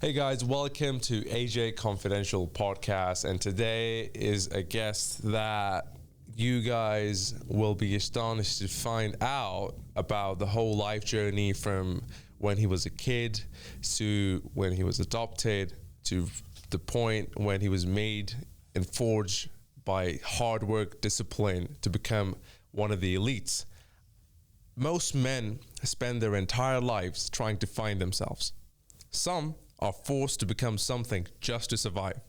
Hey guys, welcome to AJ Confidential Podcast, and today is a guest that you guys will be astonished to find out about the whole life journey from when he was a kid to when he was adopted to the point when he was made and forged by hard work, discipline to become one of the elites. Most men spend their entire lives trying to find themselves. Some are forced to become something just to survive.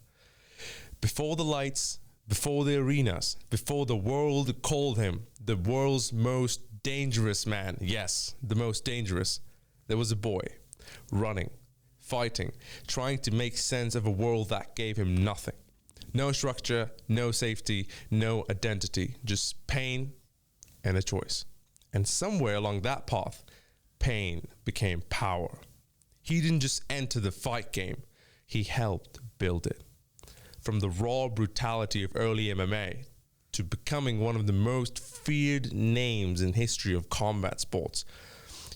Before the lights, before the arenas, before the world called him the world's most dangerous man, yes, the most dangerous, there was a boy running, fighting, trying to make sense of a world that gave him nothing. No structure, no safety, no identity, just pain and a choice. And somewhere along that path, pain became power. He didn't just enter the fight game, he helped build it. From the raw brutality of early MMA to becoming one of the most feared names in history of combat sports,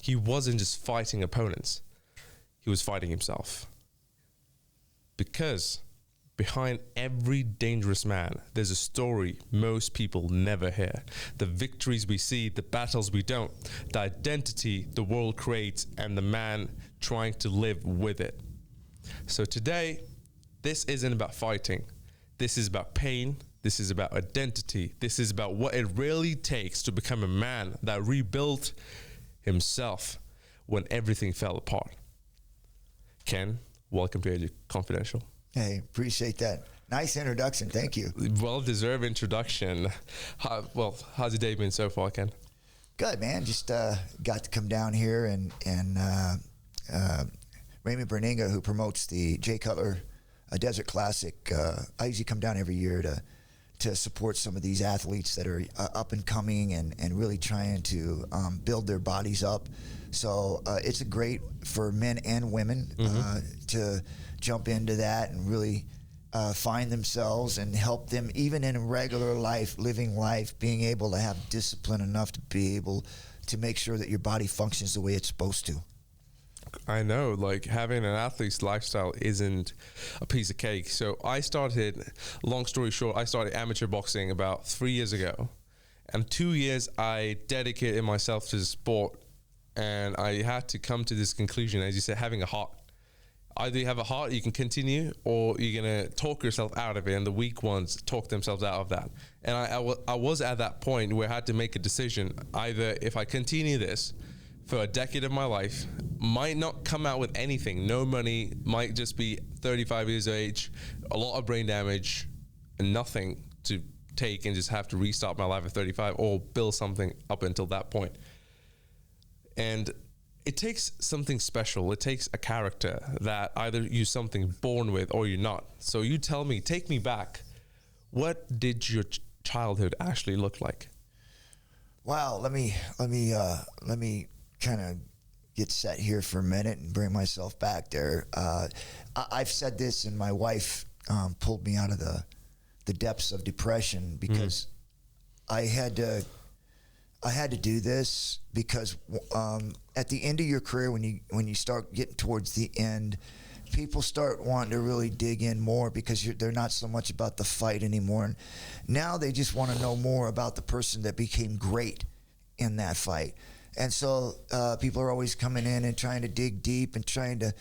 he wasn't just fighting opponents, he was fighting himself. Because behind every dangerous man, there's a story most people never hear. The victories we see, the battles we don't, the identity the world creates, and the man trying to live with it. So today, this isn't about fighting. This is about pain. This is about identity. This is about what it really takes to become a man that rebuilt himself when everything fell apart. Ken, welcome to AJ Confidential. Hey, appreciate that. Nice introduction. Thank you. Well-deserved introduction. How's your day been so far, Ken? Good, man. Just got to come down here and Raymond Berninga, who promotes the Jay Cutler Desert Classic. I usually come down every year to support some of these athletes that are up and coming and really trying to build their bodies up. So it's a great for men and women to jump into that and really find themselves and help them even in regular life, living life, being able to have discipline enough to be able to make sure that your body functions the way it's supposed to. I know, like having an athlete's lifestyle isn't a piece of cake. So I started, long story short, I started amateur boxing about 3 years ago. And 2 years I dedicated myself to the sport, and I had to come to this conclusion, as you said, having a heart. Either you have a heart, you can continue, or you're going to talk yourself out of it, and the weak ones talk themselves out of that. And I was at that point where I had to make a decision. Either if I continue this for a decade of my life, might not come out with anything, no money, might just be 35 years of age, a lot of brain damage, and nothing to take, and just have to restart my life at 35, or build something up until that point. And it takes something special. It takes a character that either you're something born with or you're not. So you tell me, take me back. What did your childhood actually look like? Wow, let me kind of get set here for a minute and bring myself back there. I've said this, and my wife pulled me out of the depths of depression because I had to do this because at the end of your career, when you start getting towards the end, people start wanting to really dig in more because they're not so much about the fight anymore. And now they just want to know more about the person that became great in that fight. And so people are always coming in and trying to dig deep and trying to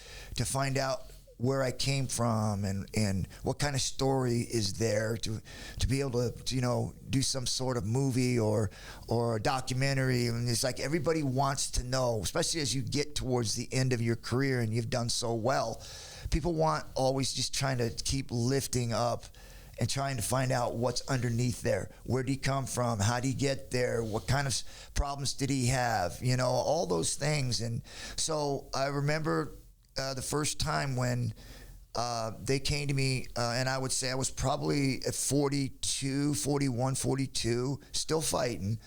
find out where I came from and what kind of story is there to be able to do some sort of movie or a documentary. And it's like everybody wants to know, especially as you get towards the end of your career and you've done so well. People want always just trying to keep lifting up and trying to find out what's underneath there. Where did he come from? How did he get there? What kind of problems did he have? All those things. And so I remember the first time when they came to me, and I would say I was probably at 42, 41, 42, still fighting.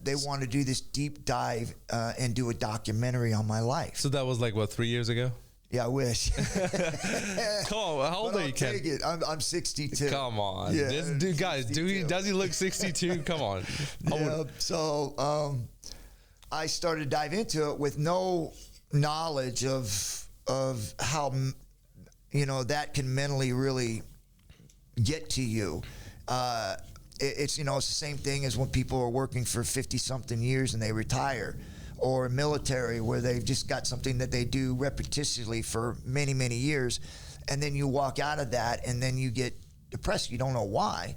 They wanted to do this deep dive and do a documentary on my life. So that was like, what, 3 years ago? Yeah, I wish. Come on, how old are you, Ken? Take it. I'm 62. Come on. Yeah, this dude, guys, does he look 62? Come on. Yeah, so I started to dive into it with no knowledge of of how, that can mentally really get to you. It's the same thing as when people are working for 50-something years and they retire, or military where they've just got something that they do repetitiously for many, many years, and then you walk out of that and then you get depressed. You don't know why.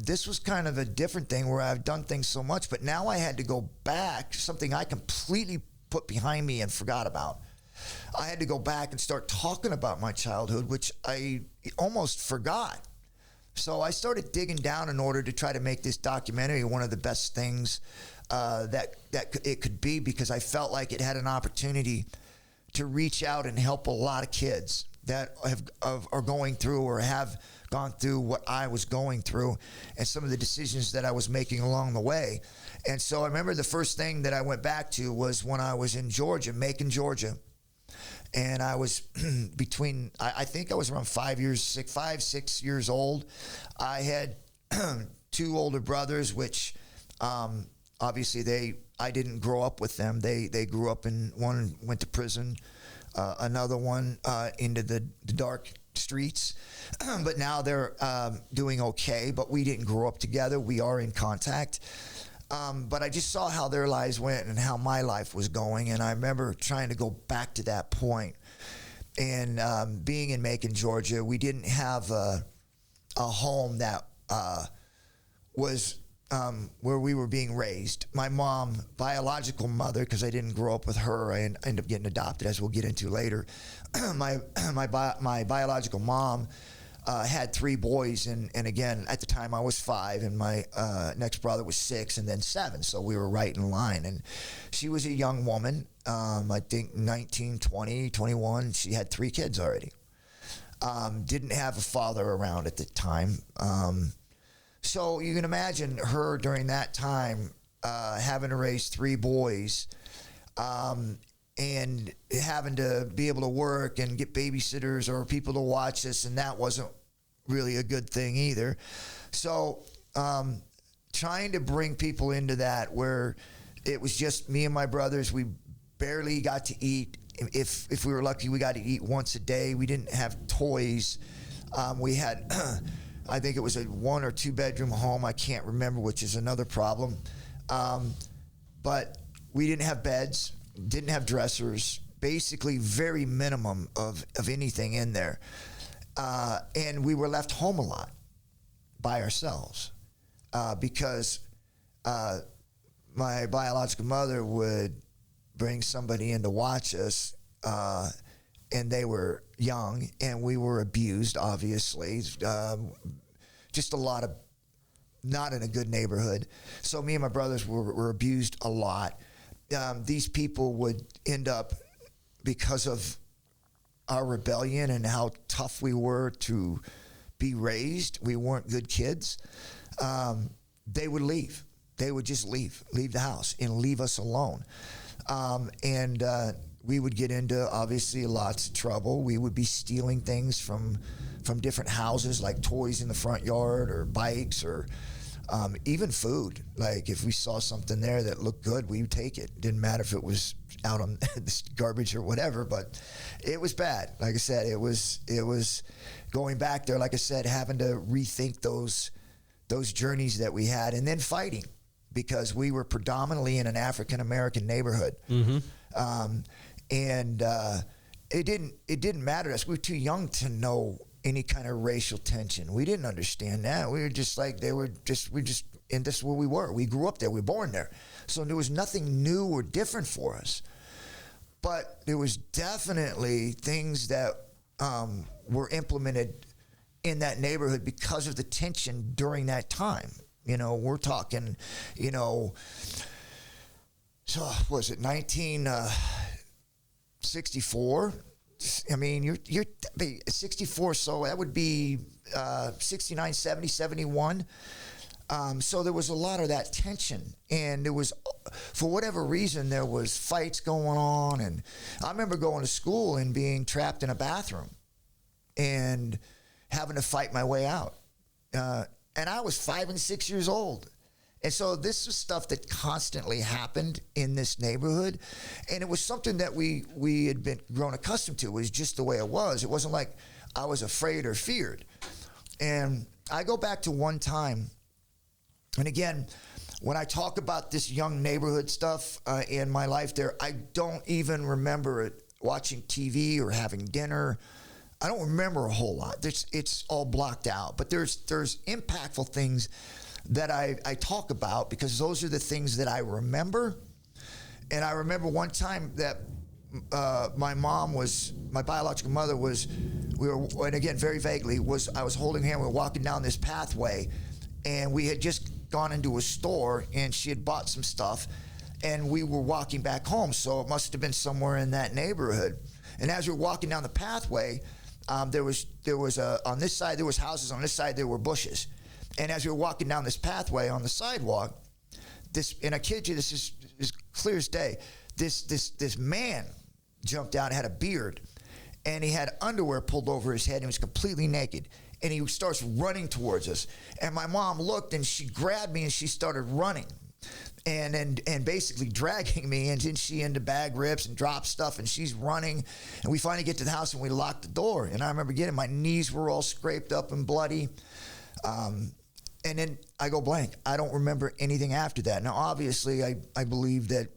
This was kind of a different thing where I've done things so much, but now I had to go back, something I completely put behind me and forgot about. I had to go back and start talking about my childhood, which I almost forgot. So I started digging down in order to try to make this documentary one of the best things that it could be, because I felt like it had an opportunity to reach out and help a lot of kids that are going through or have gone through what I was going through and some of the decisions that I was making along the way. And so I remember the first thing that I went back to was when I was in Georgia, Macon, Georgia. And I was I think I was around 6 years old. I had 2 older brothers, which obviously I didn't grow up with them. They grew up one went to prison, another one into the dark streets. But now they're doing okay, but we didn't grow up together. We are in contact. But I just saw how their lives went and how my life was going. And I remember trying to go back to that point. And being in Macon, Georgia, we didn't have a home that was where we were being raised. My mom, biological mother, because I didn't grow up with her, I ended up getting adopted, as we'll get into later. my biological mom had 3 boys, and again, at the time I was 5, and my next brother was 6, and then 7, so we were right in line. And she was a young woman, I think 19, 20, 21. She had 3 kids already. Didn't have a father around at the time. So you can imagine her during that time having to raise 3 boys, and having to be able to work and get babysitters or people to watch us, and that wasn't really a good thing either. So trying to bring people into that where it was just me and my brothers, we barely got to eat. If we were lucky, we got to eat once a day. We didn't have toys. We had, I think it was a 1 or 2 bedroom home. I can't remember, which is another problem. But we didn't have beds. Didn't have dressers, basically very minimum of anything in there. And we were left home a lot by ourselves because my biological mother would bring somebody in to watch us, and they were young, and we were abused, obviously. Just a lot of, not in a good neighborhood. So me and my brothers were abused a lot. These people would end up, because of our rebellion and how tough we were to be raised, we weren't good kids, they would leave. They would just leave the house and leave us alone. And we would get into, obviously, lots of trouble. We would be stealing things from different houses, like toys in the front yard or bikes, or even food. Like if we saw something there that looked good, we would take it. Didn't matter if it was out on the garbage or whatever, but it was bad. Like I said, it was going back there, like I said, having to rethink those journeys that we had, and then fighting, because we were predominantly in an African-American neighborhood. Mm-hmm. And it didn't matter to us. We were too young to know any kind of racial tension. We didn't understand that. We were just like, and this is where we were. We grew up there. We were born there. So there was nothing new or different for us. But there was definitely things that were implemented in that neighborhood because of the tension during that time. We're talking, so was it 1964? I mean, you're 64, so that would be 69, 70, 71. So there was a lot of that tension, and there was, for whatever reason, there was fights going on. And I remember going to school and being trapped in a bathroom and having to fight my way out. And I was 5 and 6 years old, And so this was stuff that constantly happened in this neighborhood. And it was something that we had been grown accustomed to. It was just the way it was. It wasn't like I was afraid or feared. And I go back to one time, and again, when I talk about this young neighborhood stuff in my life there, I don't even remember it, watching TV or having dinner. I don't remember a whole lot. It's all blocked out. But there's impactful things that I talk about, because those are the things that I remember. And I remember one time that my biological mother and again, very vaguely, I was holding her hand, we were walking down this pathway, and we had just gone into a store, and she had bought some stuff, and we were walking back home, so it must have been somewhere in that neighborhood. And as we were walking down the pathway, there was on this side there was houses, on this side there were bushes. And as we were walking down this pathway on the sidewalk, and I kid you, this is as clear as day, this man jumped out, had a beard, and he had underwear pulled over his head, and he was completely naked. And he starts running towards us. And my mom looked, and she grabbed me, and she started running. And basically dragging me, and then she into bag rips and dropped stuff, and she's running. And we finally get to the house, and we lock the door. And I remember my knees were all scraped up and bloody. And then I go blank. I don't remember anything after that. Now, obviously, I believe that,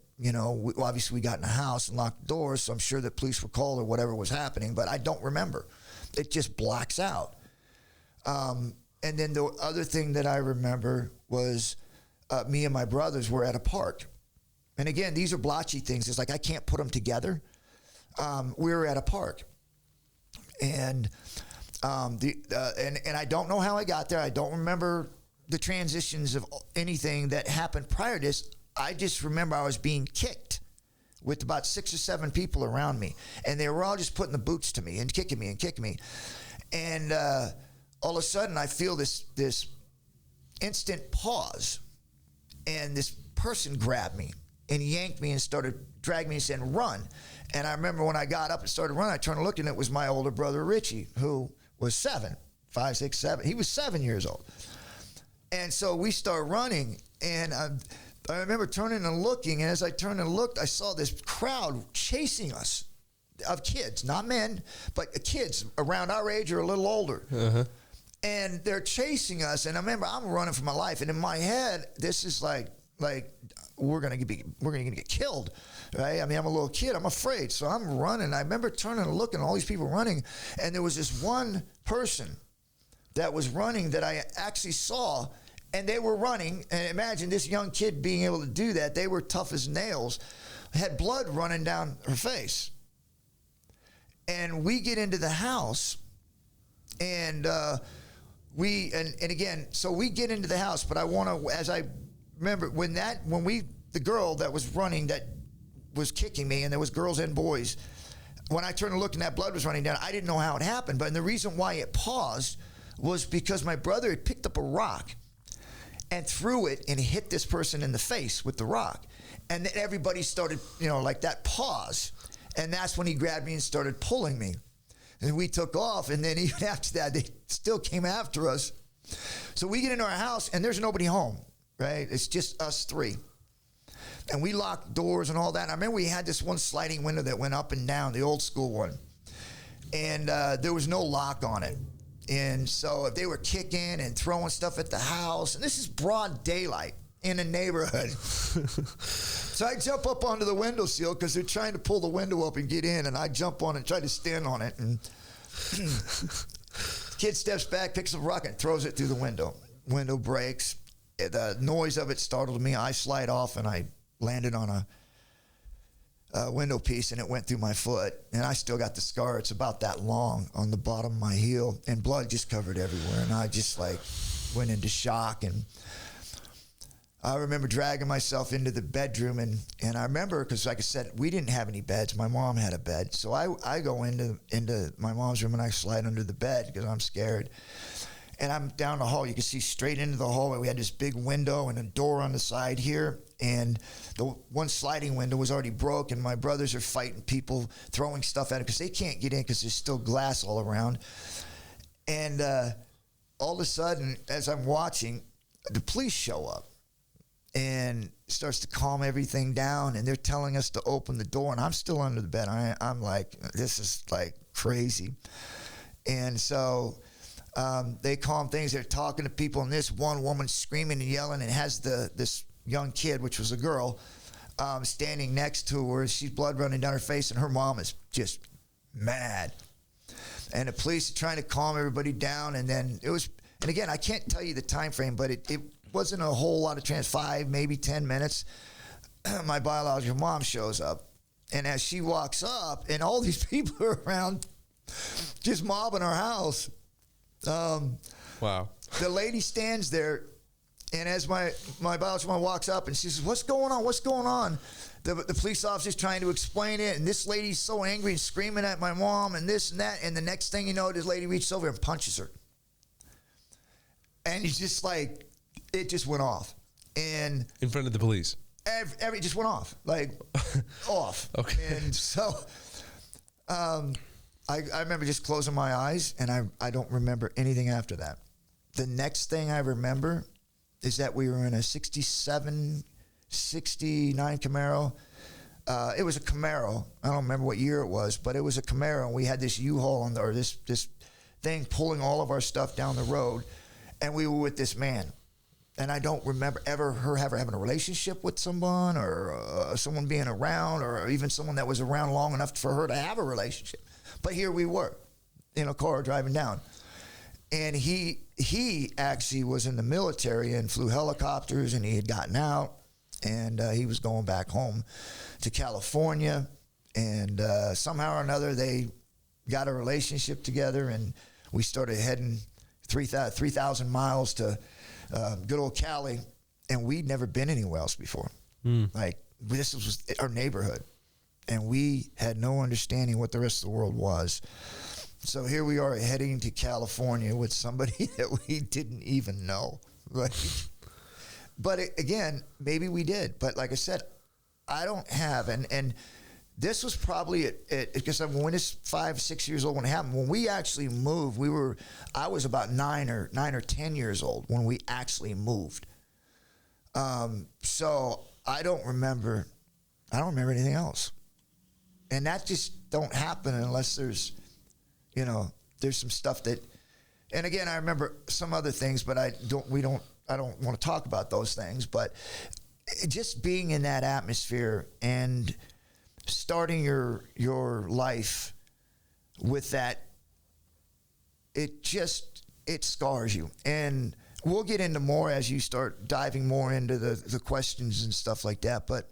obviously we got in the house and locked the doors, so I'm sure that police were called or whatever was happening, but I don't remember. It just blocks out. And then the other thing that I remember was me and my brothers were at a park. And again, these are blotchy things. It's like I can't put them together. We were at a park. And and I don't know how I got there. I don't remember the transitions of anything that happened prior to this. I just remember I was being kicked with about 6 or 7 people around me. And they were all just putting the boots to me and kicking me. And all of a sudden, I feel this instant pause. And this person grabbed me and yanked me and started dragging me and saying, run. And I remember when I got up and started running, I turned and looked, and it was my older brother, Richie, who was 5, 6, 7. He was 7 years old. And so we started running, and I remember turning and looking, and as I turned and looked, I saw this crowd chasing us of kids, not men, but kids around our age or a little older. Uh-huh. And they're chasing us, and I remember I'm running for my life, and in my head, this is like we're gonna get killed, right? I mean, I'm a little kid, I'm afraid, so I'm running. I remember turning and looking, all these people running, and there was this one person that was running that I actually saw, and they were running. And imagine this young kid being able to do that. They were tough as nails, had blood running down her face. And we get into the house, and we get into the house, but I want to, as I remember, the girl that was running, that was kicking me, and there was girls and boys, when I turned to look and that blood was running down, I didn't know how it happened. But the reason why it paused was because my brother had picked up a rock and threw it and hit this person in the face with the rock. And then everybody started, like that pause. And that's when he grabbed me and started pulling me. And we took off, and then even after that, they still came after us. So we get into our house, and there's nobody home, right? It's just us 3. And we locked doors and all that. And I remember we had this one sliding window that went up and down, the old school one. And there was no lock on it. And so if they were kicking and throwing stuff at the house, and this is broad daylight in a neighborhood. So I jump up onto the windowsill because they're trying to pull the window up and get in, and I jump on it and try to stand on it. And kid steps back, picks up a rock, and throws it through the window. Window breaks. The noise of it startled me. I slide off, and I landed on a window piece, and it went through my foot. And I still got the scar. It's about that long on the bottom of my heel, and blood just covered everywhere. And I just went into shock. And I remember dragging myself into the bedroom, and I remember, because like I said, we didn't have any beds. My mom had a bed. So I go into my mom's room, and I slide under the bed because I'm scared. And I'm down the hall. You can see straight into the hallway. We had this big window and a door on the side here. And the one sliding window was already broke, and my brothers are fighting people, throwing stuff at it because they can't get in because there's still glass all around. And all of a sudden, as I'm watching, the police show up. and starts to calm everything down. And they're telling us to open the door, and I'm still under the bed. I'm like, this is like crazy. And so they calm things. They're talking to people, and this one woman screaming and yelling, and has this young kid, which was a girl, standing next to her. She's blood running down her face, and her mom is just mad. And the police are trying to calm everybody down. And then it was, and again, I can't tell you the time frame, but it wasn't a whole lot of 5, maybe 10 minutes. My biological mom shows up. And as she walks up, and all these people are around just mobbing our house. Wow. The lady stands there, and as my biological mom walks up, and she says, what's going on? What's going on? The police officer's trying to explain it, and this lady's so angry and screaming at my mom and this and that, and the next thing you know, this lady reaches over and punches her. And he's just like, it just went off. And in front of the police? Every just went off, like off. Okay. And so I remember just closing my eyes, and I don't remember anything after that. The next thing I remember is that we were in a 69 Camaro. It was a Camaro. I don't remember what year it was, but it was a Camaro, and we had this U-Haul or this thing pulling all of our stuff down the road, and we were with this man. And I don't remember her ever having a relationship with someone, or someone being around, or even someone that was around long enough for her to have a relationship. But here we were in a car driving down. And he actually was in the military and flew helicopters, and he had gotten out, and he was going back home to California. And somehow or another, they got a relationship together, and we started heading 3,000 miles to good old Cali, and we'd never been anywhere else before. Like, this was our neighborhood, and we had no understanding what the rest of the world was. So here we are heading to California with somebody that we didn't even know. But again, maybe we did. But like I said, I don't have, and this was probably because when this 5, 6 years old when it happened. When we actually moved, I was about 9 or 10 years old when we actually moved. So I don't remember anything else, and that just don't happen unless there's some stuff that. And again, I remember some other things, but I don't want to talk about those things. But just being in that atmosphere and starting your life with that, it scars you. And we'll get into more as you start diving more into the questions and stuff like that. But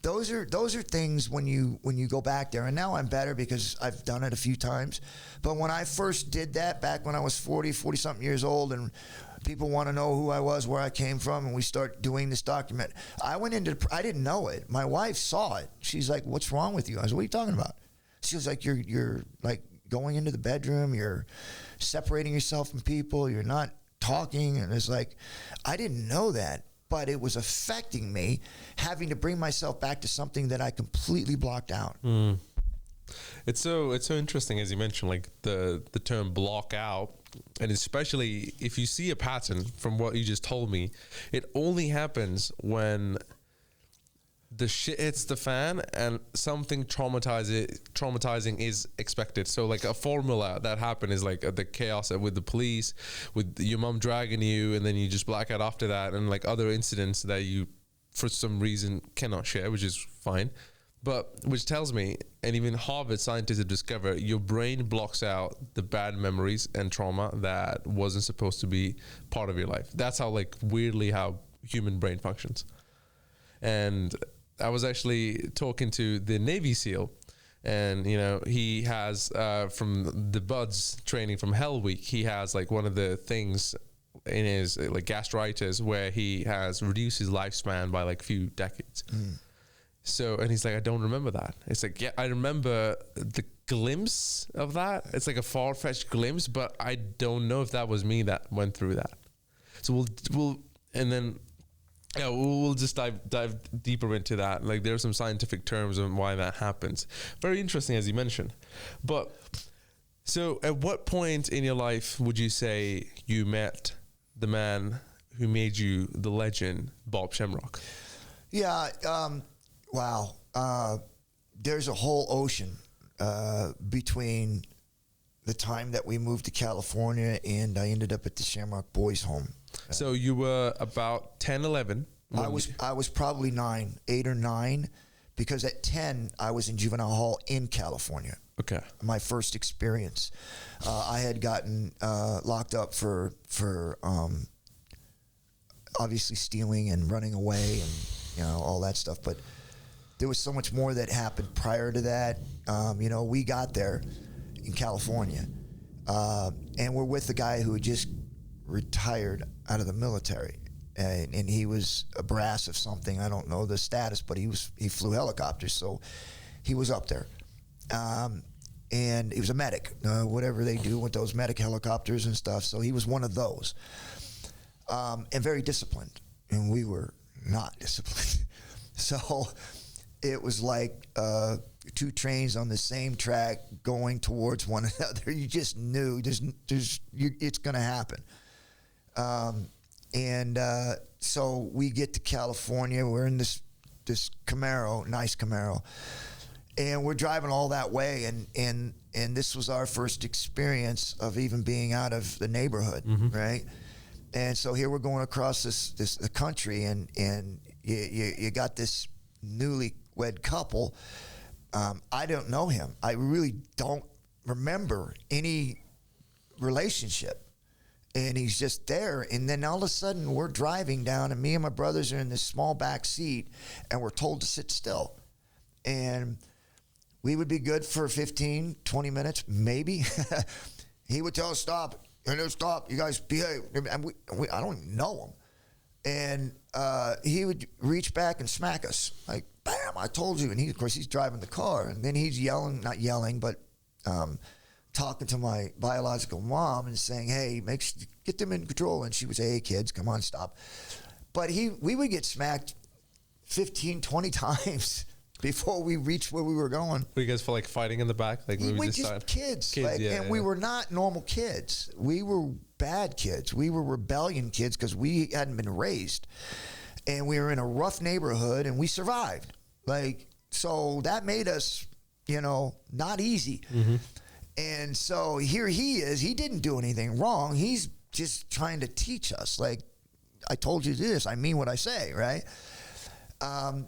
those are things when you go back there. And now I'm better because I've done it a few times. But when I first did that back when I was 40 something years old, and people want to know who I was, where I came from, and we start doing this document, I didn't know it. My wife saw it. She's like, what's wrong with you? I was, what are you talking about? She was like, you're like going into the bedroom, you're separating yourself from people, you're not talking. And it's like, I didn't know that, but it was affecting me, having to bring myself back to something that I completely blocked out. It's so interesting, as you mentioned, like the term block out. And especially if you see a pattern from what you just told me, it only happens when the shit hits the fan and something traumatizing is expected. So like a formula that happened is like the chaos with the police, with your mom dragging you, and then you just black out after that, and like other incidents that you for some reason cannot share, which is fine. But which tells me, and even Harvard scientists have discovered, your brain blocks out the bad memories and trauma that wasn't supposed to be part of your life. That's how, like, weirdly how human brain functions. And I was actually talking to the Navy SEAL, and he has from the BUDS training from Hell Week, he has like one of the things in his like gastritis where he has reduced his lifespan by like a few decades. So, and he's like, I don't remember that. It's like, yeah, I remember the glimpse of that. It's like a far-fetched glimpse, but I don't know if that was me that went through that. So we'll just dive deeper into that. Like, there are some scientific terms on why that happens. Very interesting, as you mentioned. But so at what point in your life would you say you met the man who made you the legend, Bob Shamrock? Yeah. Wow. There's a whole ocean between the time that we moved to California and I ended up at the Shamrock Boys Home. So you were about 10, 11. I was probably 8 or 9, because at 10 I was in juvenile hall in California. Okay. My first experience. I had gotten locked up for obviously stealing and running away and, you know, all that stuff. But there was so much more that happened prior to that. You know, we got there in California, and we're with the guy who had just retired out of the military. And he was a brass of something. I don't know the status, but he flew helicopters, so he was up there. And he was a medic, whatever they do with those medic helicopters and stuff. So he was one of those, and very disciplined. And we were not disciplined. So it was like 2 trains on the same track going towards one another. You just knew it's going to happen. So we get to California. We're in this Camaro, nice Camaro, and we're driving all that way. And this was our first experience of even being out of the neighborhood, right? And so here we're going across the country, and you got this newlywed couple. I don't know him. I really don't remember any relationship. And he's just there. And then all of a sudden we're driving down, and me and my brothers are in this small back seat, and we're told to sit still. And we would be good for 15, 20 minutes, maybe. He would tell us, stop. And they'll stop. You guys behave. And I don't even know him. And he would reach back and smack us. Like, bam, I told you. And of course, he's driving the car. And then he's yelling, not yelling, but talking to my biological mom and saying, hey, get them in control. And she would say, hey, kids, come on, stop. But we would get smacked 15, 20 times before we reached where we were going. Were you guys for like fighting in the back? Like we were just kids. And we were not normal kids. We were bad kids. We were rebellion kids because we hadn't been raised. And we were in a rough neighborhood, and we survived. So that made us, not easy. And so here he is. He didn't do anything wrong. He's just trying to teach us. Like, I told you this. I mean what I say, right?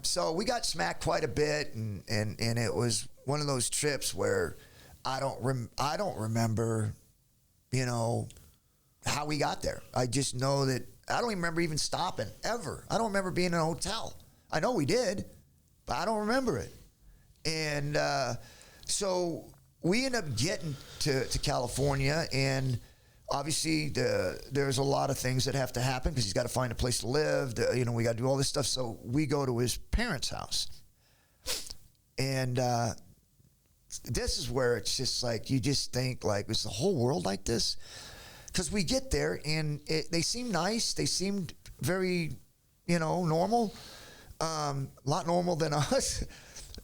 So we got smacked quite a bit, and it was one of those trips where I don't remember, how we got there. I just know that I don't even remember even stopping ever. I don't remember being in a hotel. I know we did, but I don't remember it. And so we end up getting to California, and obviously there's a lot of things that have to happen because he's got to find a place to live. We got to do all this stuff. So we go to his parents' house, and this is where it's just like you just think, like, is the whole world like this? Because we get there, and they seem nice. They seemed very, normal, a lot normal than us.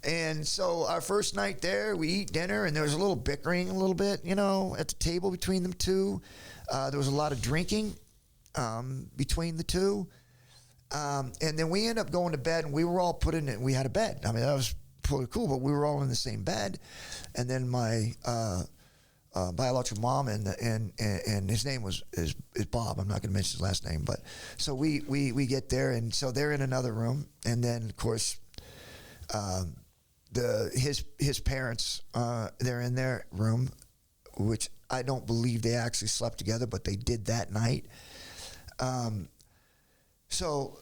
And so our first night there, we eat dinner, and there was a little bickering a little bit, at the table between them two. There was a lot of drinking between the two. And then we ended up going to bed, and we were all put in it. We had a bed. I mean, that was pretty cool, but we were all in the same bed. And then my biological mom and his name is Bob. I'm not going to mention his last name, but so we get there, and so they're in another room, and then of course his parents they're in their room, which I don't believe they actually slept together, but they did that night. So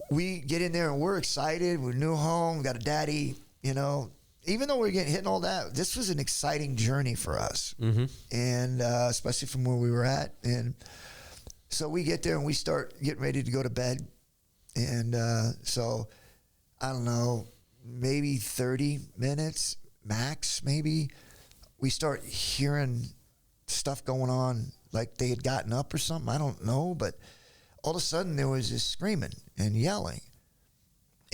we get in there, and we're excited. We're new home, got a daddy, even though we're getting hit and all that, this was an exciting journey for us. And especially from where we were at. And so we get there, and we start getting ready to go to bed. And so, I don't know, maybe 30 minutes max, maybe, we start hearing stuff going on, like they had gotten up or something. I don't know. But all of a sudden, there was this screaming and yelling.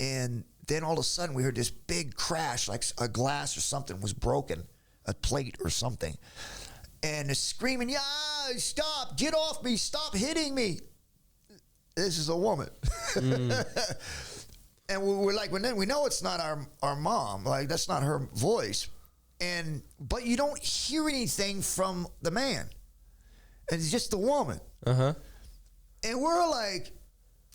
And then all of a sudden we heard this big crash, like a glass or something was broken, a plate or something. And the screaming, yeah, stop, get off me, stop hitting me. this is a woman. And we're like, when then we know it's not our mom, like that's not her voice. But you don't hear anything from the man. And it's just the woman. Uh-huh. And we're like,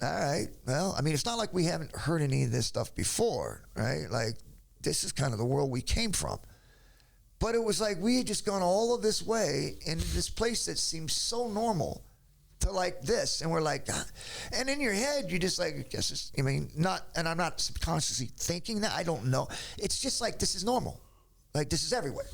all right, well, I mean, it's not like we haven't heard any of this stuff before, right? Like, this is kind of the world we came from. But it was like we had just gone all of this way into this place that seems so normal to like this. And we're like, ah. And in your head, you're just like, I guess it's, I mean, not, and I'm not subconsciously thinking that. I don't know. It's just like, this is normal. Like, this is everywhere.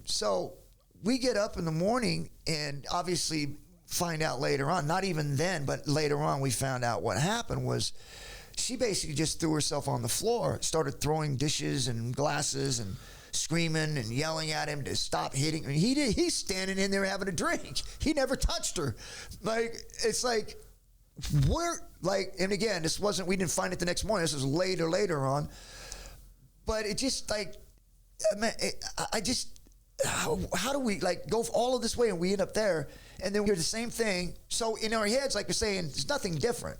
So we get up in the morning and obviously find out later on, not even then, but later on, we found out what happened was she basically just threw herself on the floor, started throwing dishes and glasses and screaming and yelling at him to stop hitting. I mean, he's standing in there having a drink. He never touched her. Like, it's like, we're like, and again, this wasn't, we didn't find it the next morning. This was later on. But it just like, I just, how do we like go all of this way and we end up there and then we hear the same thing? So in our heads, like you're saying, there's nothing different.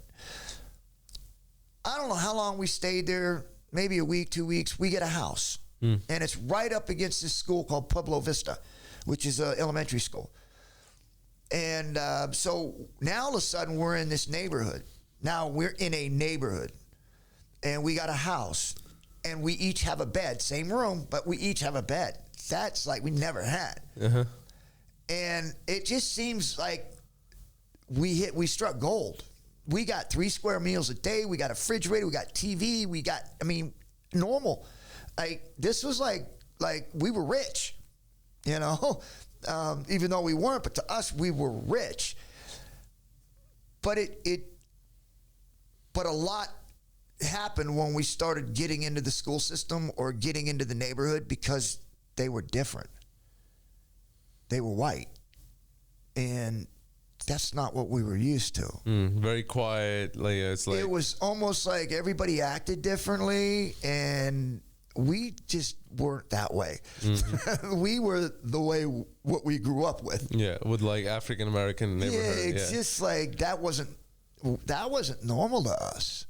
I don't know how long we stayed there, maybe a week, 2 weeks. We get a house and it's right up against this school called Pueblo Vista, which is an elementary school. And so now all of a sudden we're in this neighborhood. Now we're in a neighborhood and we got a house and we each have a bed, same room, but we each have a bed. That's like we never had. Uh-huh. And it just seems like we struck gold. We got 3 square meals a day. We got a refrigerator. We got TV. We got, I mean, normal. Like, this was like we were rich, you know, even though we weren't, but to us, we were rich. But but a lot happened when we started getting into the school system or getting into the neighborhood because they were different. They were white. And that's not what we were used to. Very quiet. Like, it's like, it was almost like everybody acted differently, and we just weren't that way. Mm-hmm. We were the way what we grew up with. Yeah, with like African American neighborhood. Yeah, it's just like that wasn't normal to us.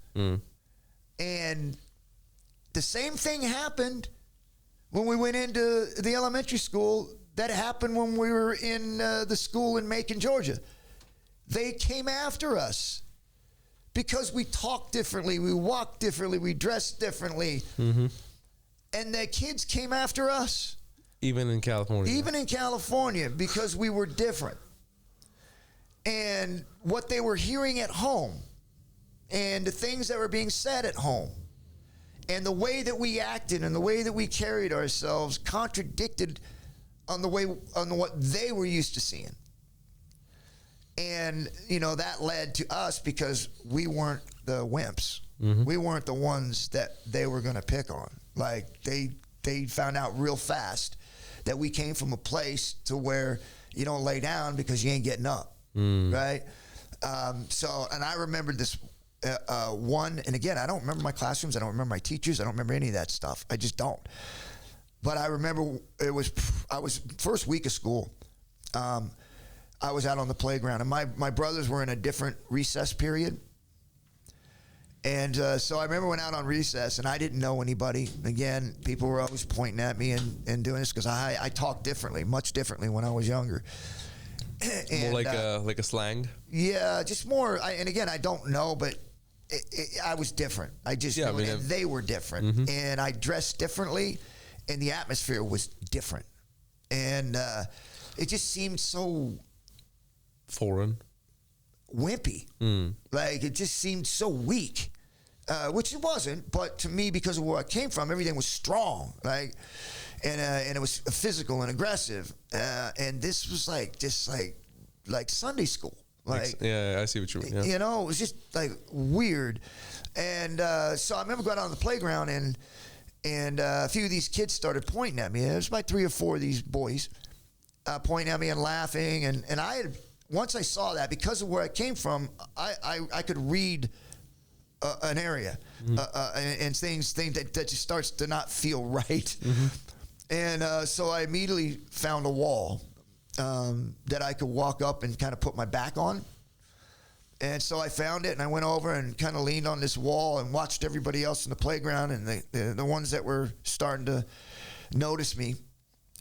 And the same thing happened when we went into the elementary school. That happened when we were in the school in Macon, Georgia. They came after us because we talked differently, we walked differently, we dressed differently. Mm-hmm. And the kids came after us. Even in California. Even in California, because we were different. And what they were hearing at home and the things that were being said at home and the way that we acted and the way that we carried ourselves contradicted on what they were used to seeing. And, you know, that led to us because we weren't the wimps. Mm-hmm. We weren't the ones that they were going to pick on. Like, they found out real fast that we came from a place to where you don't lay down because you ain't getting up, right? So, and I remember this one, and again, I don't remember my classrooms. I don't remember my teachers. I don't remember any of that stuff. I just don't. But I remember I was first week of school. I was out on the playground, and my brothers were in a different recess period. And so I remember went out on recess, and I didn't know anybody. Again, people were always pointing at me and doing this because I talked differently, much differently when I was younger. And, more like a slang? Yeah, just more. And again, I don't know, but I was different. I just knew, and they were different. Mm-hmm. And I dressed differently, and the atmosphere was different. And it just seemed so foreign, wimpy. Like, it just seemed so weak, which it wasn't. But to me, because of where I came from, everything was strong, like, and it was physical and aggressive. And this was just like Sunday school. Like, yeah, I see what you mean. Yeah. You know, it was just like weird. And so I remember going out on the playground, and a few of these kids started pointing at me. There was about 3 or 4 of these boys pointing at me and laughing. And I had, once I saw that, because of where I came from, I could read an area and things that just starts to not feel right. Mm-hmm. And so I immediately found a wall that I could walk up and kind of put my back on. And so I found it, and I went over and kind of leaned on this wall and watched everybody else in the playground, and the ones that were starting to notice me.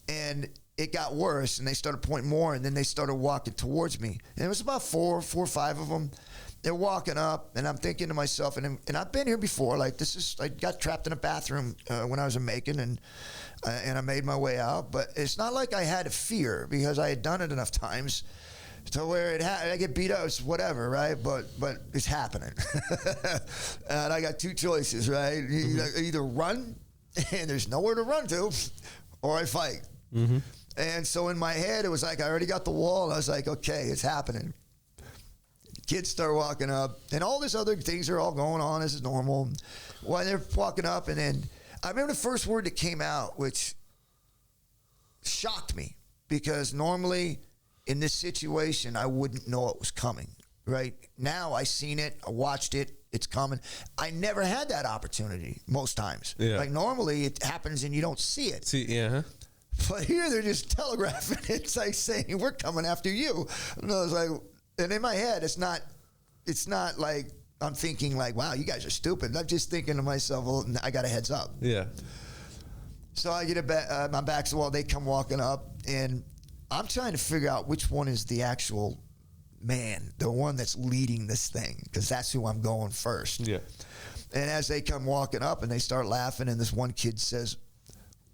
And it got worse, and they started pointing more, and then they started walking towards me. And it was about four or five of them. They're walking up, and I'm thinking to myself, and I've been here before. Like, I got trapped in a bathroom when I was in Macon, and I made my way out. But it's not like I had a fear, because I had done it enough times to where I get beat up, it's whatever, right? But it's happening. And I got two choices, right? Either run, and there's nowhere to run to, or I fight. Mm-hmm. And so in my head, it was like I already got the wall, and I was like, okay, it's happening. Kids start walking up, and all these other things are all going on. This is normal. While they're walking up, and then I remember the first word that came out, which shocked me, because normally in this situation, I wouldn't know it was coming, right? Now I seen it, I watched it, it's coming. I never had that opportunity most times. Yeah. Like normally it happens and you don't see it. But here they're just telegraphing it. It's like saying, we're coming after you. And I was like, and in my head, it's not like I'm thinking like, wow, you guys are stupid. I'm just thinking to myself, well, I got a heads up. Yeah. So I get my back's to the wall, they come walking up, and I'm trying to figure out which one is the actual man, the one that's leading this thing, because that's who I'm going first. Yeah. And as they come walking up and they start laughing, and this one kid says,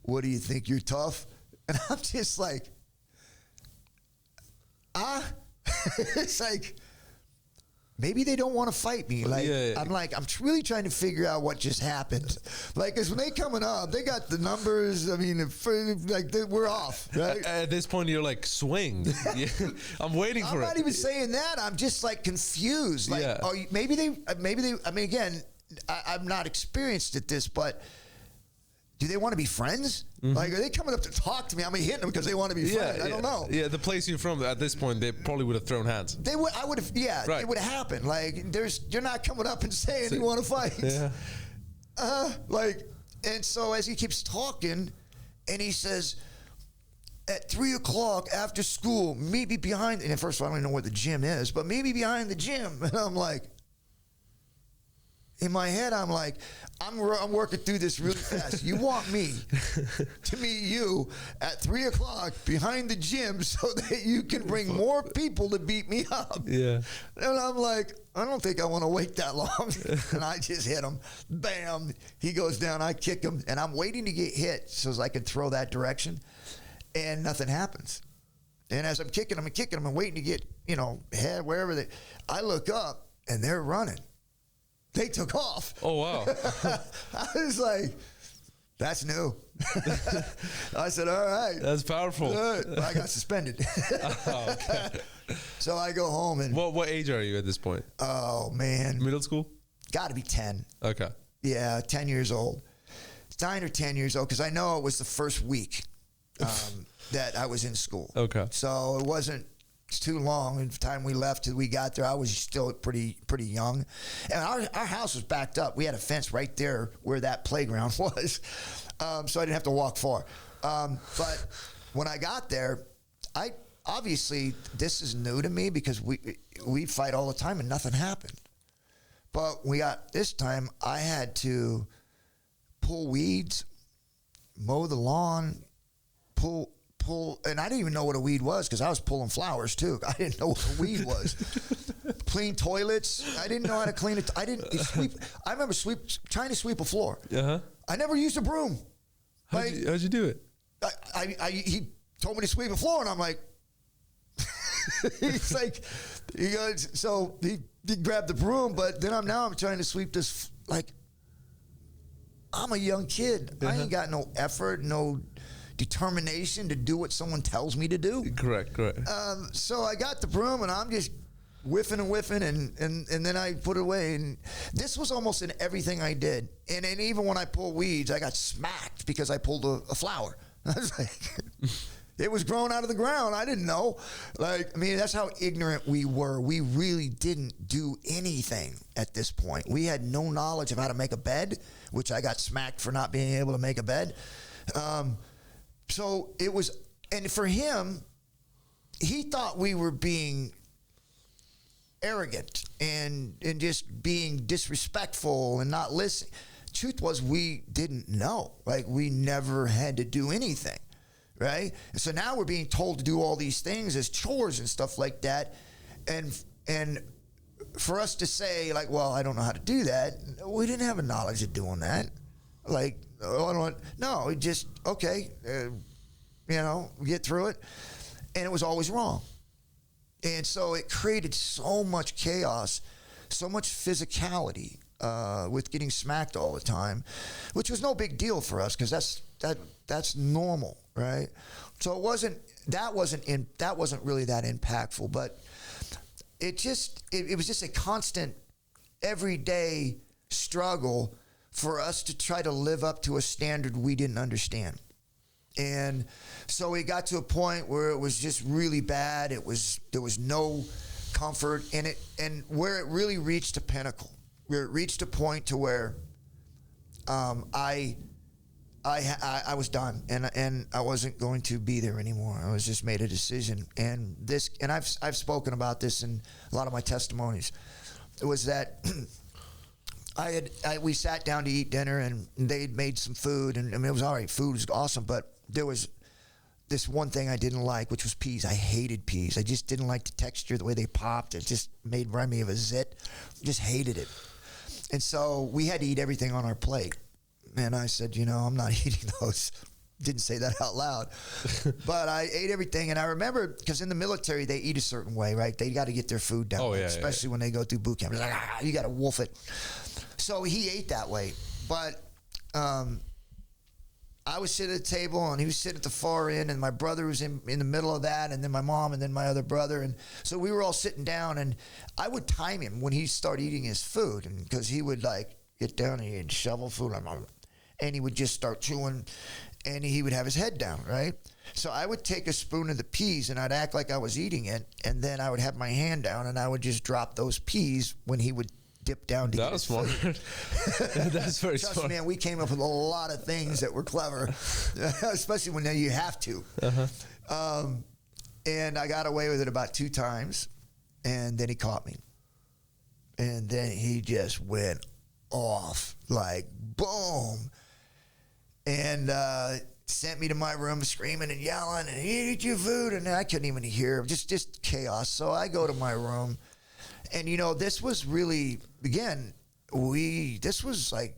what do you think, you're tough? And I'm just like, it's like, maybe they don't want to fight me. Like, I'm like, I'm really trying to figure out what just happened. Like, because when they coming up, they got the numbers. I mean, we're off, right? At this point, you're like, swing. I'm waiting for it. I'm not even saying that. I'm just like confused. Like, maybe they, I mean, again, I'm not experienced at this, but do they want to be friends? Mm-hmm. Like, are they coming up to talk to me? I'm hitting them because they want to be friends. I don't know. Yeah, the place you're from, at this point, they probably would have thrown hands. They would. I would have. Yeah, right. It would have happened. Like, you're not coming up and saying you want to fight. Yeah. And so as he keeps talking, and he says, at 3:00 after school, meet me behind. And first of all, I don't even know where the gym is, but meet me behind the gym. And I'm like, in my head, I'm like, I'm working through this really fast. You want me to meet you at 3:00 behind the gym so that you can bring more people to beat me up. Yeah. And I'm like, I don't think I want to wait that long. And I just hit him. Bam. He goes down. I kick him. And I'm waiting to get hit so I can throw that direction. And nothing happens. And as I'm kicking him, I'm waiting to get, head, wherever I look up, and they're running. They took off. Oh, wow. I was like, that's new. I said, all right. That's powerful. Good. I got suspended. Okay. So I go home. And what age are you at this point? Oh, man. Middle school? Got to be 10. Okay. Yeah, 10 years old. 9 or 10 years old, because I know it was the first week that I was in school. Okay. So it wasn't too long. And the time we left till we got there, I was still pretty young. And our house was backed up. We had a fence right there where that playground was. So I didn't have to walk far. But when I got there, obviously this is new to me because we fight all the time and nothing happened. But this time I had to pull weeds, mow the lawn, pull, and I didn't even know what a weed was because I was pulling flowers too. I didn't know what a weed was. Clean toilets. I didn't know how to clean it. I didn't sweep. I remember trying to sweep a floor. Uh-huh. I never used a broom. How'd you do it? He told me to sweep a floor, and I'm like, he's like, so he grabbed the broom, but then I'm trying to sweep this, like, I'm a young kid. Uh-huh. I ain't got no effort, no determination to do what someone tells me to do. Correct. So I got the broom and I'm just whiffing and then I put it away. And this was almost in everything I did. And even when I pulled weeds, I got smacked because I pulled a flower. I was like, it was growing out of the ground. I didn't know. That's how ignorant we were. We really didn't do anything at this point. We had no knowledge of how to make a bed, which I got smacked for not being able to make a bed. So it was, and for him, he thought we were being arrogant and just being disrespectful and not listening. Truth was, we didn't know. Like, we never had to do anything, right? So now we're being told to do all these things as chores and stuff like that. And for us to say, like, well, I don't know how to do that, we didn't have a knowledge of doing that. Like, no, we just, okay, get through it. And it was always wrong. And so it created so much chaos, so much physicality with getting smacked all the time, which was no big deal for us because that's normal, right? So that wasn't really that impactful, but it was just a constant, everyday struggle for us to try to live up to a standard we didn't understand. And so we got to a point where it was just really bad. There was no comfort in it, and where it really reached a pinnacle, where it reached a point to where I was done, and I wasn't going to be there anymore. I was just made a decision, and I've spoken about this in a lot of my testimonies. It was that we sat down to eat dinner, and they'd made some food, and I mean, it was all right. Food was awesome, but there was this one thing I didn't like, which was peas. I hated peas. I just didn't like the texture, the way they popped. It just reminded me of a zit. Just hated it. And so we had to eat everything on our plate. And I said, I'm not eating those. Didn't say that out loud. But I ate everything. And I remember, because in the military, they eat a certain way, right? They got to get their food down, especially when they go through boot camp. It's like, you got to wolf it. So he ate that way. But I was sitting at the table, and he was sitting at the far end, and my brother was in the middle of that, and then my mom, and then my other brother. And so we were all sitting down, and I would time him when he started eating his food, and because he would, like, get down and he'd shovel food, and he would just start chewing, and he would have his head down, right? So I would take a spoon of the peas, and I'd act like I was eating it, and then I would have my hand down, and I would just drop those peas when he would dip down to that was smart. That's very Trust smart. me, man, we came up with a lot of things that were clever, especially when you have to. And I got away with it about 2 times, and then he caught me. And then he just went off, like, boom. And sent me to my room screaming and yelling, and eat your food. And I couldn't even hear, just chaos. So I go to my room. And, this was really, again, this was like,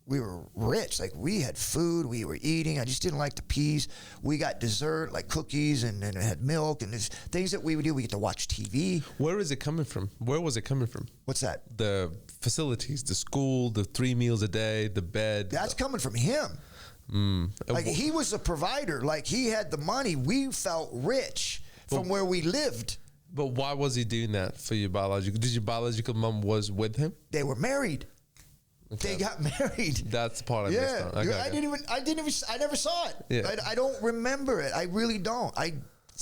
we were rich. Like, we had food, we were eating. I just didn't like the peas. We got dessert, like cookies, and it had milk, and there's things that we would do. We get to watch TV. Where is it coming from? Where was it coming from? What's that? The facilities, the school, the 3 meals a day, the bed. That's coming from him. Like, he was a provider. Like, he had the money. We felt rich from where we lived. But why was he doing that for your biological? Did your biological mom was with him? They were married. Okay. They got married. That's the part I missed on. Okay, I never saw it. Yeah. I don't remember it. I really don't.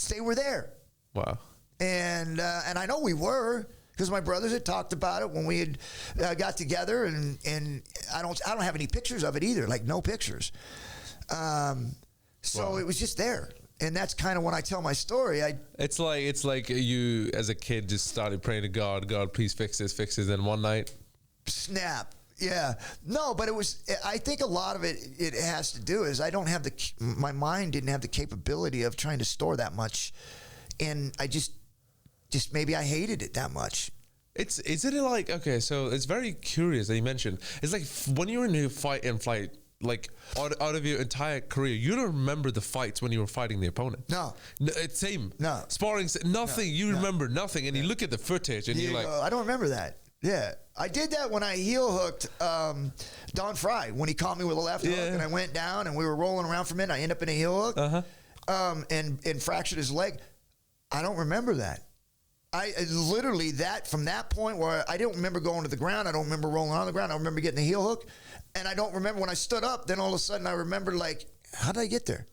They were there. Wow. And I know we were, because my brothers had talked about it when we had got together, and I don't have any pictures of it either, like no pictures. So it was just there. And that's kind of when I tell my story. It's like you as a kid just started praying to God, please fix this, and one night, snap. Yeah. No, but I think a lot of it has to do is my mind didn't have the capability of trying to store that much. And I just maybe I hated it that much. Isn't it like, okay, so it's very curious that you mentioned, it's like when you're in a fight and flight, like out of your entire career, you don't remember the fights when you were fighting the opponent. No. It's same. No. Sparring, nothing. No. You remember nothing. And you look at the footage and you're like, I don't remember that. Yeah. I did that when I heel hooked Don Fry, when he caught me with a left hook, and I went down and we were rolling around for a minute. I ended up in a heel hook and fractured his leg. I don't remember that. I literally from that point where I don't remember going to the ground. I don't remember rolling on the ground. I remember getting the heel hook. And I don't remember when I stood up, then all of a sudden I remember, like, how did I get there?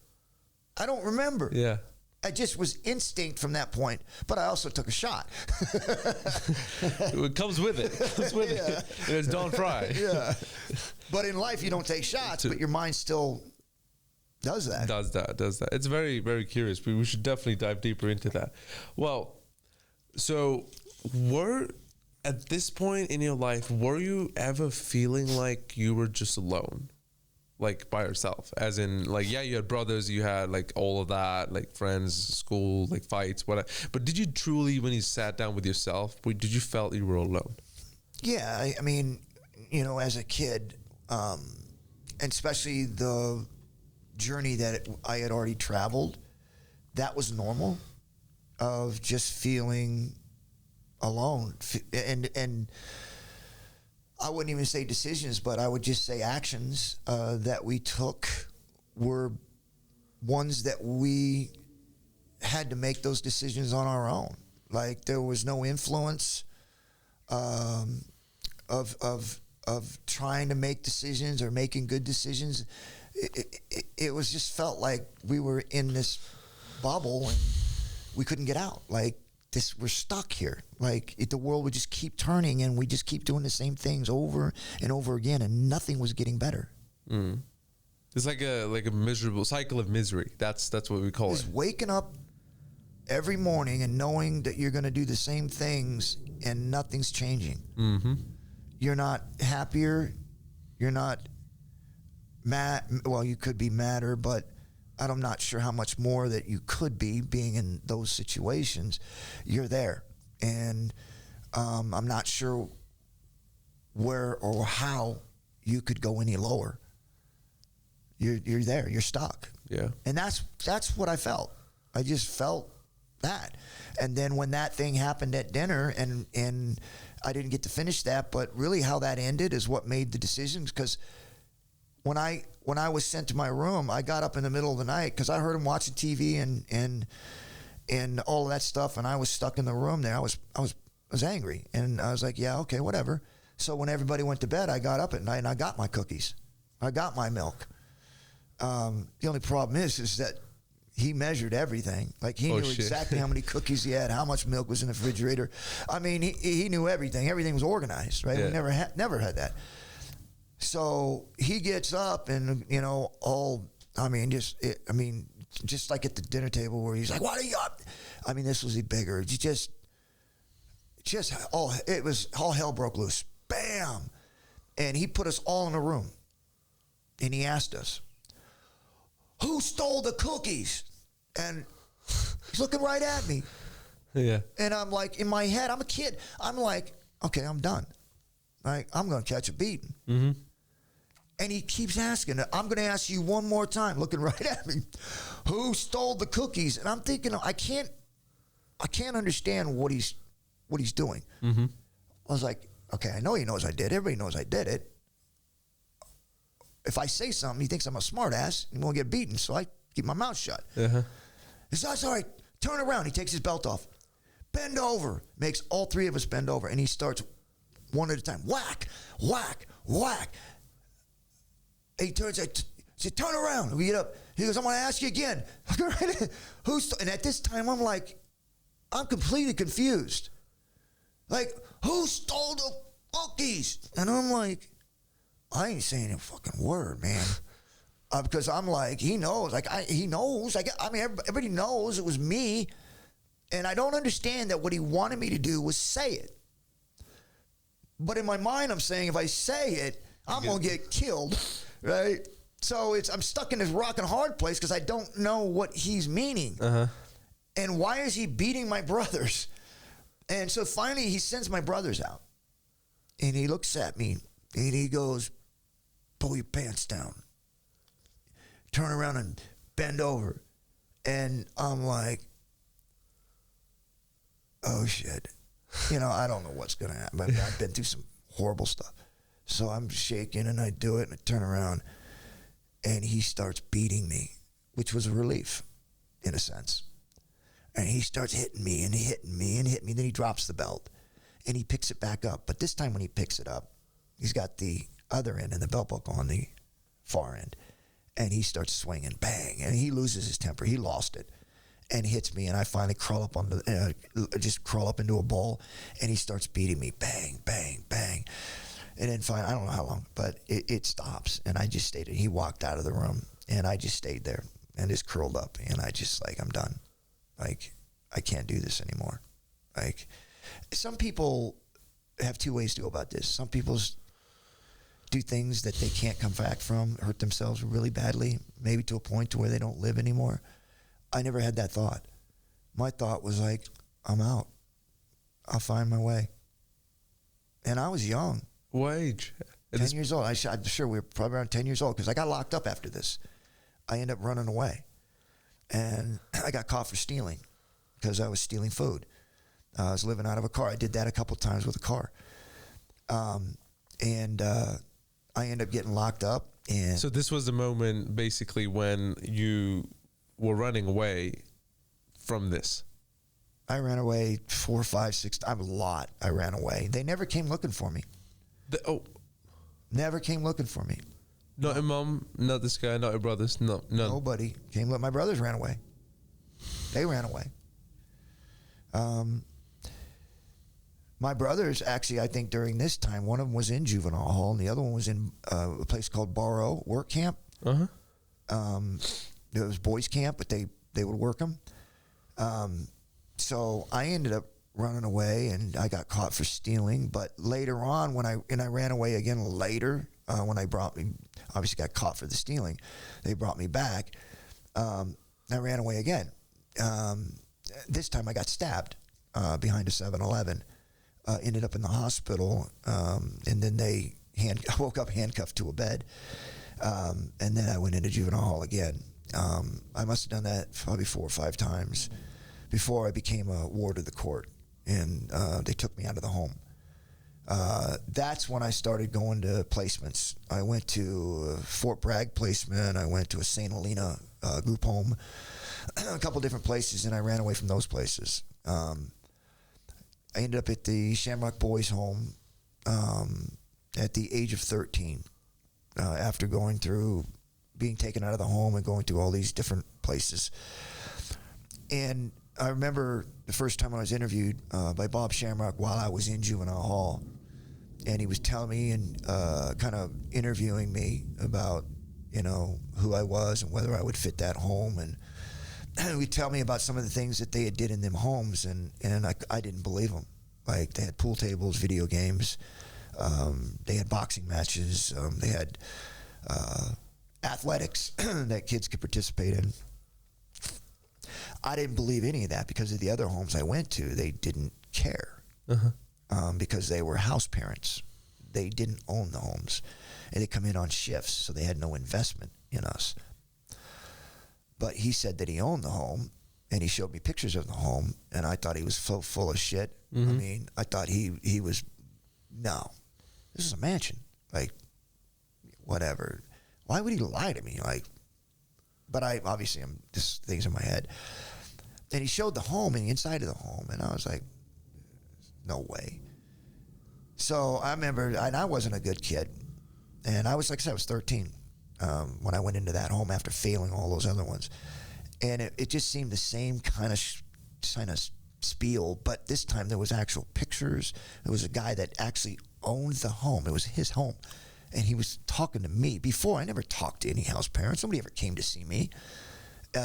I don't remember. Yeah. I just was instinct from that point, but I also took a shot. It comes with it. And it's Don Fry. Yeah. But in life, you don't take shots, but your mind still does that. Does that. It's very, very curious. We should definitely dive deeper into that. Well, So, at this point in your life, were you ever feeling like you were just alone? Like by yourself? As in, like, yeah, you had brothers, you had like all of that, like friends, school, like fights, whatever. But did you truly, when you sat down with yourself, did you felt you were alone? Yeah, I mean, you know, as a kid, and especially the journey that I had already traveled, that was normal, of just feeling alone. And I wouldn't even say decisions, but I would just say actions that we took were ones that we had to make those decisions on our own. Like there was no influence of trying to make decisions or making good decisions. It was just felt like we were in this bubble and we couldn't get out. Like this, we're stuck here. Like the world would just keep turning and we just keep doing the same things over and over again, and nothing was getting better. Mm. It's like a miserable cycle of misery. That's what we call Just it. waking up every morning and knowing that you're going to do the same things and nothing's changing. Mm-hmm. You're not happier. You're not mad. Well, you could be madder, but I'm not sure how much more that you could be being in those situations. You're there. And I'm not sure where or how you could go any lower. You're there. You're stuck. Yeah. And that's what I felt. I just felt that. And then when that thing happened at dinner, and I didn't get to finish that, but really how that ended is what made the decisions. Because when I was sent to my room, I got up in the middle of the night because I heard him watching TV and all of that stuff, and I was stuck in the room there. I was angry, and I was like, yeah, okay, whatever. So when everybody went to bed, I got up at night and I got my cookies, I got my milk. The only problem is that he measured everything. Like he knew exactly how many cookies he had, how much milk was in the refrigerator. I mean, he knew everything. Everything was organized, right? Yeah. We never had that. So he gets up and, you know, just like at the dinner table where he's like, what are you up? I mean, this was bigger. It was all hell broke loose. Bam. And he put us all in a room and he asked us, who stole the cookies? And he's looking right at me. Yeah. And I'm like, in my head, I'm a kid. I'm like, okay, I'm done. Like, I'm going to catch a beating. Mm-hmm. And he keeps asking, I'm going to ask you one more time, looking right at me, who stole the cookies? And I'm thinking, I can't understand what he's doing. Mm-hmm. I was like, okay, I know he knows I did. Everybody knows I did it. If I say something, he thinks I'm a smart ass and won't get beaten. So I keep my mouth shut. Uh-huh. He says, that's all right. Turn around. He takes his belt off. Bend over. Makes all three of us bend over. And he starts one at a time. Whack, whack, whack. And he turns, he said, turn around. We get up. He goes, I'm going to ask you again. And at this time, I'm completely confused. Like, who stole the cookies? And I'm like, I ain't saying a fucking word, man. Because I'm like, he knows. Like, he knows. Everybody knows it was me. And I don't understand that what he wanted me to do was say it. But in my mind, I'm saying if I say it, I'm going to get killed, right? So I'm stuck in this rock and hard place because I don't know what he's meaning. Uh-huh. And why is he beating my brothers? And so finally, he sends my brothers out. And he looks at me, and he goes, pull your pants down. Turn around and bend over. And I'm like, oh, shit. You know, I don't know what's going to happen. I've been through some horrible stuff. So I'm shaking, and I do it, and I turn around, and he starts beating me, which was a relief, in a sense. And he starts hitting me, and hitting me, and hitting me. Then he drops the belt, and he picks it back up. But this time when he picks it up, he's got the other end and the belt buckle on the far end. And he starts swinging, bang, and he loses his temper. He lost it and hits me, and I finally crawl up into a ball, and he starts beating me, bang, bang, bang. And then finally, I don't know how long, but it stops, and I just stayed there. He walked out of the room, and I just stayed there and just curled up, and I just, like, I'm done. Like, I can't do this anymore. Like, some people have two ways to go about this. Some people do things that they can't come back from, hurt themselves really badly, maybe to a point to where they don't live anymore. I never had that thought. My thought was like, I'm out. I'll find my way. And I was young. What age? 10 years old. I'm sure we were probably around 10 years old because I got locked up after this. I ended up running away. And I got caught for stealing because I was stealing food. I was living out of a car. I did that a couple times with a car. And I ended up getting locked up. And so this was the moment basically when you were running away from this. I ran away 4, 5, 6 times. A lot. I ran away. They never came looking for me. Never came looking for me. Not your mom, not this guy, not your brothers, no, none. Nobody came. My brothers ran away. They ran away. My brothers, actually, I think during this time, one of them was in juvenile hall, and the other one was in a place called Barrow work camp. It was boys camp, but they would work them. So I ended up running away, and I got caught for stealing. But later on, when I ran away again later, when obviously got caught for the stealing, they brought me back. I ran away again. This time I got stabbed behind a 7-Eleven. Ended up in the hospital, and then I woke up handcuffed to a bed, and then I went into juvenile hall again. I must have done that probably 4 or 5 times before I became a ward of the court, and they took me out of the home. That's when I started going to placements. I went to Fort Bragg placement. I went to a St. Helena group home, a couple different places, and I ran away from those places. I ended up at the Shamrock Boys Home at the age of 13 after going through being taken out of the home and going through all these different places. And I remember the first time I was interviewed by Bob Shamrock while I was in juvenile hall, and he was telling me and kind of interviewing me about, who I was and whether I would fit that home. And he would tell me about some of the things that they had did in them homes, and I didn't believe them. Like, they had pool tables, video games, they had boxing matches, they had athletics that kids could participate in. I didn't believe any of that because of the other homes I went to. They didn't care because they were house parents. They didn't own the homes, and they come in on shifts, so they had no investment in us. But he said that he owned the home, and he showed me pictures of the home, and I thought he was so full of shit. I mean, I thought he was, no, this is a mansion. Like, whatever. Why would he lie to me? Like, but obviously I'm just things in my head. And he showed the home and the inside of the home, and I was like, no way. So I remember, and I wasn't a good kid, and I was, like I said, I was 13 when I went into that home after failing all those other ones. And it just seemed the same kind of spiel, but this time there was actual pictures. There was a guy that actually owned the home. It was his home. And he was talking to me. Before, I never talked to any house parents. Nobody ever came to see me.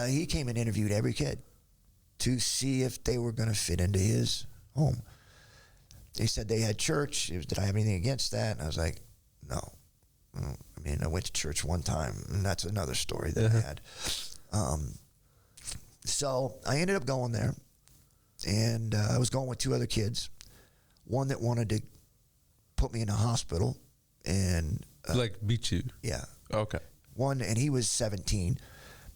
He came and interviewed every kid to see if they were going to fit into his home. They said they had church. Did I have anything against that? And I was like, no. I mean, I went to church one time, and that's another story that I had. So I ended up going there, and I was going with 2 other kids. One that wanted to put me in a hospital, and like beat you. Yeah. Okay. One, and he was 17,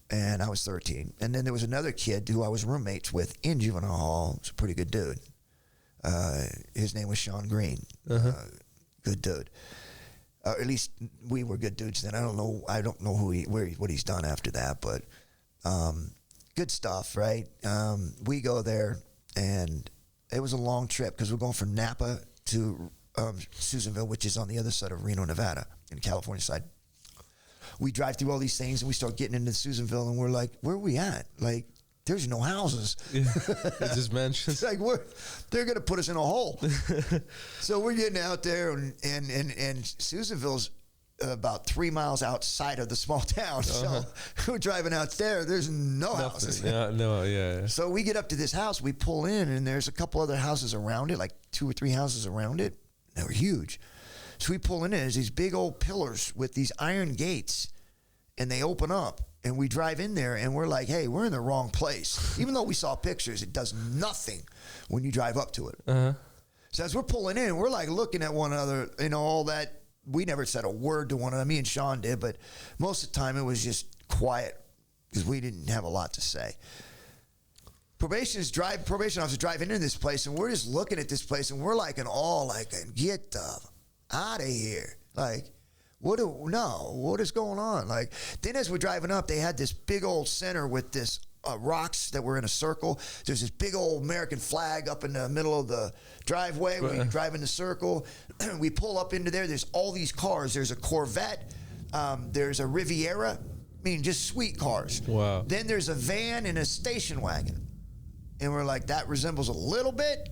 and I was 13. And then there was another kid who I was roommates with in juvenile hall. He was a pretty good dude. His name was Sean Green. Good dude. At least we were good dudes then. I don't know what he's done after that, but good stuff, right? We go there, and it was a long trip because we're going from Napa to Susanville, which is on the other side of Reno, Nevada, in the California side. We drive through all these things, and we start getting into Susanville, and we're like, where are we at? Like, there's no houses. Yeah, it's just mansions. Like, they're going to put us in a hole. So we're getting out there, and Susanville's about 3 miles outside of the small town. So we're driving out there. There's no houses. Yeah. So we get up to this house. We pull in, and there's a couple other houses around it, like 2 or 3 houses around it. They were huge. So we pull in, and there's these big old pillars with these iron gates, and they open up. And we drive in there, and we're like, hey, we're in the wrong place. Even though we saw pictures, it does nothing when you drive up to it. So as we're pulling in, we're like looking at one another, all that. We never said a word to one another. Me and Sean did, but most of the time it was just quiet because we didn't have a lot to say. Probation officer driving into this place, and we're just looking at this place, and we're like in awe, like, get out of here. Like, what is going on? Like, then as we're driving up, they had this big old center with this rocks that were in a circle. There's this big old American flag up in the middle of the driveway where you drive in the circle. We pull up into there. There's all these cars. There's a Corvette. There's a Riviera. I mean, just sweet cars. Wow. Then there's a van and a station wagon. And we're like, that resembles a little bit.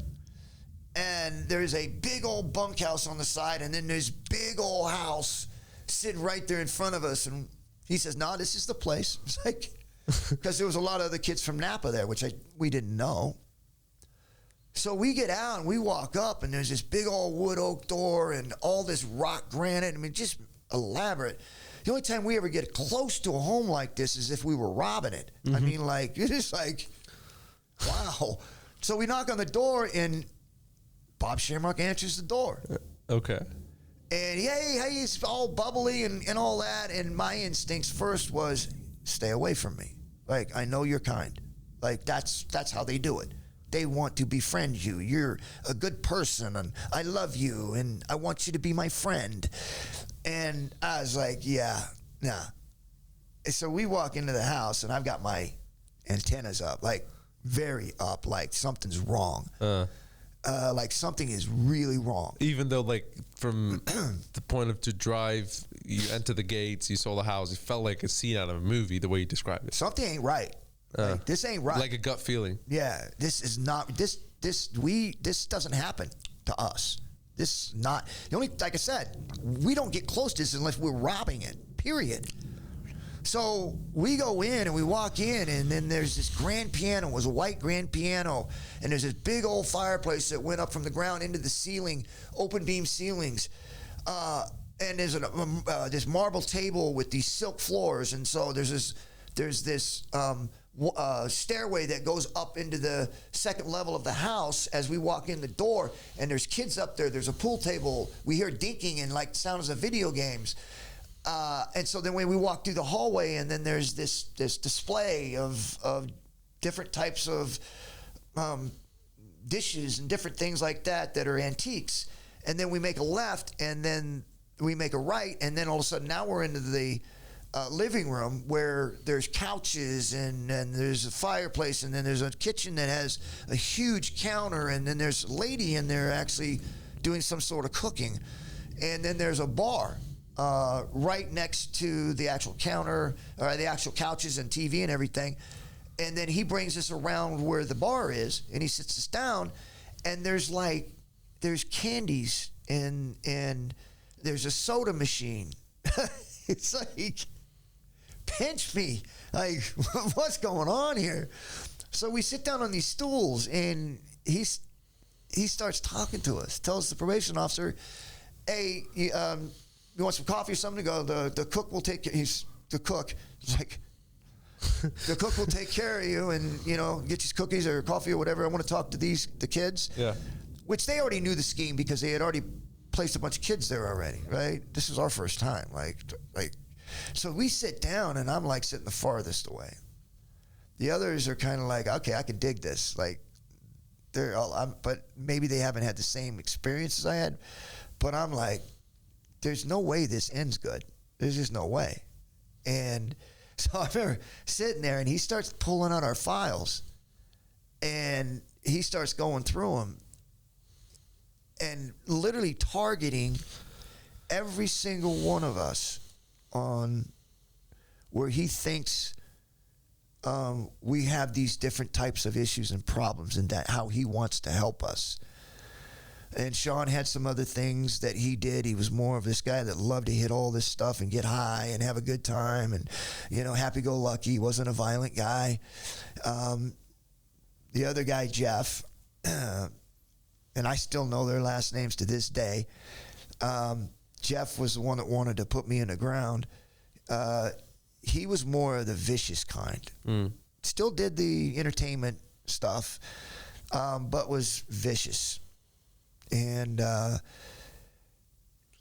And there's a big old bunkhouse on the side. And then there's big old house sitting right there in front of us. And he says, no, this is the place. It's like, because there was a lot of other kids from Napa there, which we didn't know. So we get out and we walk up, and there's this big old wood oak door and all this rock granite. I mean, just elaborate. The only time we ever get close to a home like this is if we were robbing it. I mean, like, it's just like, wow. So we knock on the door, and Bob Shamrock answers the door. Okay. And hey, he's all bubbly and all that. And my instincts first was, stay away from me. Like, I know you're kind. Like, that's how they do it. They want to befriend you. You're a good person, and I love you, and I want you to be my friend. And I was like, yeah, nah. And so we walk into the house, and I've got my antennas up, like very up, like something's wrong. Like something is really wrong. Even though, like, from the point of to drive, you enter the gates, you saw the house, it felt like a scene out of a movie, the way you described it. Something ain't right. Like, this ain't right. Like a gut feeling. Yeah, this is not, this doesn't happen to us. This is not, like I said, we don't get close to this unless we're robbing it, period. So we go in and we walk in, and then there's this grand piano. It was a white grand piano, and there's this big old fireplace that went up from the ground into the ceiling, open beam ceilings. And there's this marble table with these silk floors, and so there's this stairway that goes up into the second level of the house as we walk in the door, and there's kids up there. There's a pool table. We hear dinking and like sounds of video games. And so then when we walk through the hallway, and then there's this display of different types of dishes and different things like that are antiques. And then we make a left, and then we make a right, and then all of a sudden now we're into the living room where there's couches and there's a fireplace, and then there's a kitchen that has a huge counter, and then there's a lady in there actually doing some sort of cooking. And then there's a bar right next to the actual counter, or the actual couches and TV and everything. And then he brings us around where the bar is, and he sits us down, and there's candies and there's a soda machine. It's like, pinch me. Like, what's going on here? So we sit down on these stools, and he starts talking to us, tells the probation officer, hey, you want some coffee or something? To go, the cook will take care. He's the cook. It's like, the cook will take care of you, and get you cookies or coffee or whatever. I want to talk to the kids. Yeah. Which they already knew the scheme because they had already placed a bunch of kids there already, right? This is our first time, like. So we sit down, and I'm like sitting the farthest away. The others are kind of like, okay, I can dig this. Like, but maybe they haven't had the same experience as I had. But I'm like, there's no way this ends good. There's just no way. And so I remember sitting there, and he starts pulling out our files, and he starts going through them and literally targeting every single one of us on where he thinks we have these different types of issues and problems, and that how he wants to help us. And Sean had some other things that he did. He was more of this guy that loved to hit all this stuff and get high and have a good time and, happy-go-lucky. He wasn't a violent guy. The other guy, Jeff, and I still know their last names to this day. Jeff was the one that wanted to put me in the ground. He was more of the vicious kind. Still did the entertainment stuff, but was vicious. And I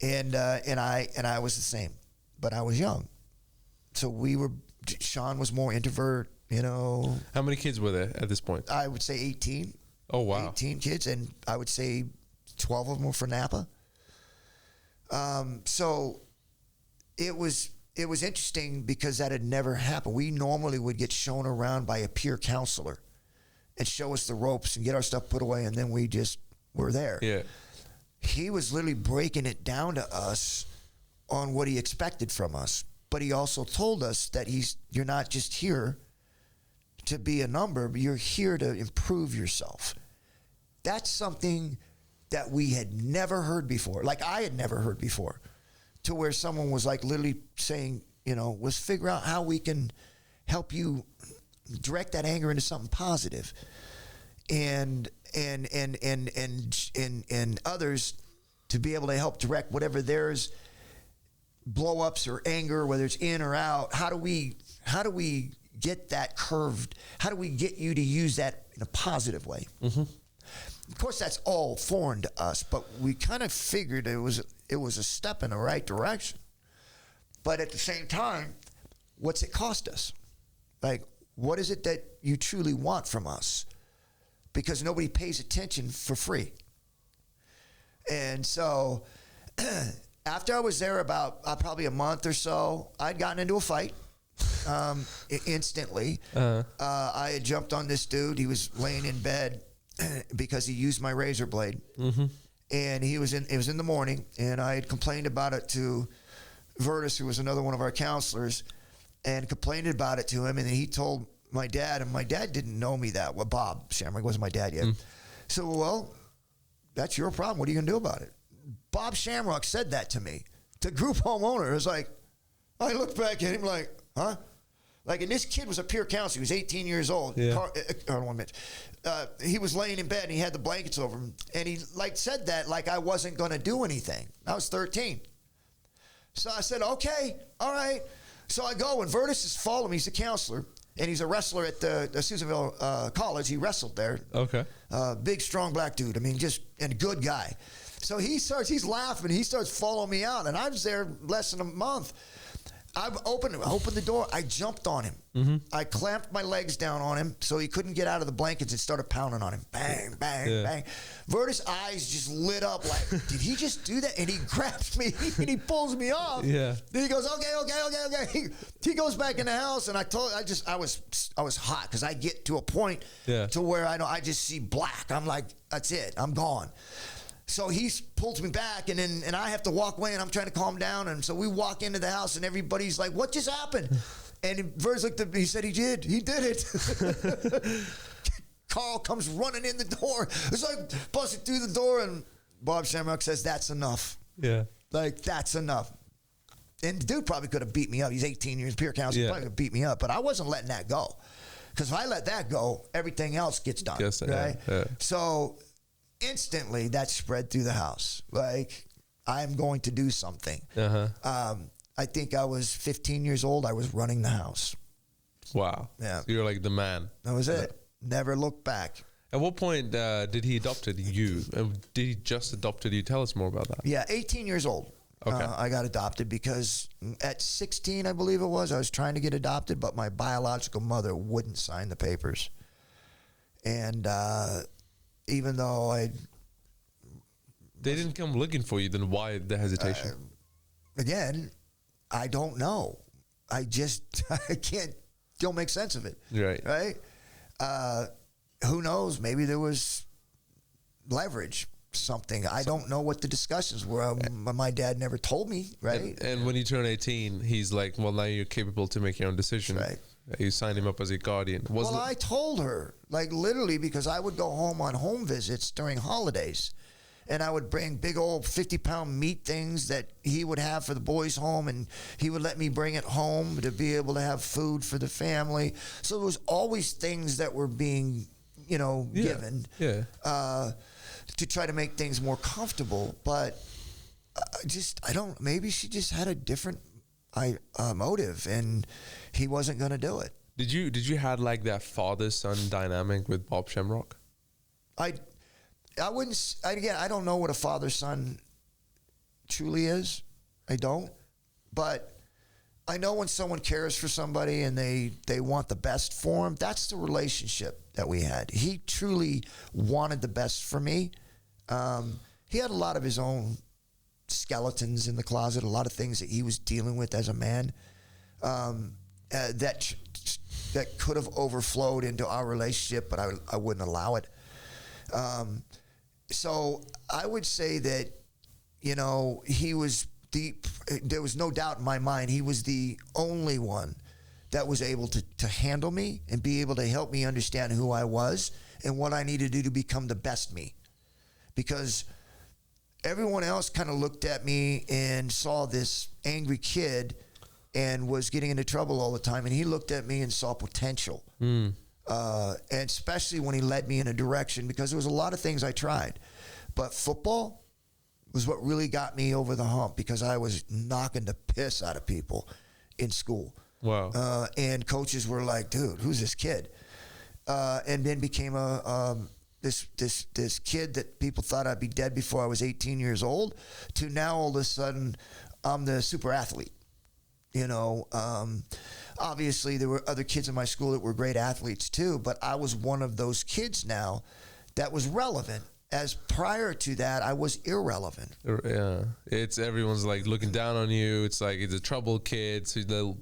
was the same, but I was young. So Sean was more introvert, How many kids were there at this point? I would say 18. Oh, wow. 18 kids, and I would say 12 of them were for Napa. So it was interesting because that had never happened. We normally would get shown around by a peer counselor and show us the ropes and get our stuff put away, and then we just were there. Yeah. He was literally breaking it down to us on what he expected from us. But he also told us that you're not just here to be a number, but you're here to improve yourself. That's something that we had never heard before. Like I had never heard before. To where someone was like literally saying, let's figure out how we can help you direct that anger into something positive. And others to be able to help direct whatever there's blow-ups or anger, whether it's in or out. How do we get that curved? How do we get you to use that in a positive way? Mm-hmm. Of course, that's all foreign to us, but we kind of figured it was a step in the right direction. But at the same time, what's it cost us? Like, what is it that you truly want from us? Because nobody pays attention for free. And so after I was there about probably a month or so, I'd gotten into a fight instantly. I had jumped on this dude. He was laying in bed because he used my razor blade. Mm-hmm. And it was in the morning, and I had complained about it to Vertus, who was another one of our counselors, and complained about it to him, and then he told my dad, and my dad didn't know me that well. Bob Shamrock wasn't my dad yet. So, well, that's your problem. What are you going to do about it? Bob Shamrock said that to me, to group homeowner. It was like, I looked back at him like, huh? Like, and this kid was a peer counselor. He was 18 years old. Yeah. I don't want to mention. He was laying in bed, and he had the blankets over him. And he, said that like I wasn't going to do anything. I was 13. So I said, okay, all right. So I go, and Vertus is following me. He's a counselor, and he's a wrestler at the Susanville College. He wrestled there. Okay. Big, strong black dude. I mean, and a good guy. So he's laughing. He starts following me out, and I was there less than a month. I opened the door. I jumped on him. Mm-hmm. I clamped my legs down on him so he couldn't get out of the blankets and started pounding on him. Bang, bang, bang. Vertus' eyes just lit up like, did he just do that? And he grabs me and he pulls me off. Yeah. Then he goes, okay. He goes back in the house, and I was hot because I get to a point to where I just see black. I'm like, that's it. I'm gone. So he pulls me back, and I have to walk away, and I'm trying to calm down. And so we walk into the house, and everybody's like, what just happened? And Vertus looked at me. He said, he did it. Carl comes running in the door. It's like busted through the door, and Bob Shamrock says, that's enough. Yeah. Like, that's enough. And the dude probably could have beat me up. He's 18 years, peer counselor. He probably could have beat me up, but I wasn't letting that go. Because if I let that go, everything else gets done. Yes, right? Yeah. So instantly that spread through the house. Like, I'm going to do something. I think I was 15 years old. I was running the house. Wow. Yeah. So you're like the man. That was it. Never looked back. At what point did he adopted you? Did he just adopted you? Tell us more about that. Yeah, 18 years old. Okay. I got adopted because at 16, I believe it was, I was trying to get adopted, but my biological mother wouldn't sign the papers. And even though they didn't come looking for you, then why the hesitation? Again, I don't know. I don't make sense of it. Right? Who knows? Maybe there was leverage, something. I don't know what the discussions were. My dad never told me, right? And when you turn 18, he's like, well, now you're capable to make your own decision. Right. You signed him up as a guardian. I told her, like, literally, because I would go home on home visits during holidays. and I would bring big old 50-pound meat things that he would have for the boys home, and he would let me bring it home to be able to have food for the family. So there was always things that were being, given to try to make things more comfortable. But maybe she just had a different motive, and he wasn't going to do it. Did you had like that father-son dynamic with Bob Shamrock? I don't know what a father-son truly is. I don't. But I know when someone cares for somebody and they want the best for him, that's the relationship that we had. He truly wanted the best for me. He had a lot of his own skeletons in the closet, a lot of things that he was dealing with as a man that could have overflowed into our relationship, but I wouldn't allow it. So I would say that, he was there was no doubt in my mind, he was the only one that was able to handle me and be able to help me understand who I was and what I needed to do to become the best me. Because everyone else kind of looked at me and saw this angry kid and was getting into trouble all the time. And he looked at me and saw potential. And especially when he led me in a direction, because there was a lot of things I tried. But football was what really got me over the hump, because I was knocking the piss out of people in school. Wow. And coaches were like, dude, who's this kid? And then became this kid that people thought I'd be dead before I was 18 years old, to now all of a sudden I'm the super athlete. Obviously there were other kids in my school that were great athletes too, but I was one of those kids now that was relevant. As prior to that, I was irrelevant. Yeah, everyone's like looking down on you. It's like it's a troubled kid, so they'll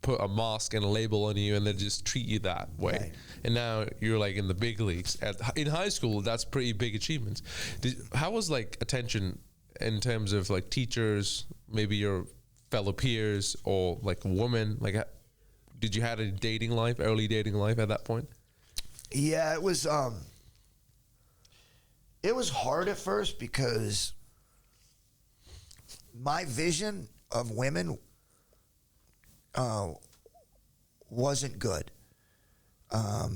put a mask and a label on you, and they just treat you that way. Right. And now you're like in the big leagues. In high school, that's pretty big achievements. How was like attention in terms of like teachers, maybe your fellow peers, or like women? Like, did you have a early dating life at that point? Yeah, it was hard at first, because my vision of women wasn't good. At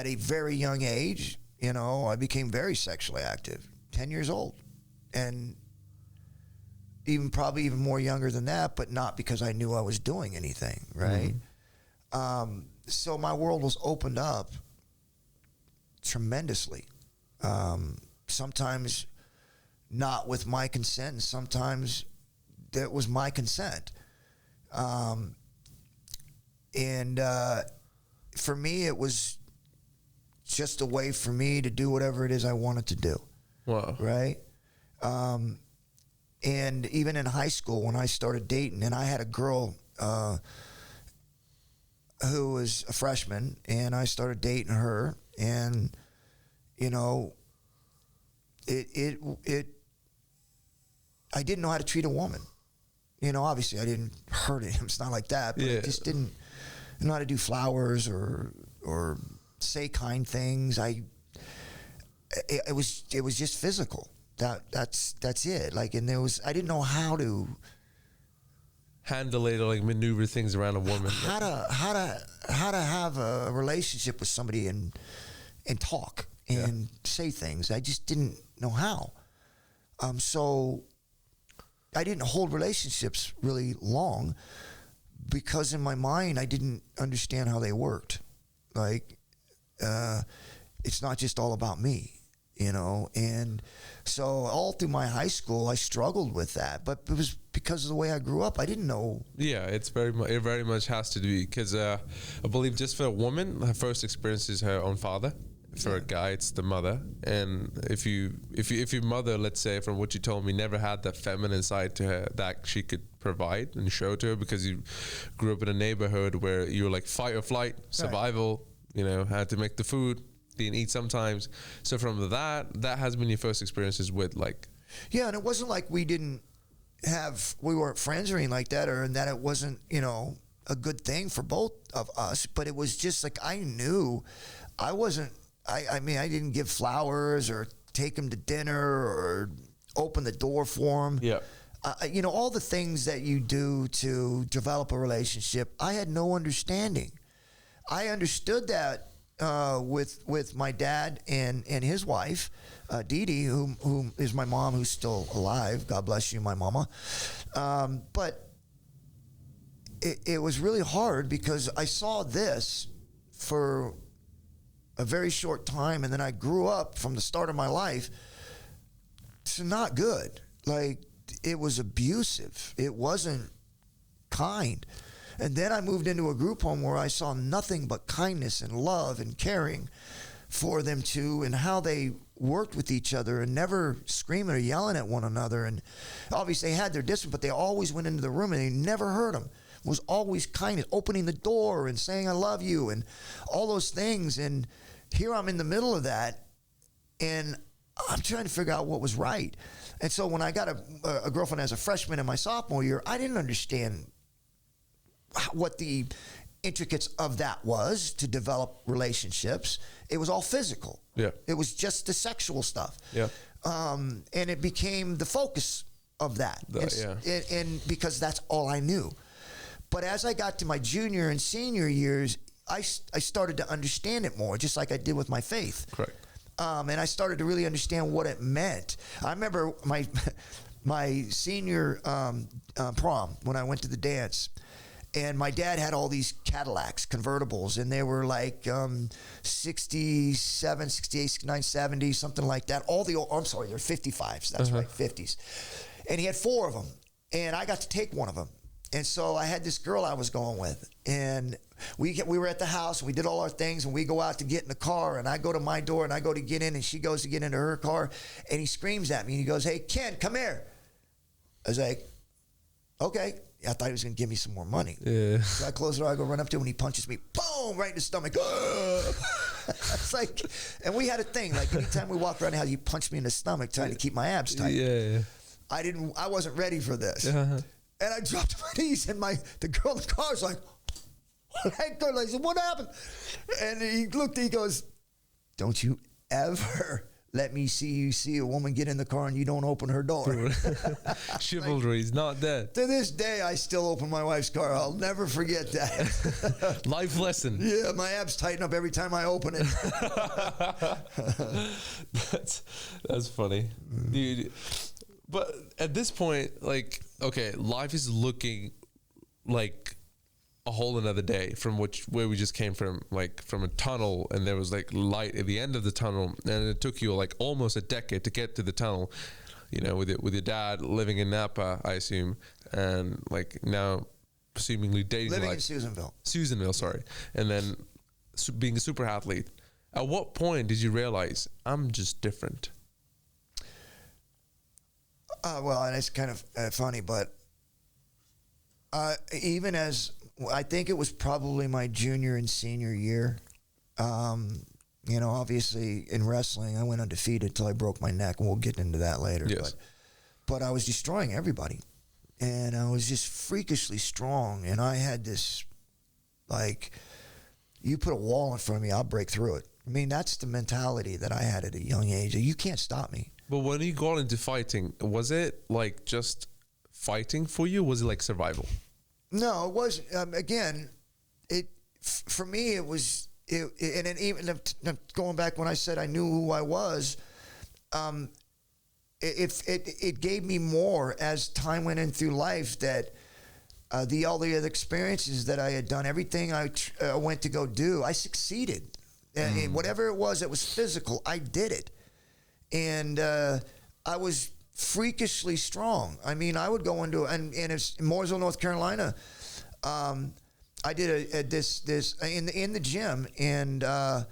a very young age, I became very sexually active, 10 years old, and probably even more younger than that, but not because I knew I was doing anything, right? Mm-hmm. So my world was opened up tremendously. Sometimes not with my consent, and sometimes that was my consent. And for me, it was just a way for me to do whatever it is I wanted to do. Wow. Right? And even in high school, when I started dating, and I had a girl who was a freshman, and I started dating her, and I didn't know how to treat a woman. Obviously I didn't hurt him. It's not like that, but I just didn't know how to do flowers or say kind things. It was just physical. That's it. Like, and I didn't know how to handle it or like maneuver things around a woman. How to have a relationship with somebody and talk and say things. I just didn't know how. So I didn't hold relationships really long, because in my mind I didn't understand how they worked. Like, it's not just all about me, and so all through my high school I struggled with that, but it was because of the way I grew up. I didn't know. Yeah, it very much has to do, because I believe just for a woman, her first experience is her own father. For a guy, it's the mother. And if your mother, let's say, from what you told me, never had that feminine side to her that she could provide and show to her, because you grew up in a neighborhood where you were like fight or flight, survival, had to make the food, didn't eat sometimes. So from that has been your first experiences with like. Yeah, and it wasn't like we weren't friends or anything like that, or that it wasn't, a good thing for both of us, but it was just like I knew I wasn't. I mean, I didn't give flowers or take him to dinner or open the door for him. Yeah. You know, all the things that you do to develop a relationship, I had no understanding. I understood that with my dad and his wife, Dee Dee, who is my mom, who's still alive. God bless you, my mama. But it was really hard because I saw this for a very short time, and then I grew up from the start of my life to not good. Like, it was abusive. It wasn't kind. And then I moved into a group home where I saw nothing but kindness and love and caring for them too, and how they worked with each other and never screaming or yelling at one another. And obviously they had their distance, but they always went into the room and they never hurt them. It was always kindness, opening the door and saying I love you and all those things. And here I'm in the middle of that, and I'm trying to figure out what was right. And so when I got a girlfriend as a freshman in my sophomore year, I didn't understand what the intricacies of that was to develop relationships. It was all physical. Yeah. It was just the sexual stuff. Yeah. And it became the focus of that. And because that's all I knew. But as I got to my junior and senior years, I started to understand it more, just like I did with my faith. Correct. And I started to really understand what it meant. I remember my senior prom when I went to the dance. And my dad had all these Cadillacs, convertibles, and they were like 67, 68, 69, 70, something like that. All the old, I'm sorry, they're 55s. That's right, 50s. And he had 4 of them, and I got to take one of them. And so I had this girl I was going with, and we were at the house, and we did all our things, and we go out to get in the car, and I go to my door, and I go to get in, and she goes to get into her car, and he screams at me, and he goes, "Hey, Ken, come here." I was like, okay. I thought he was going to give me some more money. Yeah. So I close the door, I go run up to him, and he punches me, boom, right in the stomach. It's like, and we had a thing, like anytime we walked around the house, he punched me in the stomach trying to keep my abs tight. Yeah. I wasn't ready for this. Uh-huh. And I dropped to my knees, and the girl in the car was like, I said, "What happened?" And he looked, he goes, "Don't you ever let me see a woman get in the car and you don't open her door." Chivalry is not dead. To this day, I still open my wife's car. I'll never forget that. Life lesson. Yeah, my abs tighten up every time I open it. That's funny. Dude. But at this point, like, okay, life is looking like a whole another day from where we just came from, like from a tunnel, and there was like light at the end of the tunnel, and it took you like almost a decade to get to the tunnel, you know, with your dad living in Napa, I assume, and like now presumably dating living like in Susanville, sorry, and then being a super athlete. At what point did you realize I'm just different? Well, and it's kind of funny, but even as I think it was probably my junior and senior year. You know, obviously in wrestling, I went undefeated till I broke my neck, and we'll get into that later. Yes. But I was destroying everybody, and I was just freakishly strong. And I had this, like, you put a wall in front of me, I'll break through it. I mean, that's the mentality that I had at a young age. You can't stop me. But when you got into fighting, was it like just fighting for you? Was it like survival? No, it was. Again, for me, it was. And even going back when I said I knew who I was, it gave me more as time went in through life that all the other experiences that I had done, everything I went to go do, I succeeded. And whatever it was that was physical, I did it, and I was freakishly strong. I mean, I would go into and it's in Mooresville, North Carolina. I did this in the gym, and I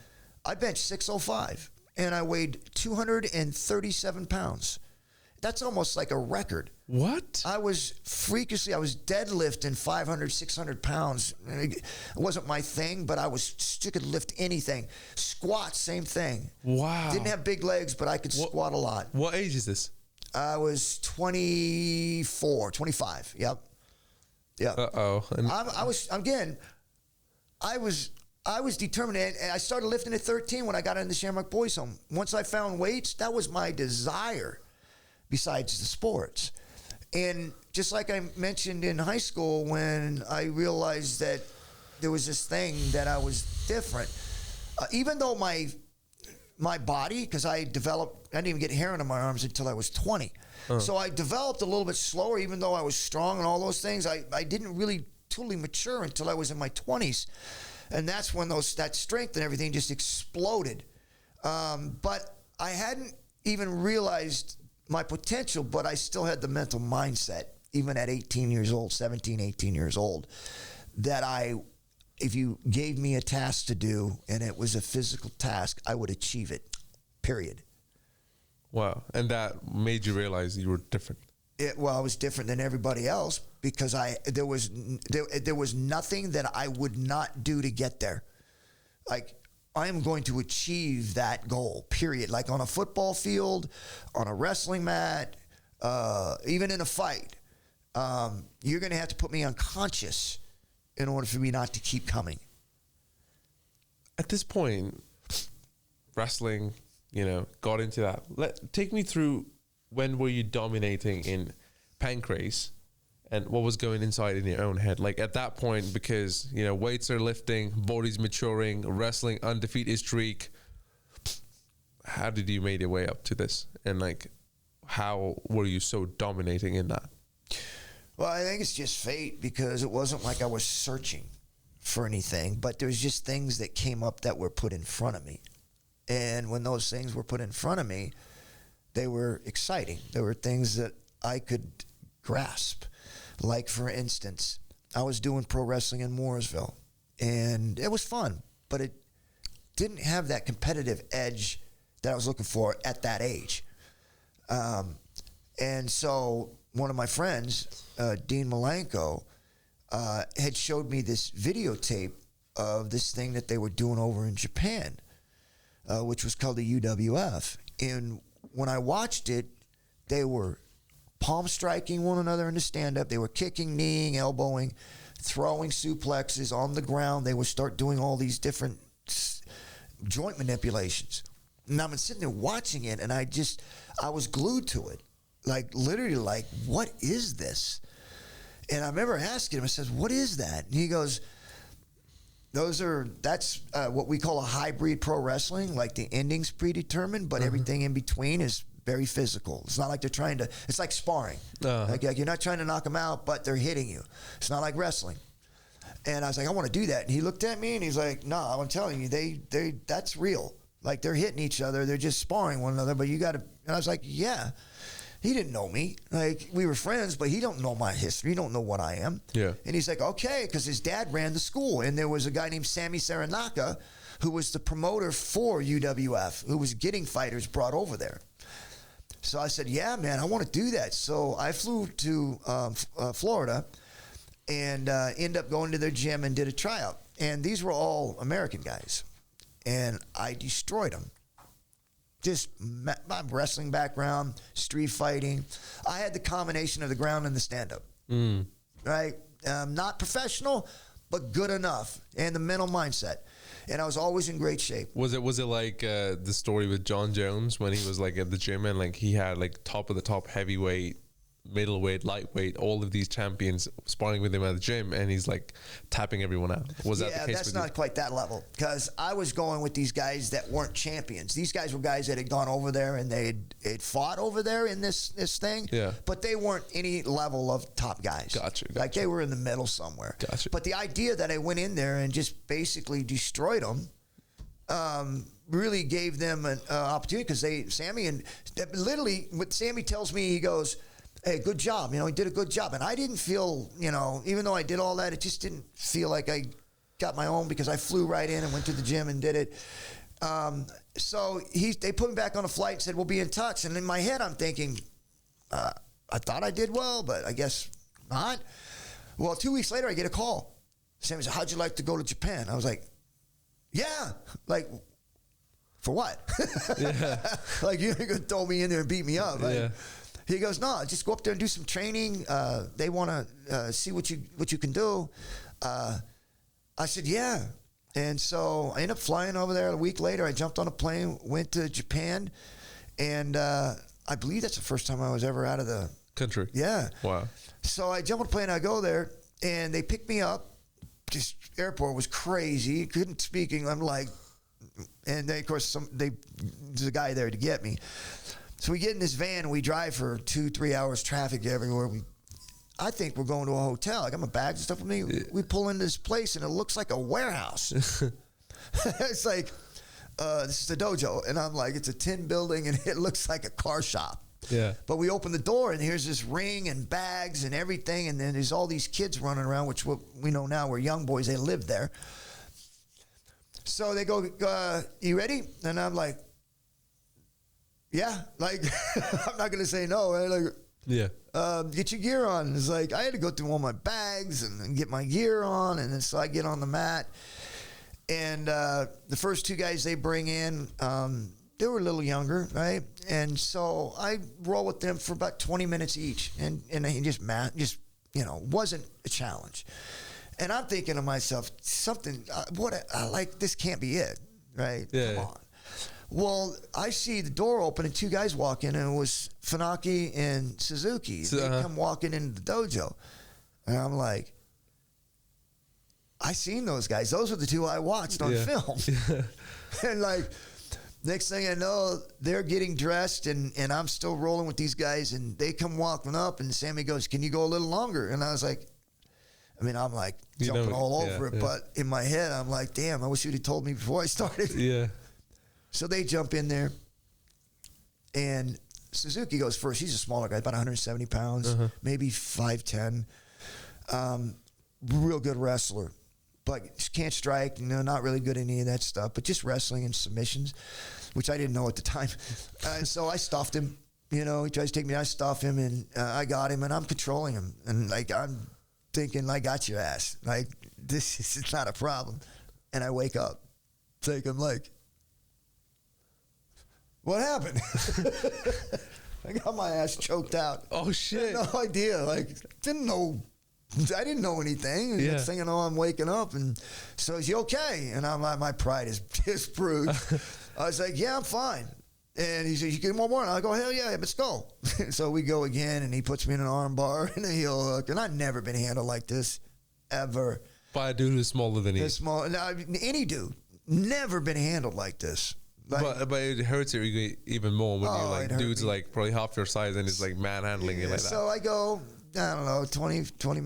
benched 605, and I weighed 237 pounds. That's almost like a record. What? I was deadlifting 500, 600 pounds. It wasn't my thing, but I could lift anything. Squats, same thing. Wow. Didn't have big legs, but I could squat a lot. What age is this? I was 24, 25. Yep. Uh-oh. I I was determined, and I started lifting at 13 when I got into the Shamrock Boys Home. Once I found weights, that was my desire besides the sports. And just like I mentioned in high school, when I realized that there was this thing that I was different, even though my body, because I didn't even get hair on my arms until I was 20. So I developed a little bit slower, even though I was strong and all those things. I didn't really totally mature until I was in my 20s. And that's when that strength and everything just exploded. But I hadn't even realized my potential, but I still had the mental mindset, even at 18 years old, 17, 18 years old, that if you gave me a task to do and it was a physical task, I would achieve it, period. Wow. And that made you realize you were different. I was different than everybody else because there was nothing that I would not do to get there. Like, I am going to achieve that goal, period. Like on a football field, on a wrestling mat, even in a fight, you're going to have to put me unconscious in order for me not to keep coming. At this point, wrestling, got into that. Take me through, when were you dominating in Pancrase and what was going inside in your own head? Like at that point, because, weights are lifting, body's maturing, wrestling, undefeated streak. How did you make your way up to this? And how were you so dominating in that? Well, I think it's just fate, because it wasn't like I was searching for anything, but there's just things that came up that were put in front of me. And when those things were put in front of me, they were exciting. There were things that I could grasp. Like, for instance, I was doing pro wrestling in Mooresville, and it was fun, but it didn't have that competitive edge that I was looking for at that age. And so one of my friends, Dean Malenko, had showed me this videotape of this thing that they were doing over in Japan, which was called the UWF. And when I watched it, they were palm striking one another in the stand-up. They were kicking, kneeing, elbowing, throwing suplexes on the ground. They would start doing all these different joint manipulations. And I'm sitting there watching it, and I was glued to it. Like, literally, what is this? And I remember asking him, I says, what is that? And he goes, that's what we call a hybrid pro wrestling. Like, the ending's predetermined, but everything in between is very physical. It's not like they're trying to, it's like sparring. Like you're not trying to knock them out, but they're hitting you. It's not like wrestling. And I was like, I want to do that. And he looked at me and he's like, no, I'm telling you, that's real. Like, they're hitting each other. They're just sparring one another, but you got to, and I was like, yeah. He didn't know me. Like, we were friends, but he don't know my history. He don't know what I am. Yeah. And he's like, okay, because his dad ran the school. And there was a guy named Sammy Saranaka who was the promoter for UWF, who was getting fighters brought over there. So I said, yeah, man, I want to do that. So I flew to Florida and ended up going to their gym and did a tryout. And these were all American guys. And I destroyed them. Just my wrestling background, street fighting. I had the combination of the ground and the stand-up. Right? Not professional, but good enough. And the mental mindset. And I was always in great shape. Was it like the story with John Jones when he was at the gym and he had top of the top heavyweight, middleweight, lightweight, all of these champions sparring with him at the gym, and he's tapping everyone out? Was that the case? Yeah, that's not quite that level, because I was going with these guys that weren't champions. These guys were guys that had gone over there and they'd fought over there in this thing. Yeah. But they weren't any level of top guys. Gotcha. Like, they were in the middle somewhere. Gotcha. But the idea that I went in there and just basically destroyed them really gave them an opportunity, because Sammy, and literally what Sammy tells me, he goes, hey, good job. He did a good job. And I didn't feel, even though I did all that, it just didn't feel like I got my own, because I flew right in and went to the gym and did it. So they put me back on a flight and said, we'll be in touch. And in my head, I'm thinking, I thought I did well, but I guess not. Well, 2 weeks later, I get a call. Sammy said, how'd you like to go to Japan? I was like, yeah. Like, for what? Yeah. Like, you're going to throw me in there and beat me up. Right? Yeah. He goes, no, just go up there and do some training. They want to see what you can do. I said, yeah. And so I ended up flying over there. A week later, I jumped on a plane, went to Japan, and I believe that's the first time I was ever out of the country. Yeah. Wow. So I jump on a plane, I go there, and they pick me up. This airport was crazy. Couldn't speak English. I'm like, and they, of course, there's a guy there to get me. So we get in this van, and we drive for 2-3 hours, traffic everywhere. I think we're going to a hotel. I got my bags and stuff with me. We pull into this place, and it looks like a warehouse. It's like, this is the dojo. And I'm like, it's a tin building, and it looks like a car shop. Yeah. But we open the door, and here's this ring and bags and everything, and then there's all these kids running around, which we know now were young boys. They live there. So they go, you ready? And I'm like, yeah. Like, I'm not going to say no. Right? Like, yeah. Get your gear on. It's like, I had to go through all my bags and get my gear on, and then so I get on the mat. And the first two guys they bring in, they were a little younger, right? And so I roll with them for about 20 minutes each, and just wasn't a challenge. And I'm thinking to myself, this can't be it, right? Yeah. Come on. Well, I see the door open and two guys walk in, and it was Funaki and Suzuki. They come walking into the dojo, and I'm like, I seen those guys. Those were the two I watched on film. And like, next thing I know, they're getting dressed, and I'm still rolling with these guys, and they come walking up, and Sammy goes, can you go a little longer? And I was like, I'm like jumping all over it, but in my head, I'm like, damn, I wish you'd have told me before I started. Yeah. So they jump in there, and Suzuki goes first. He's a smaller guy, about 170 pounds, maybe 5'10". Real good wrestler, but just can't strike, not really good at any of that stuff, but just wrestling and submissions, which I didn't know at the time. And so I stuffed him. He tries to take me, I stuff him, and I got him, and I'm controlling him. And like, I'm thinking, I got your ass. Like, this is not a problem. And I wake up. It's like, I'm like, what happened? I got my ass choked out. Oh, shit. I had no idea. Like, I didn't know anything. And next thing I know, I'm waking up, and so is you okay? And I'm like, my pride is just bruised. I was like, yeah, I'm fine. And he says, you get one more? And I go, hell yeah, let's go. So we go again, and he puts me in an arm bar and a heel hook. And I've never been handled like this, ever. By a dude who's smaller than you. Any dude. Never been handled like this. Like, but it hurts you even more when dudes like probably half your size and it's like manhandling you like that. So I go, I don't know, 20,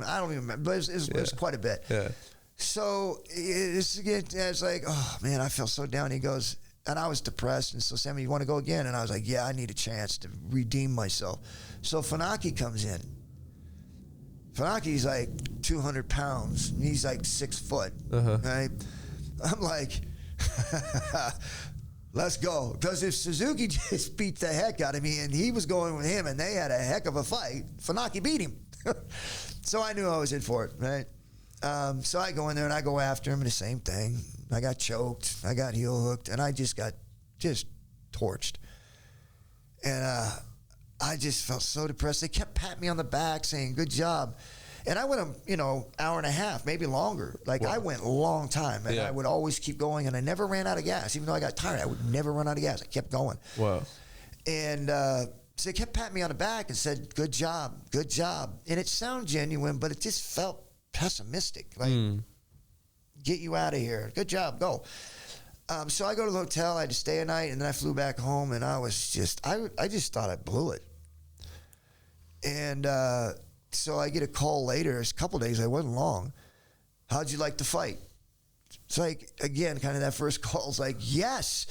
I don't even remember, but it was quite a bit. Yeah. So it's like, oh man, I feel so down. He goes, and I was depressed, and so Sammy, you want to go again? And I was like, yeah, I need a chance to redeem myself. So Funaki comes in. Funaki's like 200 pounds. And he's like 6 foot, right? I'm like, let's go. Because if Suzuki just beat the heck out of me, and he was going with him, and they had a heck of a fight, Funaki beat him. So I knew I was in for it, right? So I go in there, and I go after him, and the same thing. I got choked. I got heel hooked, and I just got torched. And I just felt so depressed. They kept patting me on the back, saying, good job. And I went, hour and a half, maybe longer. Like, I went a long time, and I would always keep going, and I never ran out of gas. Even though I got tired, I would never run out of gas. I kept going. Wow. And so they kept patting me on the back and said, good job, good job. And it sounded genuine, but it just felt pessimistic. Like, get you out of here. Good job, go. So I go to the hotel. I had to stay a night, and then I flew back home, and I was just, I just thought I blew it. And so I get a call later. It's a couple of days. It wasn't long. How'd you like to fight? It's like, again, kind of that first call. It's like, yes.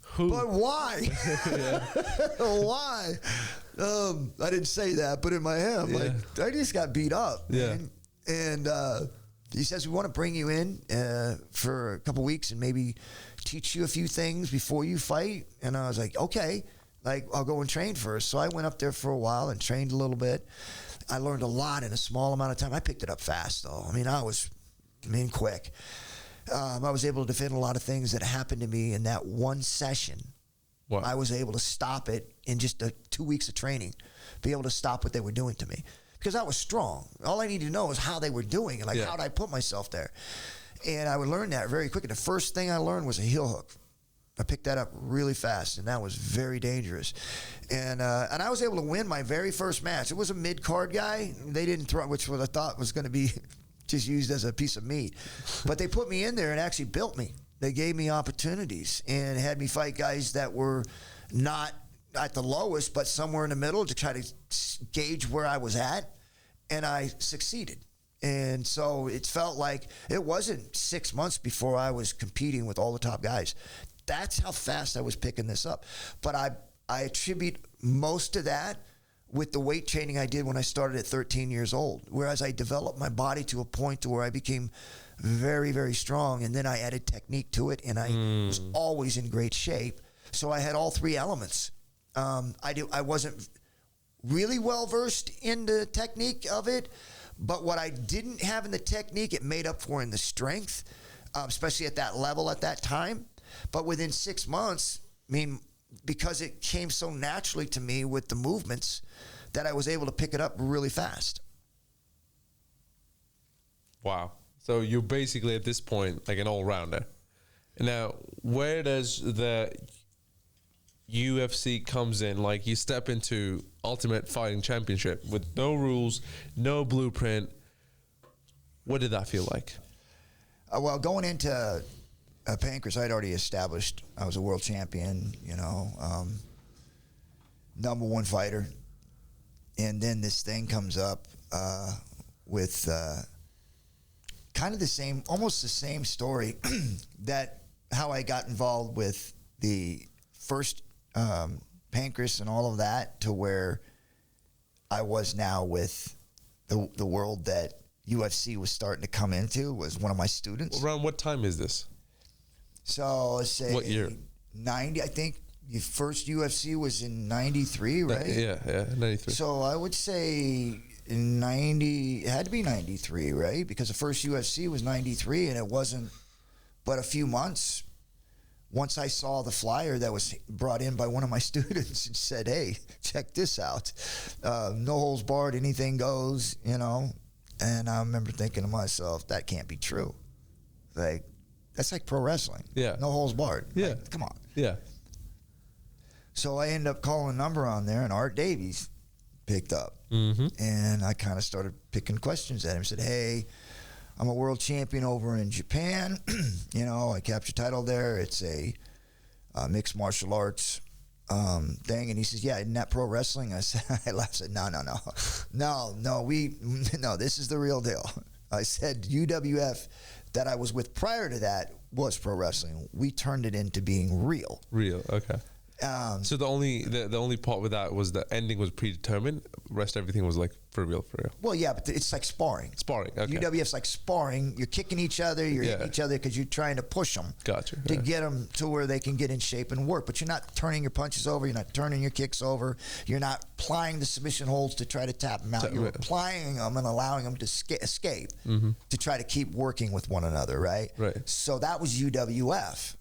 Who? But why? Why? I didn't say that, but in my head, I'm like, I just got beat up. Yeah. And he says, we want to bring you in for a couple weeks and maybe teach you a few things before you fight. And I was like, okay. Like, I'll go and train first. So I went up there for a while and trained a little bit. I learned a lot in a small amount of time. I picked it up fast, though. I was quick. I was able to defend a lot of things that happened to me in that one session. Wow. I was able to stop it in just 2 weeks of training, be able to stop what they were doing to me. Because I was strong. All I needed to know was how they were doing it, like how did I put myself there. And I would learn that very quickly. The first thing I learned was a heel hook. I picked that up really fast, and that was very dangerous. And I was able to win my very first match. It was a mid-card guy. They didn't throw, which was I thought was going to be just used as a piece of meat. But they put me in there and actually built me. They gave me opportunities and had me fight guys that were not at the lowest, but somewhere in the middle to try to gauge where I was at. And I succeeded. And so it felt like it wasn't 6 months before I was competing with all the top guys. That's how fast I was picking this up. But I attribute most of that with the weight training I did when I started at 13 years old. Whereas I developed my body to a point to where I became very, very strong. And then I added technique to it, and I was always in great shape. So I had all three elements. I wasn't really well-versed in the technique of it, but what I didn't have in the technique, it made up for in the strength, especially at that level at that time. But within 6 months, I mean, because it came so naturally to me with the movements, that I was able to pick it up really fast. Wow. So you're basically at this point like an all-rounder. Now, where does the UFC comes in? Like, you step into Ultimate Fighting Championship with no rules, no blueprint. What did that feel like? Well, going into Pancras, I'd already established I was a world champion, number one fighter. And then this thing comes up with kind of the same, almost the same story that how I got involved with the first Pancras and all of that, to where I was now with the world that UFC was starting to come into, was one of my students. Around what time is this? So let's say what year? 90, I think. The first UFC was in 93, right? Yeah, 93. So I would say in 90, it had to be 93, right? Because the first UFC was 93, and it wasn't but a few months. Once I saw the flyer that was brought in by one of my students and said, hey, check this out. No holds barred, anything goes, And I remember thinking to myself, that can't be true. Like, that's like pro wrestling. Yeah. No holds barred. Yeah. Like, come on. Yeah. So I ended up calling a number on there, and Art Davies picked up. Mm-hmm. And I kind of started picking questions at him. Said, hey, I'm a world champion over in Japan. I captured title there. It's a mixed martial arts thing. And he says, yeah, isn't that pro wrestling? I laughed. I said, no, this is the real deal. I said, UWF that I was with prior to that was pro wrestling. We turned it into being real. Real, okay. So the only part with that was the ending was predetermined. Rest everything was like for real. Well, yeah, but it's like sparring. Sparring. Okay. UWF's like sparring. You're kicking each other. You're hitting each other because you're trying to push them. Gotcha. To get them to where they can get in shape and work. But you're not turning your punches over. You're not turning your kicks over. You're not applying the submission holds to try to tap them out. You're applying them and allowing them to escape to try to keep working with one another. Right. Right. So that was UWF.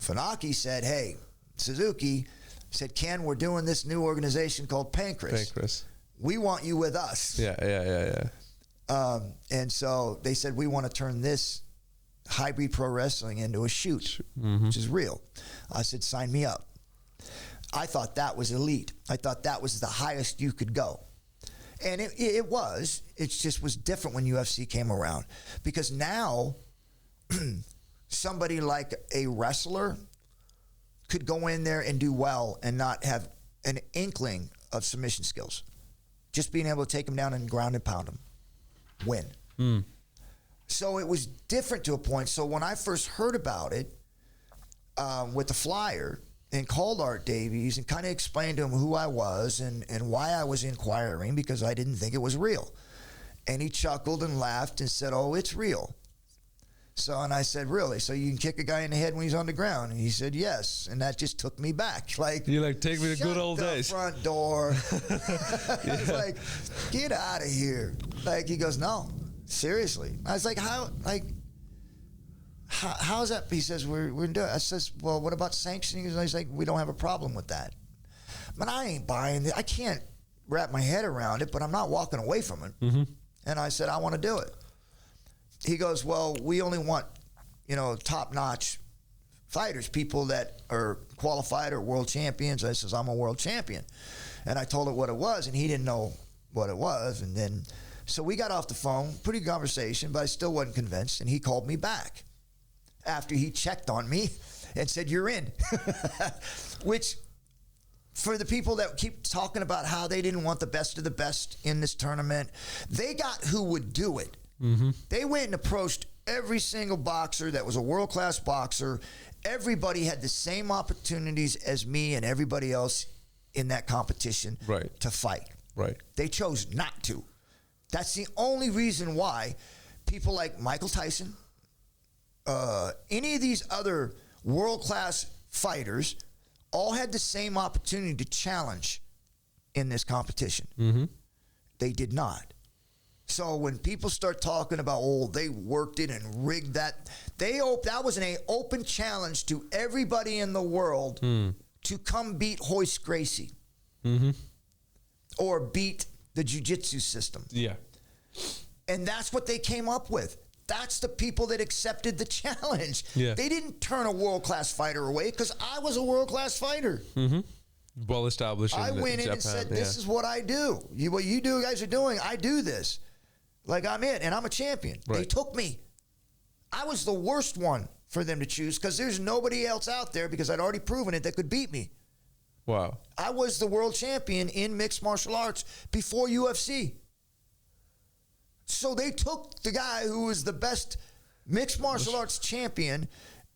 Funaki said, "Hey." Suzuki said, Ken, we're doing this new organization called Pancras. We want you with us. Yeah. And so they said, we want to turn this hybrid pro wrestling into a shoot, which is real. I said, sign me up. I thought that was elite. I thought that was the highest you could go. And it was. It just was different when UFC came around. Because now, somebody like a wrestler could go in there and do well and not have an inkling of submission skills. Just being able to take them down and ground and pound them. Win. So it was different to a point. So when I first heard about it with the flyer and called Art Davies and kind of explained to him who I was and why I was inquiring, because I didn't think it was real. And he chuckled and laughed and said, oh, it's real. So, and I said, really? So you can kick a guy in the head when he's on the ground? And he said, yes. And that just took me back. Like, you like, take me to good old days. Front door. I was like, get out of here. Like, he goes, no, seriously. I was like, how is that? He says, we're doing it. I says, well, what about sanctioning? And he's like, we don't have a problem with that. But I ain't buying it. I can't wrap my head around it, but I'm not walking away from it. And I said, I want to do it. he goes, well, we only want, top-notch fighters, people that are qualified or world champions. I says, I'm a world champion. And I told her what it was, and he didn't know what it was. And then, so we got off the phone, pretty good conversation, but I still wasn't convinced. And he called me back after he checked on me and said, you're in. Which, for the people that keep talking about how they didn't want the best of the best in this tournament, they got who would do it. Mm-hmm. They went and approached every single boxer that was a world-class boxer. Everybody had the same opportunities as me and everybody else in that competition to fight. Right. They chose not to. That's the only reason why people like Michael Tyson, any of these other world-class fighters, all had the same opportunity to challenge in this competition. Mm-hmm. They did not. So when people start talking about, they worked it and rigged that, that was an open challenge to everybody in the world to come beat Royce Gracie or beat the jiu-jitsu system. Yeah. And that's what they came up with. That's the people that accepted the challenge. Yeah. They didn't turn a world-class fighter away because I was a world-class fighter. Mm-hmm. Well established. I went in and said, this is what I do. What you guys are doing, I do this. Like, I'm it, and I'm a champion. Right. They took me. I was the worst one for them to choose because there's nobody else out there, because I'd already proven it, that could beat me. Wow. I was the world champion in mixed martial arts before UFC. So they took the guy who was the best mixed martial arts champion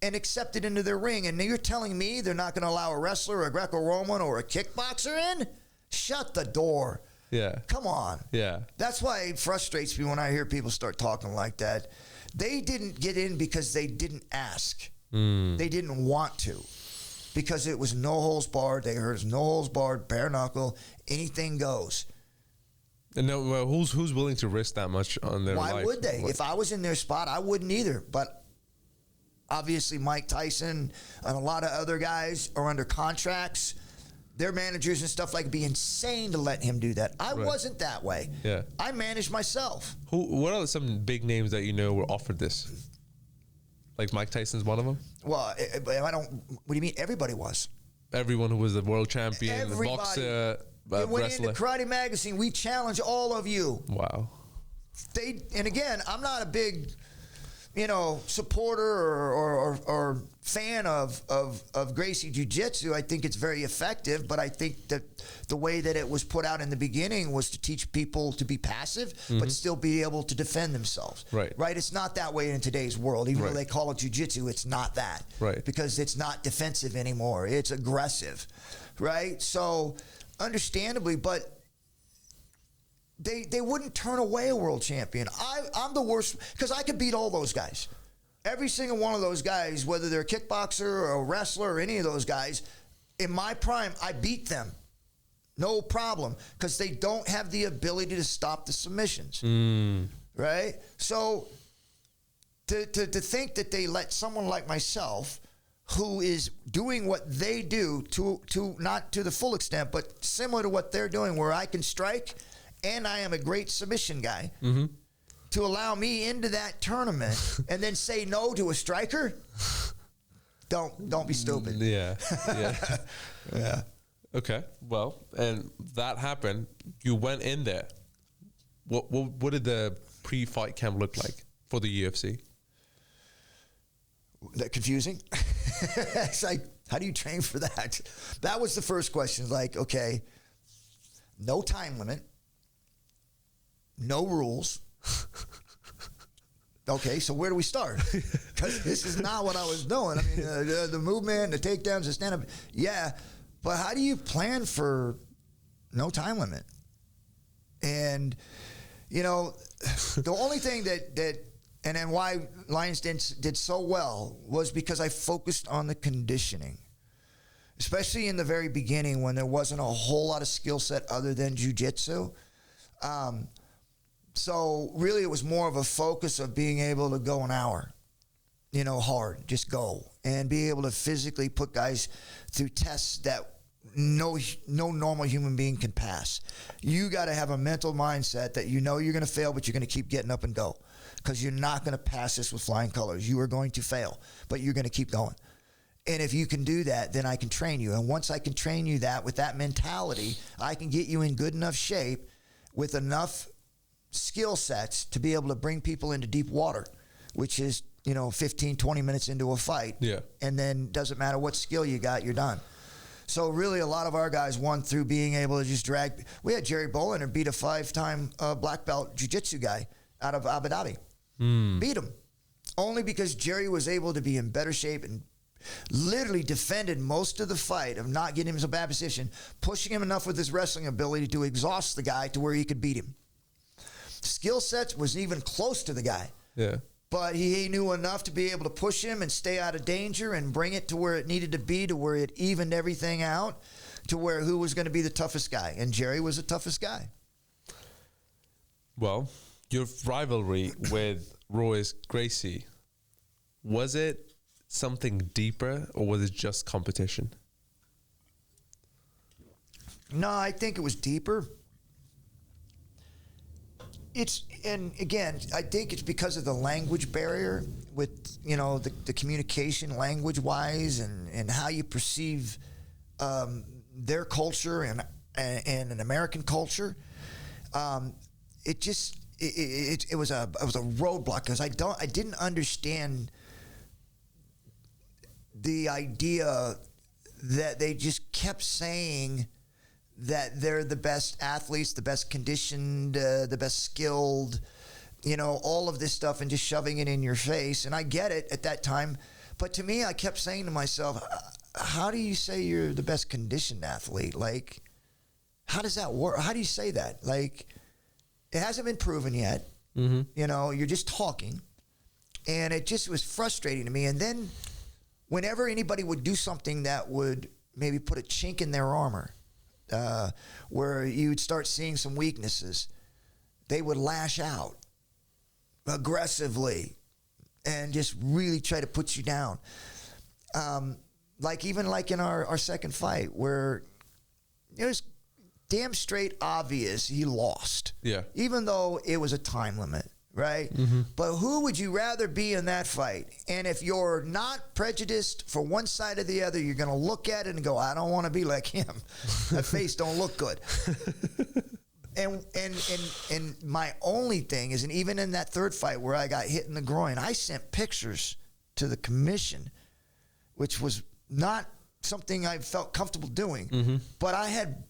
and accepted into their ring. And you're telling me they're not going to allow a wrestler, a Greco-Roman, or a kickboxer in? Shut the door. Yeah. Come on. Yeah. That's why it frustrates me when I hear people start talking like that. They didn't get in because they didn't ask. They didn't want to. Because it was no holds barred. They heard it was no holds barred, bare knuckle, anything goes. And no, well, who's willing to risk that much on their life? Why would they? If I was in their spot, I wouldn't either. But obviously Mike Tyson and a lot of other guys are under contracts. Their managers and stuff, like, it'd be insane to let him do that. I wasn't that way. Yeah. I managed myself. What are some big names that were offered this? Like Mike Tyson's one of them? Well, what do you mean? Everybody was. Everyone who was the world champion, the boxer, it went into Karate Magazine. We challenge all of you. Wow. And again, I'm not a big, supporter or fan of Gracie Jiu-Jitsu. I think it's very effective, but I think that the way that it was put out in the beginning was to teach people to be passive, but still be able to defend themselves. Right. Right? It's not that way in today's world. Even though they call it Jiu-Jitsu, it's not that. Right. Because it's not defensive anymore. It's aggressive. Right? So, understandably, but they wouldn't turn away a world champion. I'm the worst, because I could beat all those guys. Every single one of those guys, whether they're a kickboxer or a wrestler or any of those guys, in my prime, I beat them. No problem, because they don't have the ability to stop the submissions. Right? So to think that they let someone like myself, who is doing what they do, to not to the full extent, but similar to what they're doing, where I can strike and I am a great submission guy, to allow me into that tournament and then say no to a striker, don't be stupid. Yeah. Yeah. Yeah. Okay. Well, and that happened. You went in there. What did the pre-fight camp look like for the UFC? That confusing? It's like, how do you train for that? That was the first question. Like, okay, no time limit, no rules. Okay, so where do we start? Because this is not what I was doing. I mean, the movement, the takedowns, the stand-up. Yeah, but how do you plan for no time limit? And, the only thing that and then why Lions did so well was because I focused on the conditioning, especially in the very beginning when there wasn't a whole lot of skill set other than jiu-jitsu. So really it was more of a focus of being able to go an hour, hard, just go, and be able to physically put guys through tests that no normal human being can pass. You got to have a mental mindset that you're going to fail, but you're going to keep getting up and go. because you're not going to pass this with flying colors. You are going to fail, but you're going to keep going. And if you can do that, then I can train you. And once I can train you that with that mentality, I can get you in good enough shape with enough skill sets to be able to bring people into deep water, which is, 15, 20 minutes into a fight. Yeah. And then doesn't matter what skill you got, you're done. So really a lot of our guys won through being able to just drag. We had Jerry Bolander beat a 5-time black belt jiu-jitsu guy out of Abu Dhabi. Beat him. Only because Jerry was able to be in better shape and literally defended most of the fight of not getting him in a bad position, pushing him enough with his wrestling ability to exhaust the guy to where he could beat him. Skill sets was even close to the guy. Yeah. But he knew enough to be able to push him and stay out of danger and bring it to where it needed to be, to where it evened everything out, to where who was going to be the toughest guy. And Jerry was the toughest guy. Well, your rivalry with Royce Gracie, was it something deeper or was it just competition? No, I think it was deeper. And again, I think it's because of the language barrier with, the communication language-wise and how you perceive their culture and an American culture. It was a roadblock because I didn't understand the idea that they just kept saying that they're the best athletes, the best conditioned, the best skilled, all of this stuff, and just shoving it in your face. And I get it at that time. But to me, I kept saying to myself, how do you say you're the best conditioned athlete? Like, how does that work? How do you say that? Like, it hasn't been proven yet. Mm-hmm. You're just talking. And it just was frustrating to me. And then whenever anybody would do something that would maybe put a chink in their armor, where you'd start seeing some weaknesses, they would lash out aggressively and just really try to put you down. Like in our second fight, where it was damn straight obvious he lost. Yeah. Even though it was a time limit, right? Mm-hmm. But who would you rather be in that fight? And if you're not prejudiced for one side or the other, you're going to look at it and go, I don't want to be like him. That face don't look good. And my only thing is, and even in that third fight where I got hit in the groin, I sent pictures to the commission, which was not something I felt comfortable doing. Mm-hmm. But I had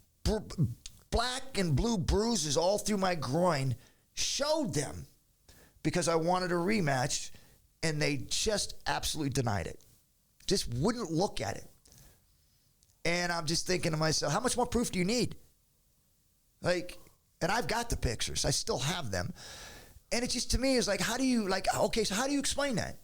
black and blue bruises all through my groin, showed them, because I wanted a rematch, and they just absolutely denied it. Just wouldn't look at it. And I'm just thinking to myself, how much more proof do you need? And I've got the pictures. I still have them. And it just, to me, is like, how do you explain that?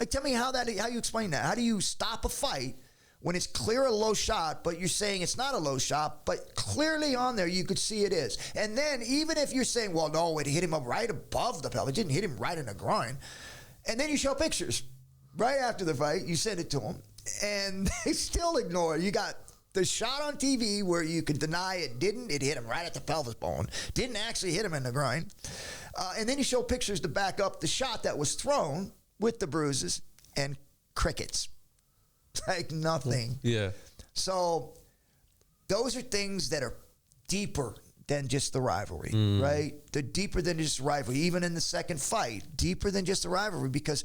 Like, tell me how you explain that. How do you stop a fight when it's clear a low shot, but you're saying it's not a low shot, but clearly on there you could see it is. And then even if you're saying, well, no, it hit him up right above the pelvis, it didn't hit him right in the groin, and then you show pictures right after the fight, you send it to them, and they still ignore it. You got the shot on TV where you can deny it hit him right at the pelvis bone, didn't actually hit him in the groin, and then you show pictures to back up the shot that was thrown with the bruises, and crickets. Like nothing. Yeah. So those are things that are deeper than just the rivalry, right? They're deeper than just the rivalry. Even in the second fight, deeper than just the rivalry, because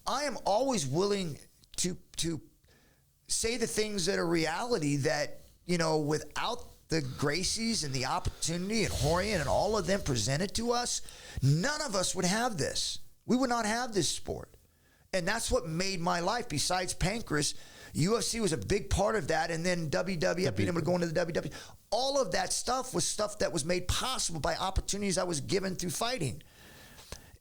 I am always willing to say the things that are reality that, without the Gracies and the opportunity and Horian and all of them presented to us, none of us would have this. We would not have this sport. And that's what made my life. Besides Pancras, UFC was a big part of that, and then WWF being able to go into the WWE. All of that stuff was stuff that was made possible by opportunities I was given through fighting.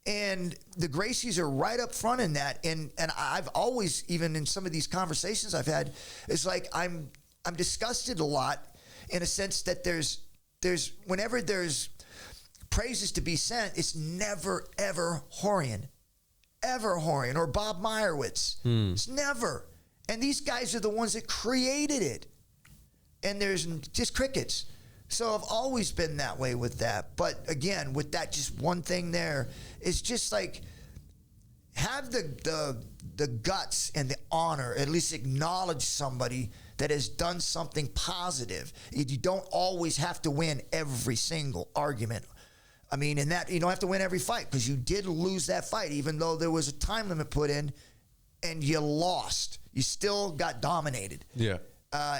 And the Gracies are right up front in that. And I've always, even in some of these conversations I've had, it's like I'm disgusted a lot in a sense that there's whenever there's praises to be sent, it's never, ever Horian. Ever Horian or Bob Meyerowitz. It's never. And these guys are the ones that created it. And there's just crickets. So I've always been that way with that. But again, with that just one thing there, it's just like have the guts and the honor, at least acknowledge somebody that has done something positive. You don't always have to win every single argument. I mean, in that, you don't have to win every fight, because you did lose that fight, even though there was a time limit put in and you lost. You still got dominated. Yeah.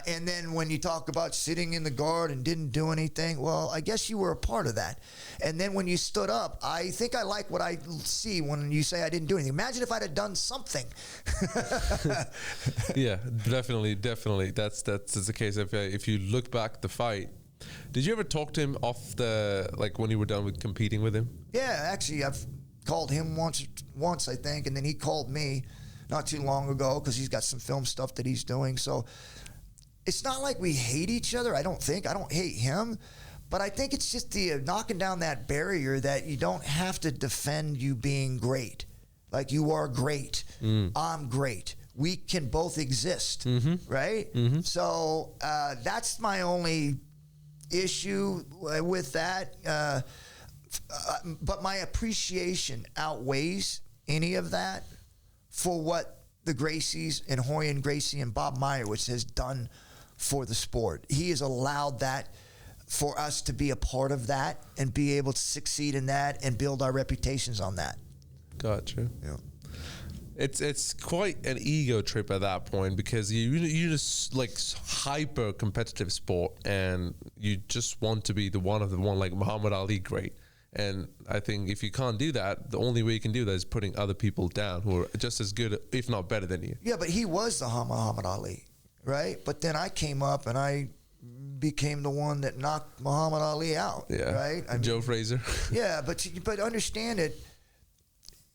And then when you talk about sitting in the guard and didn't do anything, well, I guess you were a part of that. And then when you stood up, I think I like what I see when you say I didn't do anything. Imagine if I'd have done something. Yeah, definitely. That's the case. If you look back at the fight, did you ever talk to him off the, like, when you were done with competing with him? Yeah, actually, I've called him once, I think, and then he called me not too long ago, because he's got some film stuff that he's doing. So it's not like we hate each other, I don't think. I don't hate him. But I think it's just the knocking down that barrier that you don't have to defend you being great. Like, you are great. I'm great. We can both exist, right? So that's my only issue with that. But my appreciation outweighs any of that for what the Gracies and Rorion Gracie and Bob Meyerowitz has done for the sport. He has allowed that for us to be a part of that and be able to succeed in that and build our reputations on that. Gotcha. Yeah. It's quite an ego trip at that point, because you just, like, hyper competitive sport, and you just want to be the one of the one, like Muhammad Ali, great. And I think if you can't do that, the only way you can do that is putting other people down who are just as good, if not better than you. Yeah, but he was the Muhammad Ali, right? But then I came up and I became the one that knocked Muhammad Ali out, right? I mean, Joe Frazier. Yeah, but understand it,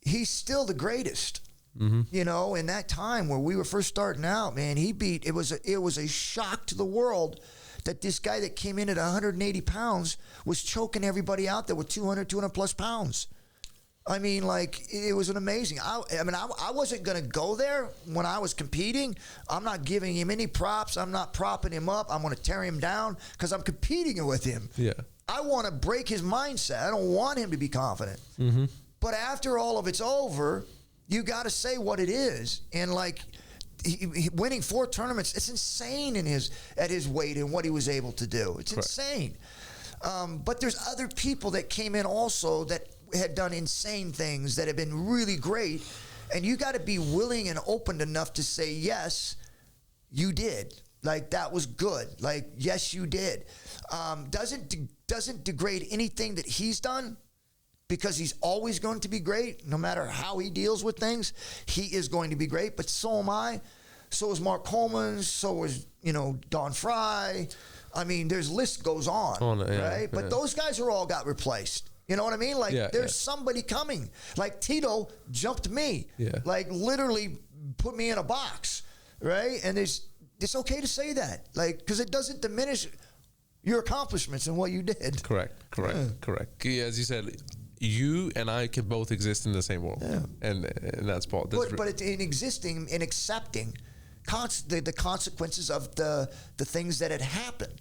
he's still the greatest. You know, in that time where we were first starting out, man, it was a shock to the world that this guy that came in at 180 pounds was choking everybody out that were 200 plus pounds. I mean, like, it was an amazing. I wasn't going to go there when I was competing. I'm not giving him any props. I'm not propping him up. I'm going to tear him down because I'm competing with him. Yeah. I want to break his mindset. I don't want him to be confident. But after all of it's over, you got to say what it is. And, like, winning 4 tournaments, it's insane at his weight and what he was able to do. It's insane. But there's other people that came in also that had done insane things that have been really great. And you got to be willing and open enough to say, yes, you did. Like, that was good. Like, yes, you did. Doesn't degrade anything that he's done, because he's always going to be great. No matter how he deals with things, he is going to be great. But so am I. So is Mark Coleman. So is, Don Fry. I mean, list goes on, right? But those guys are all got replaced. You know what I mean? Like, there's somebody coming. Like, Tito jumped me. Like, literally put me in a box, right? And it's okay to say that, like, because it doesn't diminish your accomplishments and what you did. Correct. Yeah, as you said, you and I can both exist in the same world, and that's part. But it's in existing, in accepting the consequences of the things that had happened.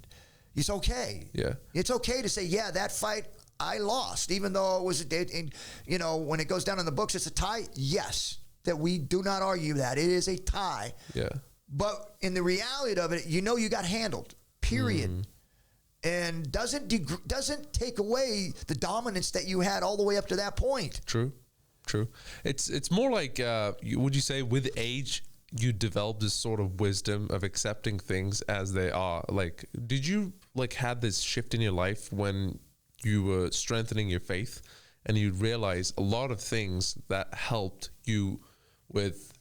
It's okay. Yeah, it's okay to say, yeah, that fight I lost, even though it was, when it goes down in the books, it's a tie. Yes, that we do not argue that it is a tie. Yeah, but in the reality of it, you got handled. Period. And doesn't take away the dominance that you had all the way up to that point. True. It's more like, would you say with age you develop this sort of wisdom of accepting things as they are? Like, did you had this shift in your life when you were strengthening your faith and you realize a lot of things that helped you with,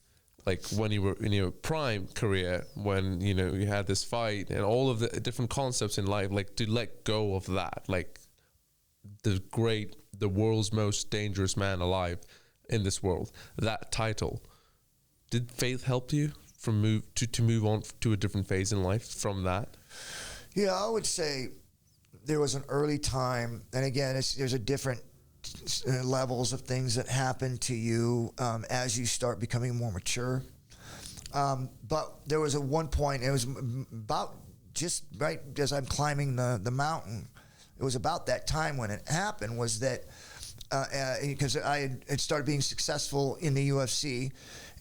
like, when you were in your prime career, when, you had this fight and all of the different concepts in life, like, to let go of that, like the world's most dangerous man alive in this world, that title, did faith help you to move on to a different phase in life from that? Yeah, I would say there was an early time, and again, there's a different levels of things that happen to you as you start becoming more mature. But there was one point, it was about just right as I'm climbing the mountain, it was about that time when it happened, was that because I had started being successful in the UFC,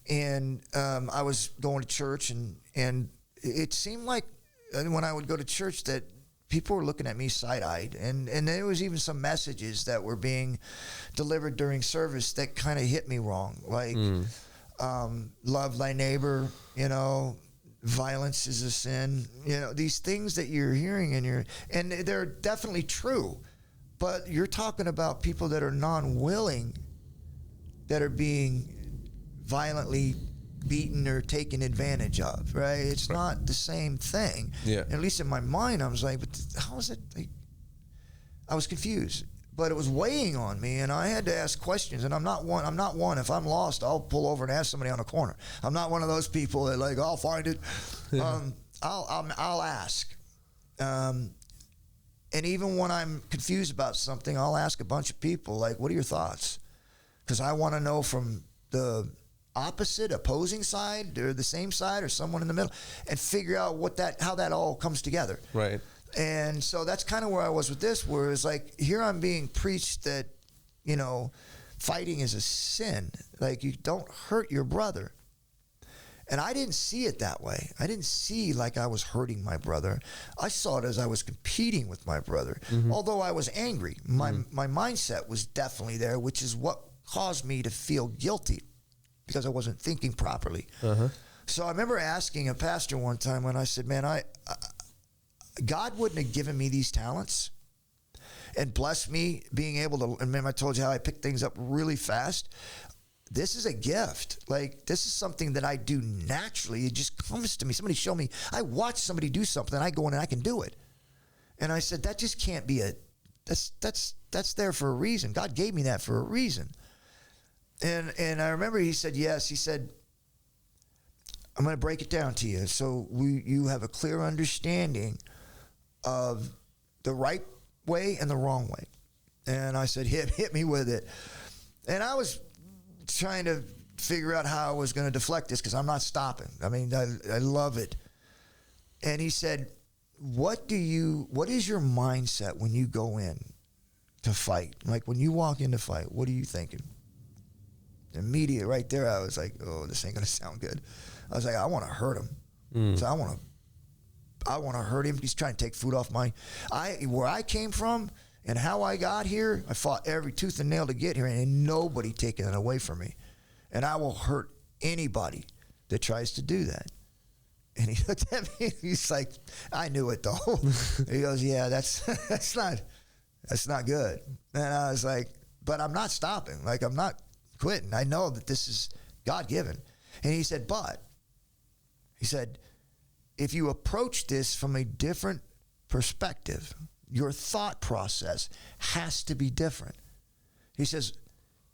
and I was going to church, and it seemed like when I would go to church that people were looking at me side-eyed, and there was even some messages that were being delivered during service that kind of hit me wrong, like love thy neighbor, violence is a sin, these things that you're hearing, and they're definitely true. But you're talking about people that are non-willing, that are being violently beaten or taken advantage of, right? It's not the same thing. Yeah. And at least in my mind, I was like, but how is it? I was confused, but it was weighing on me, and I had to ask questions. And I'm not one. If I'm lost, I'll pull over and ask somebody on a corner. I'm not one of those people that I'll find it. Yeah. I'll ask. And even when I'm confused about something, I'll ask a bunch of people, what are your thoughts? Because I want to know from the opposing side, or the same side, or someone in the middle, and figure out how that all comes together. Right. And so that's kind of where I was with this, where it's here I'm being preached that, fighting is a sin. You don't hurt your brother. And I didn't see it that way. I didn't see I was hurting my brother. I saw it as I was competing with my brother. Mm-hmm. Although I was angry, my mindset was definitely there, which is what caused me to feel guilty, because I wasn't thinking properly. Uh-huh. So I remember asking a pastor one time when I said, man, God wouldn't have given me these talents and blessed me being able to, and remember I told you how I picked things up really fast. This is a gift. This is something that I do naturally. It just comes to me. Somebody show me. I watch somebody do something, I go in and I can do it. And I said, that just can't be that's there for a reason. God gave me that for a reason. And I remember he said, yes. He said, I'm going to break it down to you so you have a clear understanding of the right way and the wrong way. And I said, hit me with it. And I was trying to figure out how I was going to deflect this, because I'm not stopping. I mean, I love it. And he said, what is your mindset when you go in to fight? When you walk in to fight, what are you thinking? Immediately right there, I was like, oh, this ain't going to sound good. I was like, I want to hurt him. So I want to hurt him. He's trying to take food off where I came from and how I got here. I fought every tooth and nail to get here, and ain't nobody taking it away from me. And I will hurt anybody that tries to do that. And he looked at me, he's like, I knew it though. He goes, yeah, that's not good. And I was like, but I'm not stopping. I'm not quitting. I know that this is God-given. And he said, if you approach this from a different perspective, your thought process has to be different. He says,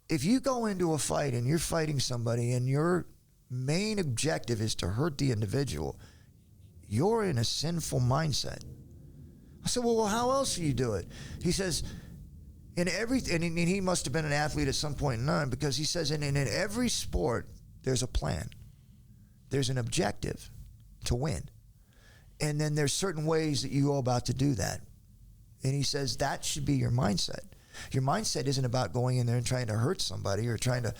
if you go into a fight and you're fighting somebody and your main objective is to hurt the individual, you're in a sinful mindset. I said, well, how else do you do it? He says, and he must have been an athlete at some point in time, because he says, and in every sport, there's a plan. There's an objective to win. And then there's certain ways that you go about to do that. And he says that should be your mindset. Your mindset isn't about going in there and trying to hurt somebody or trying to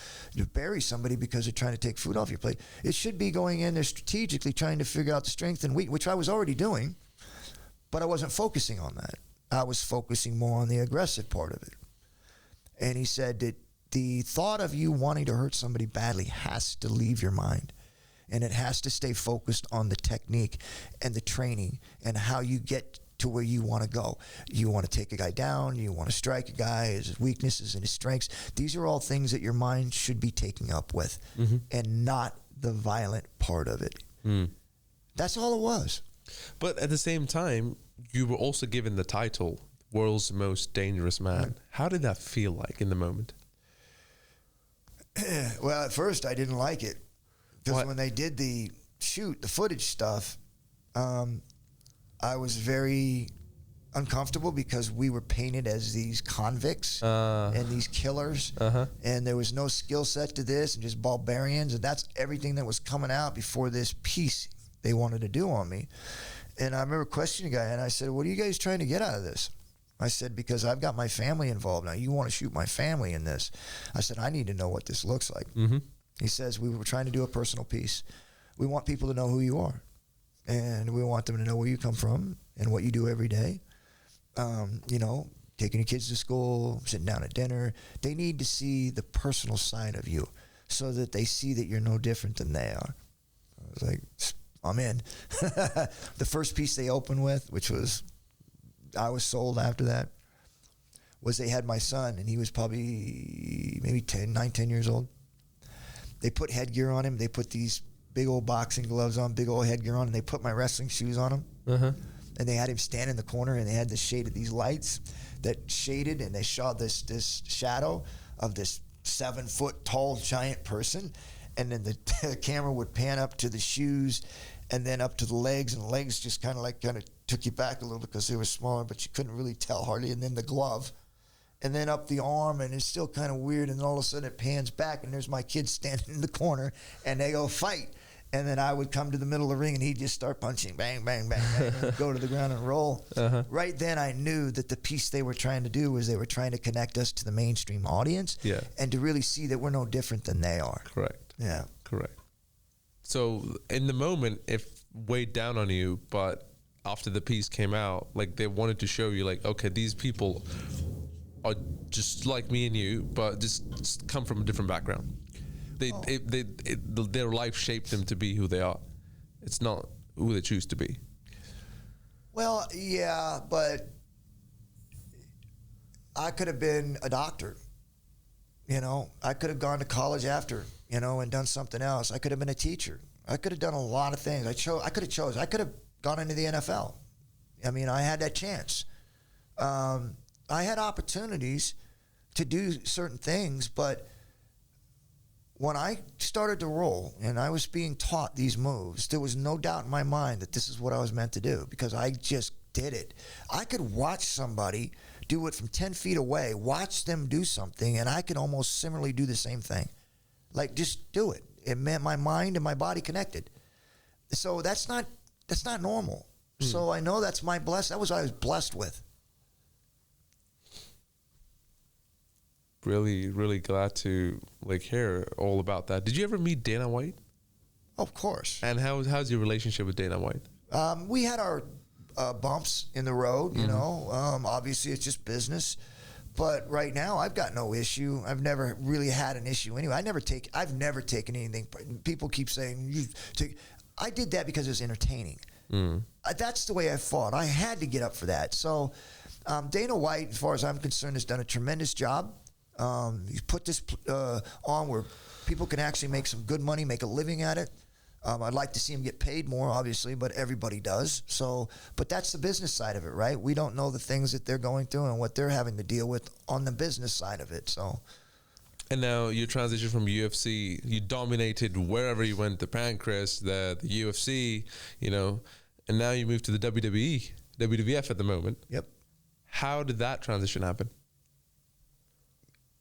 bury somebody because they're trying to take food off your plate. It should be going in there strategically trying to figure out the strength and weakness, which I was already doing, but I wasn't focusing on that. I was focusing more on the aggressive part of it. And he said that the thought of you wanting to hurt somebody badly has to leave your mind. And it has to stay focused on the technique and the training and how you get to where you want to go. You want to take a guy down. You want to strike a guy, his weaknesses and his strengths. These are all things that your mind should be taking up with, and not the violent part of it. That's all it was. But at the same time, you were also given the title, World's Most Dangerous Man. Right. How did that feel like in the moment? Well, at first I didn't like it. Because when they did the footage stuff, I was very uncomfortable because we were painted as these convicts and these killers, and there was no skill set to this and just barbarians, and that's everything that was coming out before this piece they wanted to do on me. And I remember questioning a guy, and I said, what are you guys trying to get out of this? I said, because I've got my family involved now. You want to shoot my family in this? I said, I need to know what this looks like. Mm-hmm. He says, we were trying to do a personal piece. We want people to know who you are. And we want them to know where you come from and what you do every day. You know, taking your kids to school, sitting down at dinner. They need to see the personal side of you so that they see that you're no different than they are. I was like, I'm in. The first piece they opened with, which was, I was sold after that, was they had my son, and he was probably maybe 10 years old. They put headgear on him. They put these big old boxing gloves on, big old headgear on, and they put my wrestling shoes on him. Uh-huh. And they had him stand in the corner, and they had the shade of these lights that shaded, and they shot this shadow of this 7-foot tall giant person. And then the camera would pan up to the shoes and then up to the legs, and the legs just kind of took you back a little because they were smaller, but you couldn't really tell hardly. And then the glove, and then up the arm, and it's still kind of weird. And then all of a sudden it pans back, and there's my kid standing in the corner, and they go fight. And then I would come to the middle of the ring, and he'd just start punching, bang, bang, bang, bang, and go to the ground and roll. Uh-huh. Right then I knew that the piece they were trying to do was they were trying to connect us to the mainstream audience, Yeah. and to really see that we're no different than they are. Correct. Yeah. Correct. So in the moment, it weighed down on you, but after the piece came out, like they wanted to show you, like, okay, these people are just like me and you, but just come from a different background. Their life shaped them to be who they are. It's not who they choose to be. Well, yeah, but I could have been a doctor. You know, I could have gone to college after, you know, and done something else. I could have been a teacher. I could have done a lot of things. I could have gone into the NFL. I mean, I had that chance. I had opportunities to do certain things, but when I started to roll and I was being taught these moves, there was no doubt in my mind that this is what I was meant to do, because I just did it. I could watch somebody do it from 10 feet away, watch them do something, and I could almost similarly do the same thing. Like, just do it. It meant my mind and my body connected. So that's not normal. So I know that's my that was what I was blessed with. Really, really glad to hear all about that. Did you ever meet Dana White? Of course. And how's your relationship with Dana White? We had our bumps in the road, you know. Obviously, it's just business. But right now, I've got no issue. I've never really had an issue anyway. I've never taken anything. People keep saying, I did that because it was entertaining. That's the way I fought. I had to get up for that. So Dana White, as far as I'm concerned, has done a tremendous job. He's put this on where people can actually make some good money, make a living at it. I'd like to see him get paid more, obviously, but everybody does. So, but that's the business side of it, right? We don't know the things that they're going through and what they're having to deal with on the business side of it. So, and now you transition from UFC. You dominated wherever you went, the Pancras, the UFC, you know, and now you move to the WWE, WWF at the moment. Yep. How did that transition happen?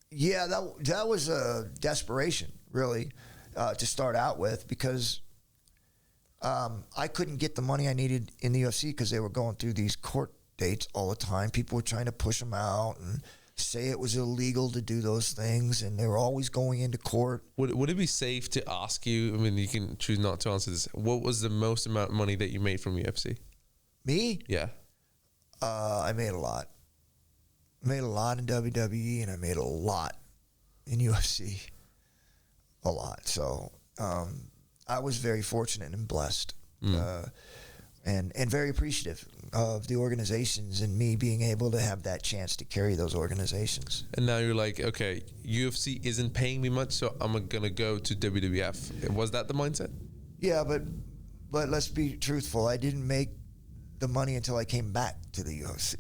Yeah, that was a desperation, really, to start out with, because I couldn't get the money I needed in the UFC because they were going through these court dates all the time. People were trying to push them out and say it was illegal to do those things, and they were always going into court. Would it be safe to ask you, I mean, you can choose not to answer this, what was the most amount of money that you made from UFC? Me? Yeah. I made a lot. Made a lot in WWE, and I made a lot in UFC. A lot. So I was very fortunate and blessed, and very appreciative of the organizations and me being able to have that chance to carry those organizations. And now you're like, okay, UFC isn't paying me much, so I'm going to go to WWF. Was that the mindset? Yeah, but let's be truthful. I didn't make the money until I came back to the UFC.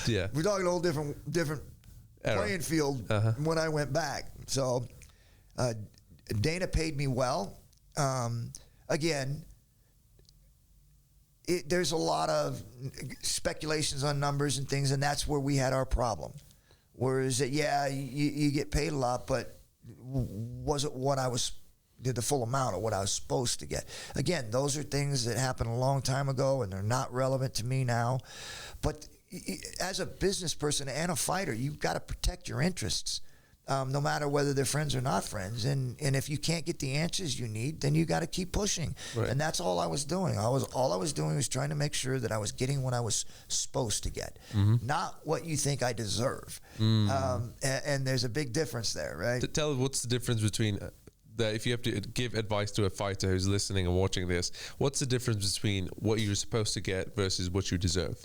Yeah. We're talking a whole different era. Playing field when I went back. So Dana paid me well. Again, there's a lot of speculations on numbers and things, and that's where we had our problem. Whereas, you get paid a lot, but was it what I was did the full amount of what I was supposed to get. Again, those are things that happened a long time ago, and they're not relevant to me now. But as a business person and a fighter, you've got to protect your interests, no matter whether they're friends or not friends. And if you can't get the answers you need, then you got to keep pushing. Right. And that's all I was doing. All I was doing was trying to make sure that I was getting what I was supposed to get, not what you think I deserve. And there's a big difference there, right? Tell what's the difference between if you have to give advice to a fighter who's listening and watching this, what's the difference between what you're supposed to get versus what you deserve?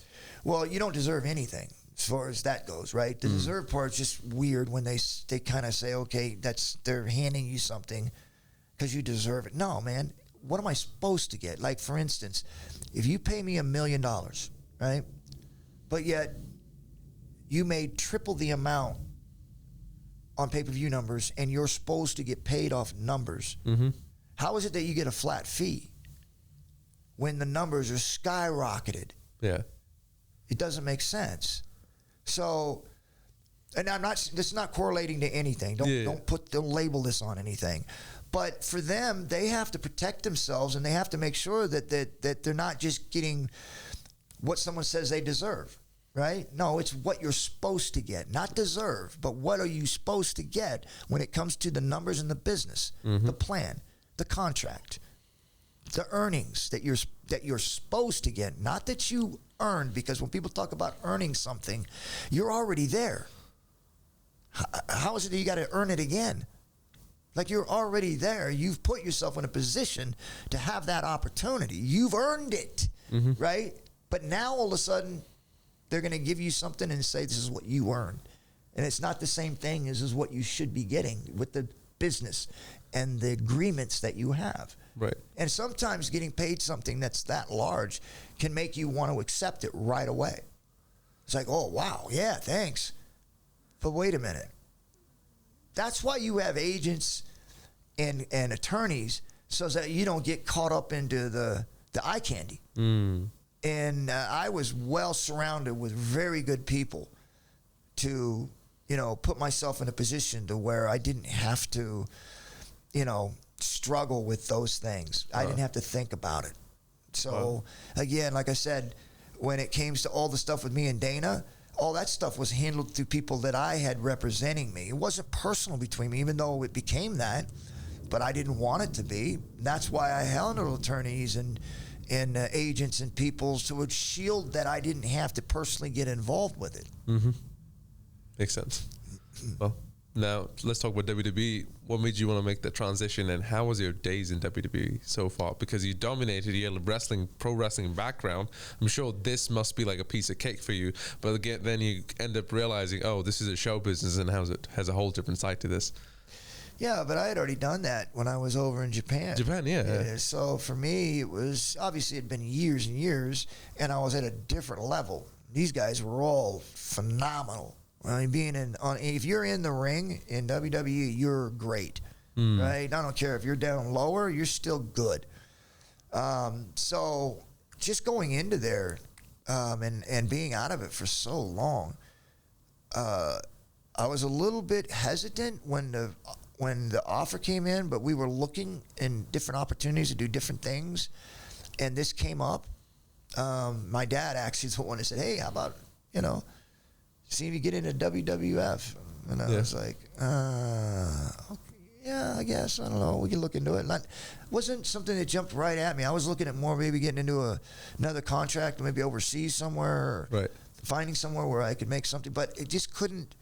Well, you don't deserve anything as far as that goes, right? The deserve part's just weird when they kind of say, okay, they're handing you something because you deserve it. No, man, what am I supposed to get? Like, for instance, if you pay me $1 million, right, but yet you made triple the amount on pay-per-view numbers, and you're supposed to get paid off numbers. How is it that you get a flat fee when the numbers are skyrocketed? Yeah. It doesn't make sense. So, and this is not correlating to anything. Don't label this on anything. But for them, they have to protect themselves, and they have to make sure that they're not just getting what someone says they deserve. Right? No, it's what you're supposed to get, not deserve, but what are you supposed to get when it comes to the numbers in the business, the plan, the contract, the earnings that you're supposed to get, not that you earned, because when people talk about earning something, you're already there. How is it that you got to earn it again? Like, you're already there. You've put yourself in a position to have that opportunity. You've earned it, right? But now all of a sudden, they're going to give you something and say, this is what you earned. And it's not the same thing as what you should be getting with the business and the agreements that you have. Right. And sometimes getting paid something that's that large can make you want to accept it right away. It's like, oh, wow, yeah, thanks. But wait a minute. That's why you have agents and attorneys, so that you don't get caught up into the eye candy. And I was well surrounded with very good people to, put myself in a position to where I didn't have to, struggle with those things. I didn't have to think about it. So, again, like I said, when it came to all the stuff with me and Dana, all that stuff was handled through people that I had representing me. It wasn't personal between me, even though it became that, but I didn't want it to be. That's why I handled attorneys and agents and people, so it would shield that I didn't have to personally get involved with it. Makes sense. Well, now let's talk about WWE. What made you want to make the transition, and how was your days in WWE so far? Because you dominated, you had a pro wrestling background. I'm sure this must be like a piece of cake for you, but again, then you end up realizing, oh, this is a show business and has a whole different side to this. Yeah, but I had already done that when I was over in Japan. Yeah. So for me, it was, obviously it had been years and years, and I was at a different level. These guys were all phenomenal. I mean, if you're in the ring in WWE, you're great, right? I don't care if you're down lower, you're still good. So just going into there and being out of it for so long, I was a little bit hesitant when the offer came in, but we were looking in different opportunities to do different things, and this came up. My dad actually is the one that said, hey, how about, see if you get into WWF? And I was like, yeah, I guess, I don't know, we can look into it. Wasn't something that jumped right at me. I was looking at more maybe getting into another contract, maybe overseas somewhere, or finding somewhere where I could make something, but it just couldn't.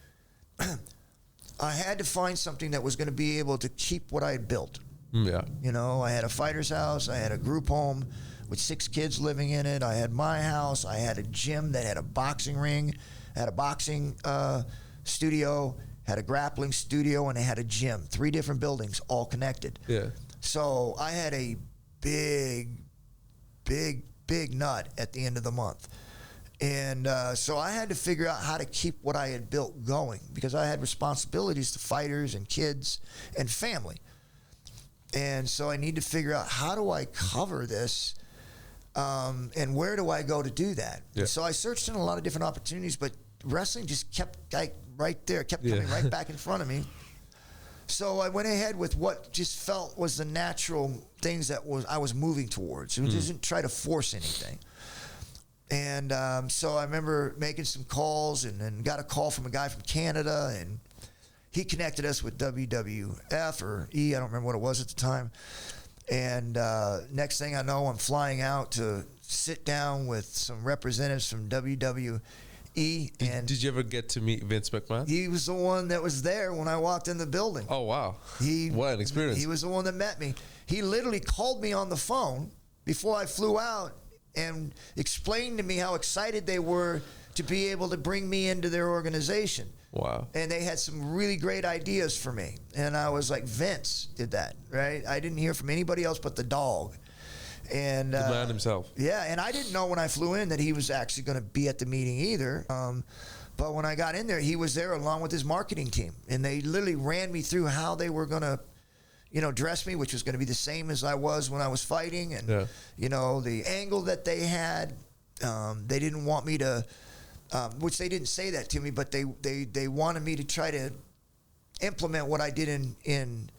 I had to find something that was going to be able to keep what I had built. Yeah. I had a fighter's house. I had a group home with 6 kids living in it. I had my house. I had a gym that had a boxing ring, had a boxing studio, had a grappling studio, and it had a gym. 3 different buildings, all connected. Yeah. So I had a big nut at the end of the month. And so I had to figure out how to keep what I had built going, because I had responsibilities to fighters and kids and family. And so I need to figure out, how do I cover this, and where do I go to do that? Yeah. So I searched in a lot of different opportunities, but wrestling just kept right there, kept coming right back in front of me. So I went ahead with what just felt was the natural things that I was moving towards. It didn't try to force anything. And so I remember making some calls and then got a call from a guy from Canada, and he connected us with WWF or E, I don't remember what it was at the time. And next thing I know, I'm flying out to sit down with some representatives from WWE. Did you ever get to meet Vince McMahon? He was the one that was there when I walked in the building. Oh, wow. What an experience. He was the one that met me. He literally called me on the phone before I flew out and explained to me how excited they were to be able to bring me into their organization. Wow. And they had some really great ideas for me. And I was like, Vince did that, right? I didn't hear from anybody else but the dog. And the man himself. Yeah, and I didn't know when I flew in that he was actually going to be at the meeting either. But when I got in there, he was there along with his marketing team. And they literally ran me through how they were going to, dress me, which was going to be the same as I was when I was fighting. And, the angle that they had, they didn't want me to, which they didn't say that to me, but they wanted me to try to implement what I did in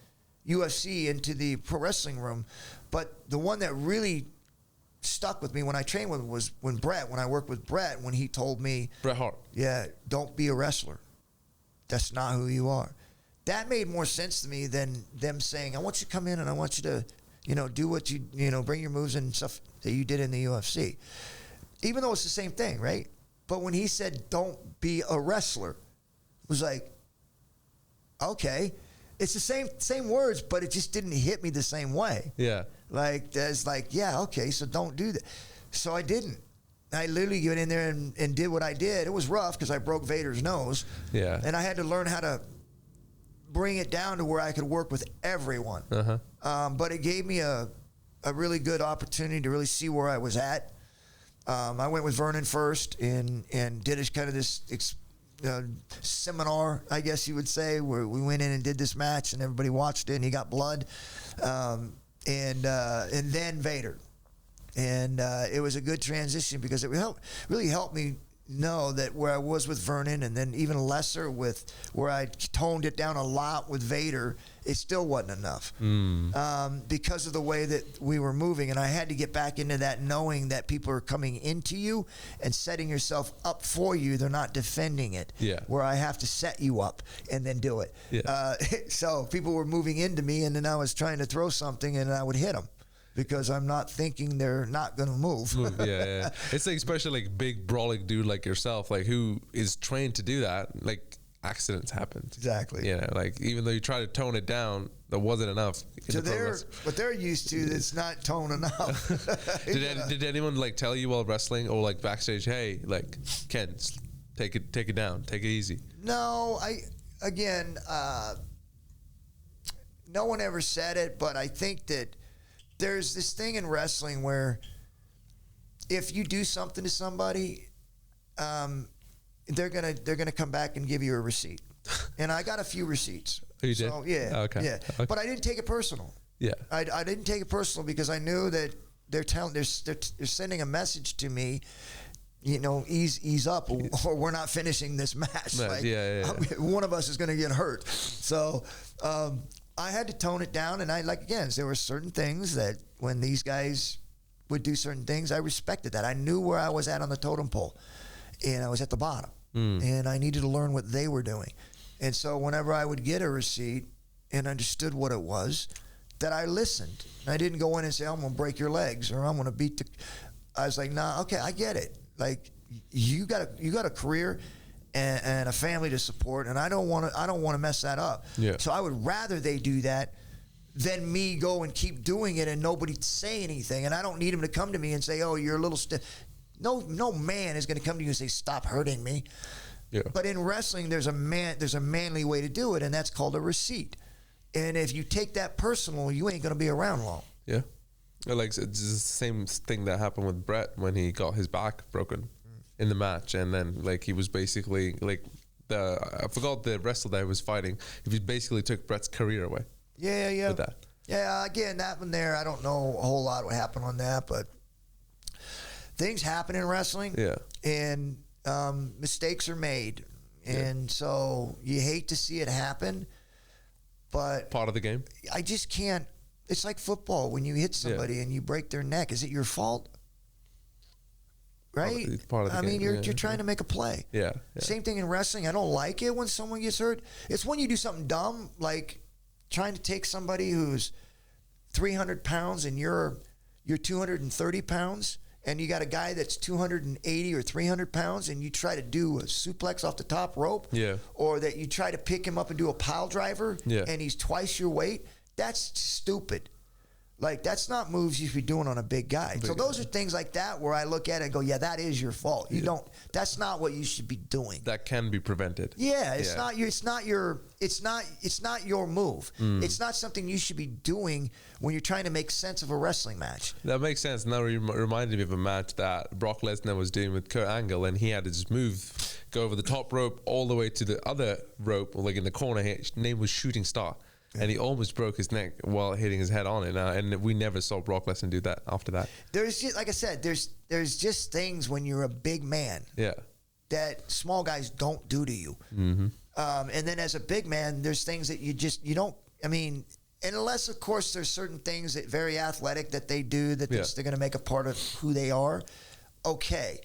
UFC into the pro wrestling room. But the one that really stuck with me when I trained with him was when I worked with Brett, when he told me, Bret Hart. Yeah, don't be a wrestler. That's not who you are. That made more sense to me than them saying, I want you to come in and I want you to, do what you bring your moves and stuff that you did in the UFC. Even though it's the same thing, right? But when he said, don't be a wrestler, it was like, okay. It's the same words, but it just didn't hit me the same way. Yeah. Yeah, okay, so don't do that. So I didn't. I literally went in there and did what I did. It was rough because I broke Vader's nose. Yeah. And I had to learn how to bring it down to where I could work with everyone. Uh-huh. But it gave me a really good opportunity to really see where I was at. I went with Vernon first and did this seminar, I guess you would say, where we went in and did this match and everybody watched it and he got blood. And then Vader. And it was a good transition because it really helped me know that where I was with Vernon and then even lesser with where I toned it down a lot with Vader, it still wasn't enough because of the way that we were moving. And I had to get back into that knowing that people are coming into you and setting yourself up for you. They're not defending it. Yeah. Where I have to set you up and then do it. Yeah. So people were moving into me and then I was trying to throw something and I would hit them. Because I'm not thinking they're not going to move. Yeah. It's like, especially like big brawling dude like yourself, like who is trained to do that. Like accidents happen. Exactly. Yeah. Like even though you try to tone it down, that wasn't enough. So what they're used to, it's not tone enough. Did anyone like tell you while wrestling or like backstage, hey, like Ken, take it down, take it easy? No, no one ever said it, but I think that there's this thing in wrestling where if you do something to somebody, they're gonna come back and give you a receipt. And I got a few receipts. Oh, you did? So, yeah. Okay. Yeah. Okay. But I didn't take it personal. Yeah. I didn't take it personal because I knew that they're sending a message to me. Ease up, or we're not finishing this match. Like, one of us is going to get hurt. So I had to tone it down, and there were certain things that when these guys would do certain things, I respected that. I knew where I was at on the totem pole, and I was at the bottom, and I needed to learn what they were doing. And so whenever I would get a receipt and understood what it was, that I listened. I didn't go in and say, I'm going to break your legs, or I'm going to beat the... I was like, nah, okay, I get it. Like, you got a career and a family to support, and I don't want to mess that up. Yeah. So I would rather they do that than me go and keep doing it and nobody say anything. And I don't need them to come to me and say, "Oh, you're a little stiff." No man is going to come to you and say, "Stop hurting me." Yeah. But in wrestling, there's a manly way to do it, and that's called a receipt. And if you take that personal, you ain't going to be around long. Yeah. Like, it's the same thing that happened with Brett when he got his back broken in the match, and then like he was basically like I forgot the wrestler that he was fighting. He basically took Brett's career away. Yeah. With that. Yeah, again, that one there, I don't know a whole lot what happened on that, but things happen in wrestling. Yeah. And mistakes are made, and so you hate to see it happen. but Part of the game. I just can't. It's like football. When you hit somebody and you break their neck, is it your fault? Right? Part of the I mean, game. you're trying to make a play. Yeah. Same thing in wrestling. I don't like it when someone gets hurt. It's when you do something dumb, like trying to take somebody who's 300 pounds and you're 230 pounds, and you got a guy that's 280 or 300 pounds, and you try to do a suplex off the top rope, or that you try to pick him up and do a pile driver, and he's twice your weight. That's stupid. Like, that's not moves you should be doing on a big guy. So those are things like that where I look at it and go, yeah, that is your fault. You don't. That's not what you should be doing. That can be prevented. Yeah, it's not your. It's not your. It's not your move. It's not something you should be doing when you're trying to make sense of a wrestling match. That makes sense. Now reminded me of a match that Brock Lesnar was doing with Kurt Angle, and he had his move go over the top rope all the way to the other rope, like in the corner. His name was Shooting Star. And he almost broke his neck while hitting his head on it. And we never saw Brock Lesnar do that after that. There's just, like I said, there's just things when you're a big man that small guys don't do to you. And then as a big man, there's things that you don't, I mean, unless, of course, there's certain things that very athletic that they do that they're going to make a part of who they are. Okay.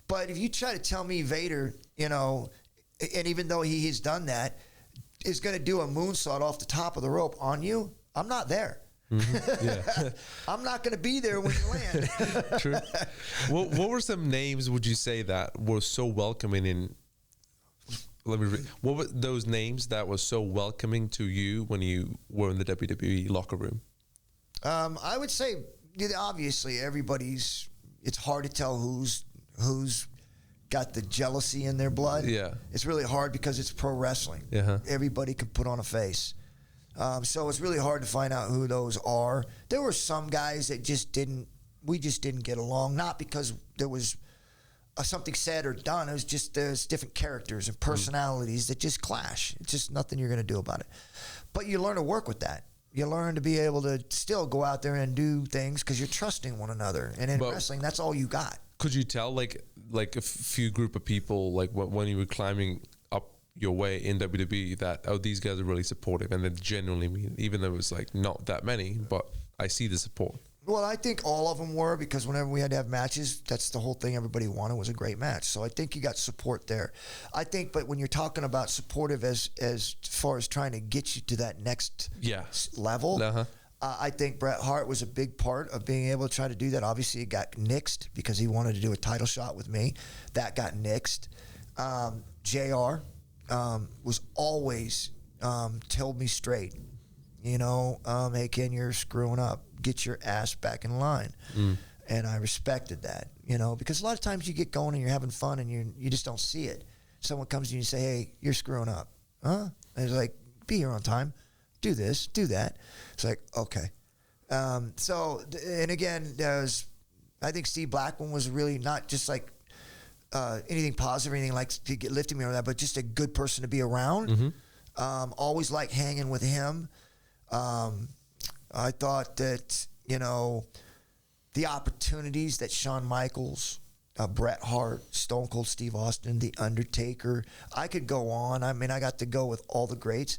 But if you try to tell me Vader, you know, and even though he has done that, is going to do a moonsault off the top of the rope on you, I'm not there. I'm not going to be there when you land. True. What were some names, would you say, that were so welcoming in... Let me read. What were those names that were so welcoming to you when you were in the WWE locker room? I would say, obviously, everybody's... It's hard to tell who's got the jealousy in their blood. It's really hard because it's pro wrestling. Everybody can put on a face. So it's really hard to find out who those are. There were some guys that we just didn't get along, not because there was something said or done. It was just there's different characters and personalities that just clash. It's just nothing you're going to do about it. But you learn to work with that. You learn to be able to still go out there and do things because you're trusting one another. And in wrestling, that's all you got. Could you tell, like a few group of people, like when you were climbing up your way in WWE, that, oh, these guys are really supportive, and they genuinely mean, even though it was like not that many, but I see the support? Well, I think all of them were, because whenever we had to have matches, that's the whole thing everybody wanted, was a great match. So I think you got support there. I think, but when you're talking about supportive as far as trying to get you to that next level, I think Bret Hart was a big part of being able to try to do that. Obviously, it got nixed because he wanted to do a title shot with me. That got nixed. JR was always told me straight, you know, hey, Ken, you're screwing up. Get your ass back in line. And I respected that, you know, because a lot of times you get going and you're having fun and you just don't see it. Someone comes to you and say, hey, you're screwing up. Huh? And it's like, be here on time. Do this, do that. It's like, okay. So, and again, I think Steve Blackman was really not just like anything positive or anything like to get lifting me or that, but just a good person to be around. Always liked hanging with him. I thought that, you know, the opportunities that Shawn Michaels, Bret Hart, Stone Cold Steve Austin, The Undertaker, I could go on. I mean, I got to go with all the greats.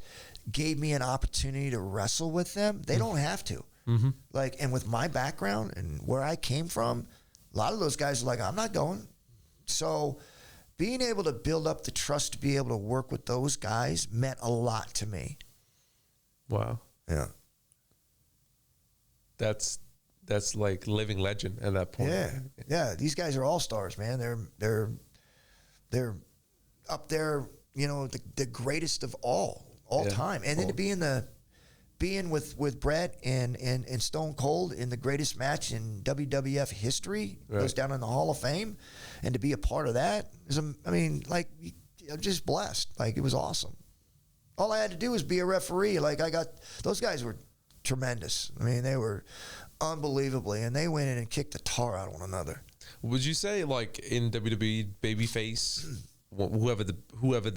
Gave me an opportunity to wrestle with them. They don't have to. Like, and with my background and where I came from, a lot of those guys are like, I'm not going. So being able to build up the trust to be able to work with those guys meant a lot to me. Wow. Yeah. That's like living legend at that point. Yeah. These guys are all stars, man. They're up there, you know, the greatest of all time. And then to be being with Bret and Stone Cold in the greatest match in WWF history, goes down in the Hall of Fame, and to be a part of that is, I mean, like, I'm just blessed. Like, it was awesome. All I had to do was be a referee. Like, those guys were tremendous. I mean, they were unbelievably, and they went in and kicked the tar out of one another. Would you say, like, in WWE, babyface, whoever the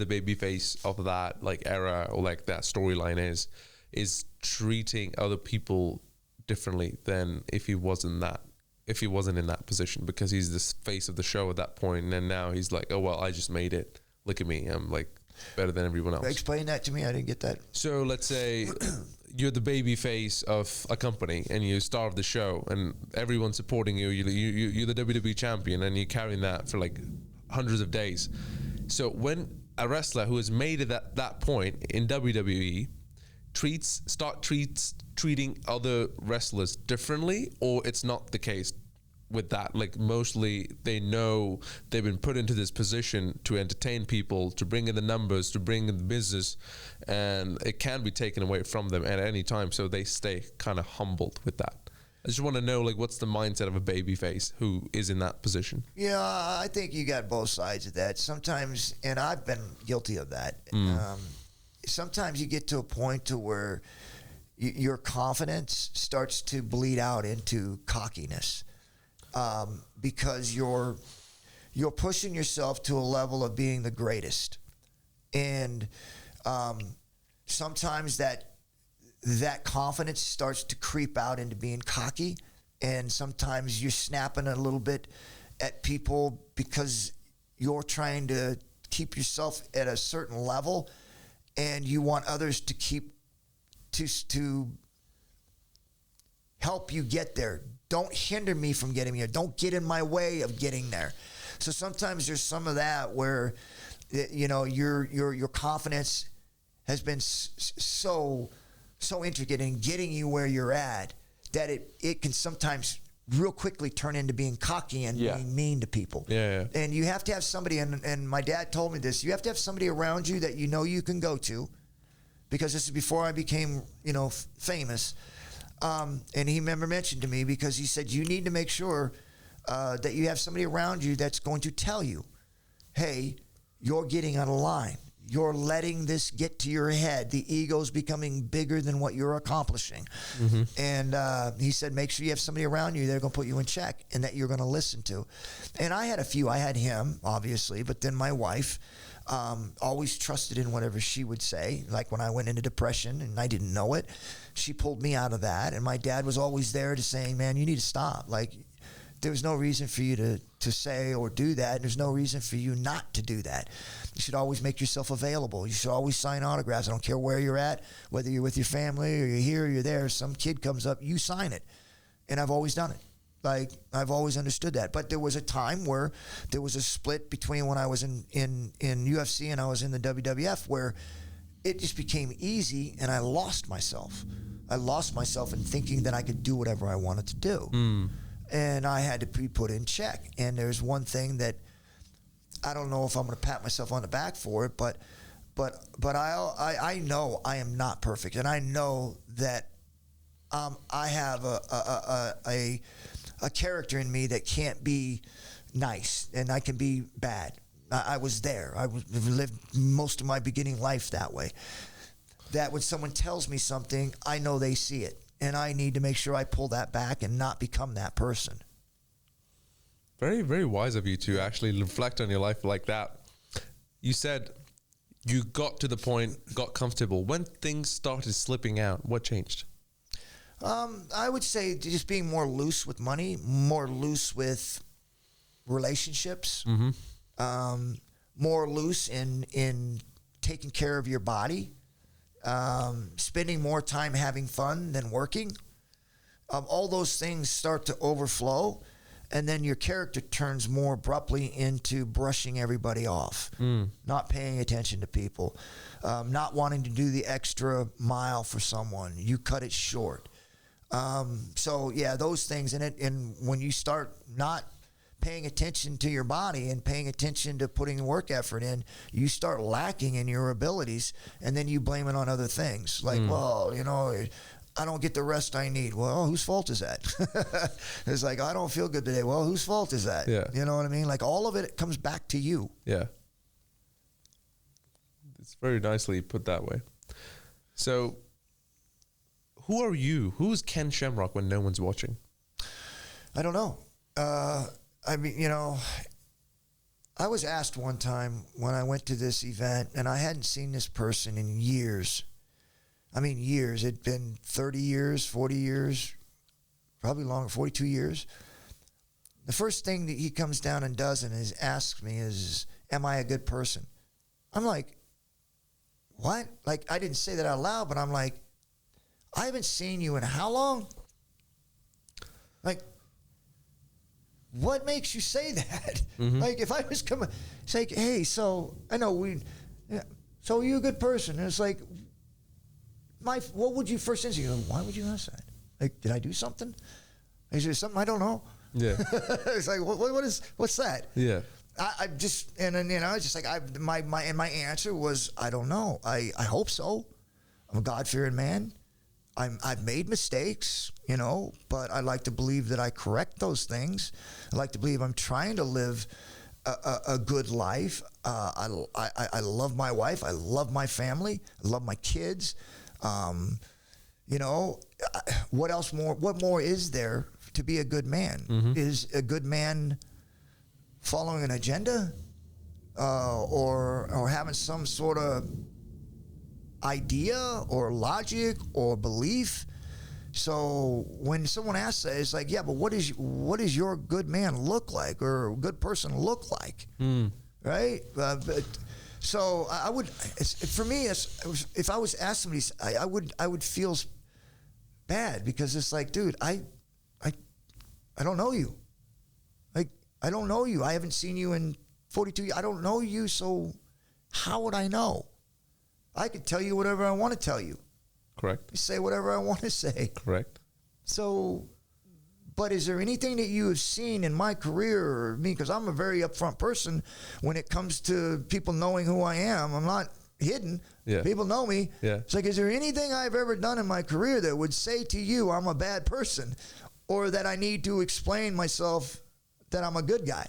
babyface of that like era or like that storyline is treating other people differently than if he wasn't in that position, because he's the face of the show at that point, and then now he's like, oh well, I just made it. Look at me. I'm like, better than everyone else. Explain that to me. I didn't get that. So let's say you're the baby face of a company and you star of the show and everyone's supporting you. You're the WWE champion and you're carrying that for like hundreds of days. So when a wrestler who is made at that point in WWE treating other wrestlers differently, or it's not the case with that? Like mostly they know they've been put into this position to entertain people, to bring in the numbers, to bring in the business, and it can be taken away from them at any time, so they stay kind of humbled with that. I just want to know, like, what's the mindset of a babyface who is in that position? Yeah, I think you got both sides of that. Sometimes, and I've been guilty of that. Sometimes you get to a point to where your confidence starts to bleed out into cockiness, because you're pushing yourself to a level of being the greatest, and sometimes that confidence starts to creep out into being cocky, and sometimes you're snapping a little bit at people because you're trying to keep yourself at a certain level, and you want others to to help you get there. Don't hinder me from getting here. Don't get in my way of getting there. So sometimes there's some of that where, you know, your confidence has been so intricate in getting you where you're at that it can sometimes real quickly turn into being cocky and being mean to people. Yeah. And you have to have somebody, and my dad told me this, you have to have somebody around you that you know you can go to, because this is before I became, you know, famous. And he mentioned to me, because he said, you need to make sure that you have somebody around you that's going to tell you, hey, you're getting out of line. You're letting this get to your head. The ego's becoming bigger than what you're accomplishing. Mm-hmm. And he said, make sure you have somebody around you that are going to put you in check and that you're going to listen to. And I had a few. I had him, obviously, but then my wife always trusted in whatever she would say. Like when I went into depression and I didn't know it, she pulled me out of that. And my dad was always there to say, man, you need to stop. Like, there's no reason for you to say or do that. There's no reason for you not to do that. You should always make yourself available. You should always sign autographs. I don't care where you're at, whether you're with your family or you're here or you're there. Some kid comes up, you sign it. And I've always done it. Like, I've always understood that. But there was a time where there was a split between when I was in UFC and I was in the WWF, where it just became easy and I lost myself. I lost myself in thinking that I could do whatever I wanted to do. And I had to be put in check. And there's one thing that I don't know if I'm going to pat myself on the back for it, but I know I am not perfect, and I know that I have a character in me that can't be nice, and I can be bad. I was there. I lived most of my beginning life that way. That when someone tells me something, I know they see it. And I need to make sure I pull that back and not become that person. Very, very wise of you to actually reflect on your life like that. You said you got to the point, got comfortable. When things started slipping out, what changed? I would say just being more loose with money, more loose with relationships, more loose in taking care of your body. Spending more time having fun than working. All those things start to overflow, and then your character turns more abruptly into brushing everybody off, not paying attention to people, not wanting to do the extra mile for someone. You cut it short. So yeah, those things in it. And when you start not paying attention to your body and paying attention to putting work effort in, you start lacking in your abilities, and then you blame it on other things. Like, well, you know, I don't get the rest I need. Well, whose fault is that? It's like, I don't feel good today. Well, whose fault is that? Yeah. You know what I mean? Like, all of it comes back to you. Yeah. It's very nicely put that way. So, who are you? Who's Ken Shamrock when no one's watching? I don't know. I mean, you know, I was asked one time when I went to this event, and I hadn't seen this person in years. I mean, years. It'd been 30 years, 40 years, probably longer, 42 years. The first thing that he comes down and does and asks me is, am I a good person? I'm like, what? Like, I didn't say that out loud, but I'm like, I haven't seen you in how long? Like, what makes you say that? Mm-hmm. Like, if I was coming, say, hey, so I know so are you a good person? And it's like, what would you first instinct? Why would you ask that? Like, did I do something? Is there something I don't know? Yeah. It's like, what's that? Yeah. I just, and then, it's just like, my answer was, I don't know. I hope so. I'm a God-fearing man. I've made mistakes, but I like to believe that I correct those things. I like to believe I'm trying to live a good life. I love my wife. I love my family. I love my kids. What else more? What more is there to be a good man? Mm-hmm. Is a good man following an agenda, or having some sort of idea or logic or belief? So when someone asks that, it's like, yeah, but what does your good man look like, or a good person look like? Right? So I would, for me, if I was asked somebody, I would feel bad, because it's like, dude, I don't know you. Like, I don't know you. I haven't seen you in 42 years. I don't know you, so how would I know? I could tell you whatever I want to tell you. Correct. Say whatever I want to say. Correct. So, but is there anything that you have seen in my career, or me, because I'm a very upfront person when it comes to people knowing who I am. I'm not hidden. Yeah. People know me. Yeah. It's like, is there anything I've ever done in my career that would say to you I'm a bad person, or that I need to explain myself that I'm a good guy?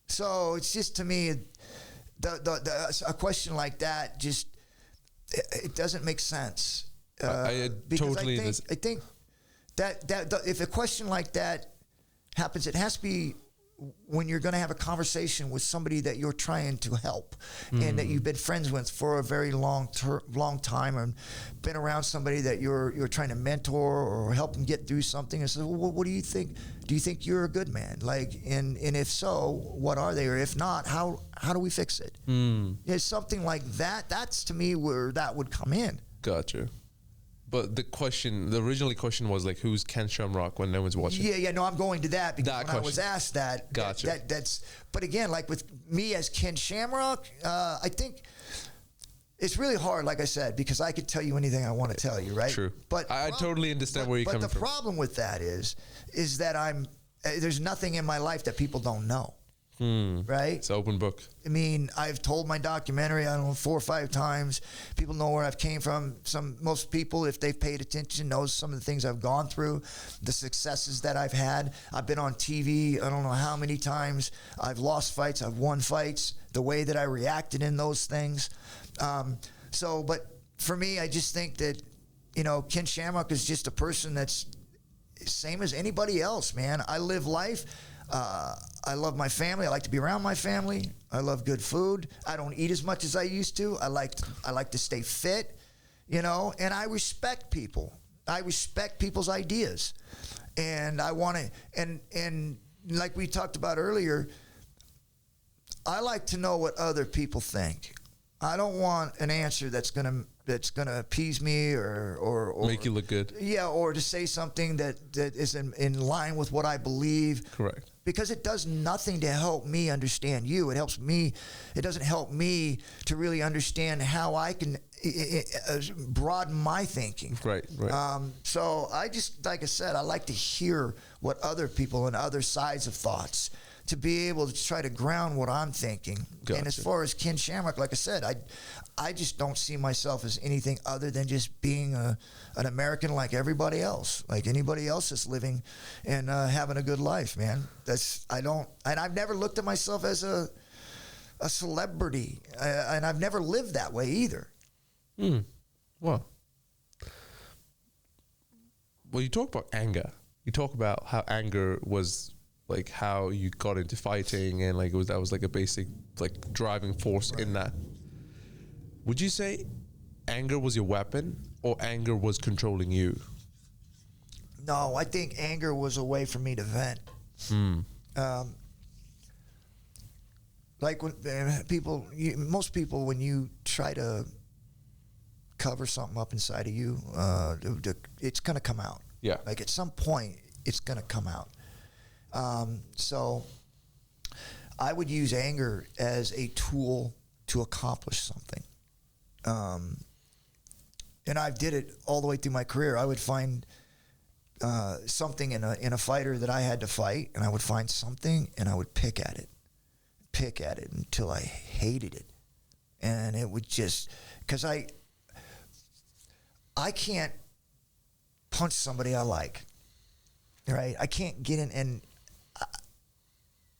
So it's just, to me, a question like that, just, it doesn't make sense. I because totally. I think that if a question like that happens, it has to be when you're going to have a conversation with somebody that you're trying to help, and that you've been friends with for a very long time, and been around somebody that you're trying to mentor or help them get through something. And so, well, what do you think? Do you think you're a good man? Like, and if so, what are they? Or if not, how do we fix it? It's something like that. That's, to me, where that would come in. Gotcha. But the original question was like, who's Ken Shamrock when no one's watching? Yeah, no, I'm going to that, because That when question. I was asked that, Gotcha. that's, but again, like with me as Ken Shamrock, I think it's really hard, like I said, because I could tell you anything I want to tell you, right? True. But I totally understand where you're coming from. But the problem with that is that there's nothing in my life that people don't know. Right? It's an open book. I mean, I've told my documentary, I don't know, 4 or 5 times. People know where I've came from. Most people, if they've paid attention, knows some of the things I've gone through, the successes that I've had. I've been on TV, I don't know how many times. I've lost fights, I've won fights, the way that I reacted in those things. But for me, I just think that, Ken Shamrock is just a person that's same as anybody else, man. I live life. I love my family. I like to be around my family. I love good food. I don't eat as much as I used to. I like to stay fit, and I respect people. I respect people's ideas, and I want to, and like we talked about earlier, I like to know what other people think. I don't want an answer that's gonna appease me or make you look good. Yeah, or to say something that is in line with what I believe. Correct. Because it does nothing to help me understand you. It doesn't help me to really understand how I can broaden my thinking. Right. So I just, like I said, I like to hear what other people and other sides of thoughts, to be able to try to ground what I'm thinking. Gotcha. And as far as Ken Shamrock, like I said, I just don't see myself as anything other than just being an American like everybody else, like anybody else that's living and having a good life, man. And I've never looked at myself as a celebrity, and I've never lived that way either. Well, you talk about anger. You talk about how anger was like how you got into fighting, and like that was like a basic like driving force in that. Would you say anger was your weapon, or anger was controlling you? No, I think anger was a way for me to vent. Like when most people, when you try to cover something up inside of you, it's going to come out. Yeah. Like at some point, it's going to come out. So I would use anger as a tool to accomplish something. And I did it all the way through my career. I would find something in a fighter that I had to fight, and I would find something, and I would pick at it until I hated it. And it would just, because I can't punch somebody I like, right? I can't get in, and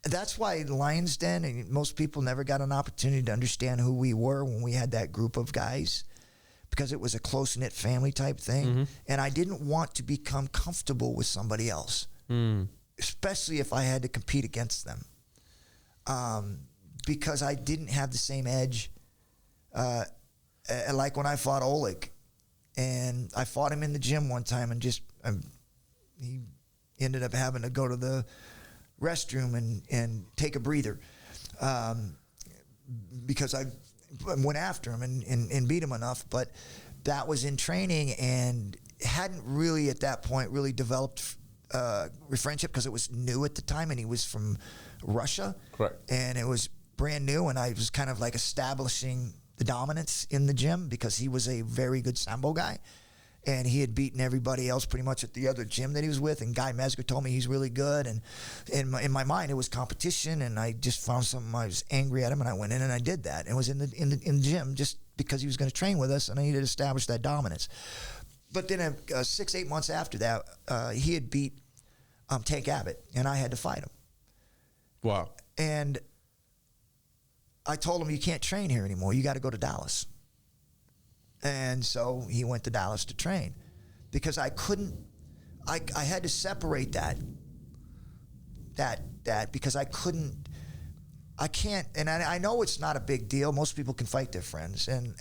that's why Lion's Den, and most people never got an opportunity to understand who we were when we had that group of guys, because it was a close-knit family type thing. And I didn't want to become comfortable with somebody else, especially if I had to compete against them, because I didn't have the same edge. Like when I fought Oleg, and I fought him in the gym one time, and he ended up having to go to the restroom and take a breather, because I went after him and beat him enough. But that was in training, and hadn't really at that point really developed friendship, because it was new at the time, and he was from Russia. Correct. And it was brand new, and I was kind of like establishing the dominance in the gym, because he was a very good Sambo guy, and he had beaten everybody else pretty much at the other gym that he was with. And Guy Mesger told me he's really good, and in my mind it was competition, and I just found something. I was angry at him, and I went in and I did that. It was in the gym, just because he was going to train with us, and I needed to establish that dominance. But then 6-8 months after that, he had beat Tank Abbott, and I had to fight him. Wow. And I told him, you can't train here anymore. You got to go to Dallas. And so he went to Dallas to train, because I couldn't, I had to separate that because I can't, and I know it's not a big deal. Most people can fight their friends, and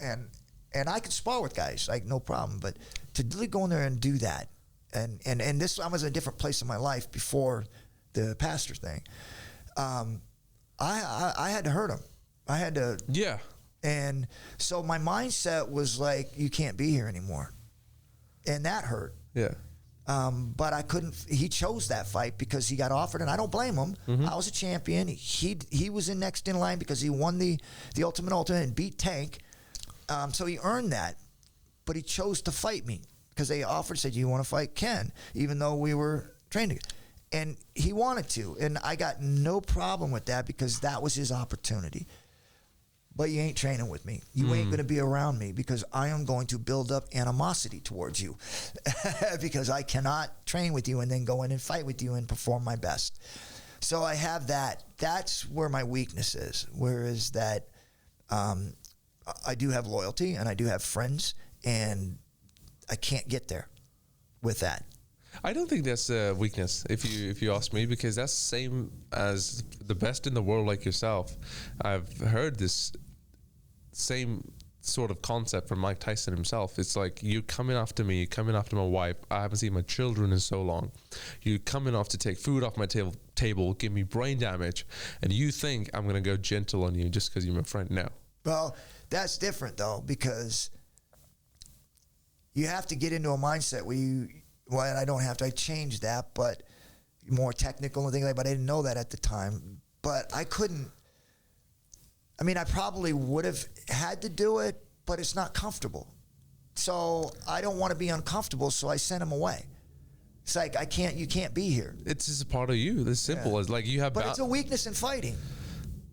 I can spar with guys, like no problem, but to really go in there and do that, and this, I was in a different place in my life before the pastor thing. I had to hurt him. I had to. Yeah. And so my mindset was like, you can't be here anymore. And that hurt. Yeah. But I couldn't. He chose that fight because he got offered, and I don't blame him. I was a champion. He was in next in line because he won the Ultimate and beat Tank. So he earned that. But he chose to fight me because they offered, said, you want to fight Ken? Even though we were training. And he wanted to. And I got no problem with that, because that was his opportunity. But you ain't training with me. You ain't going to be around me, because I am going to build up animosity towards you because I cannot train with you and then go in and fight with you and perform my best. So I have that. That's where my weakness is. Whereas that I do have loyalty, and I do have friends, and I can't get there with that. I don't think that's a weakness, if you ask me, because that's the same as the best in the world like yourself. I've heard this same sort of concept from Mike Tyson himself. It's like, you're coming after me, you're coming after my wife. I haven't seen my children in so long. You're coming off to take food off my table, give me brain damage, and you think I'm going to go gentle on you just because you're my friend? No. Well, that's different, though, because you have to get into a mindset where you, well, I don't have to, I changed that, but more technical and things like that, but I didn't know that at the time. But I couldn't, I mean, I probably would have had to do it, but it's not comfortable. So I don't want to be uncomfortable, so I sent him away. It's like, you can't be here. It's just a part of you. It's simple. It's like you have... But it's a weakness in fighting.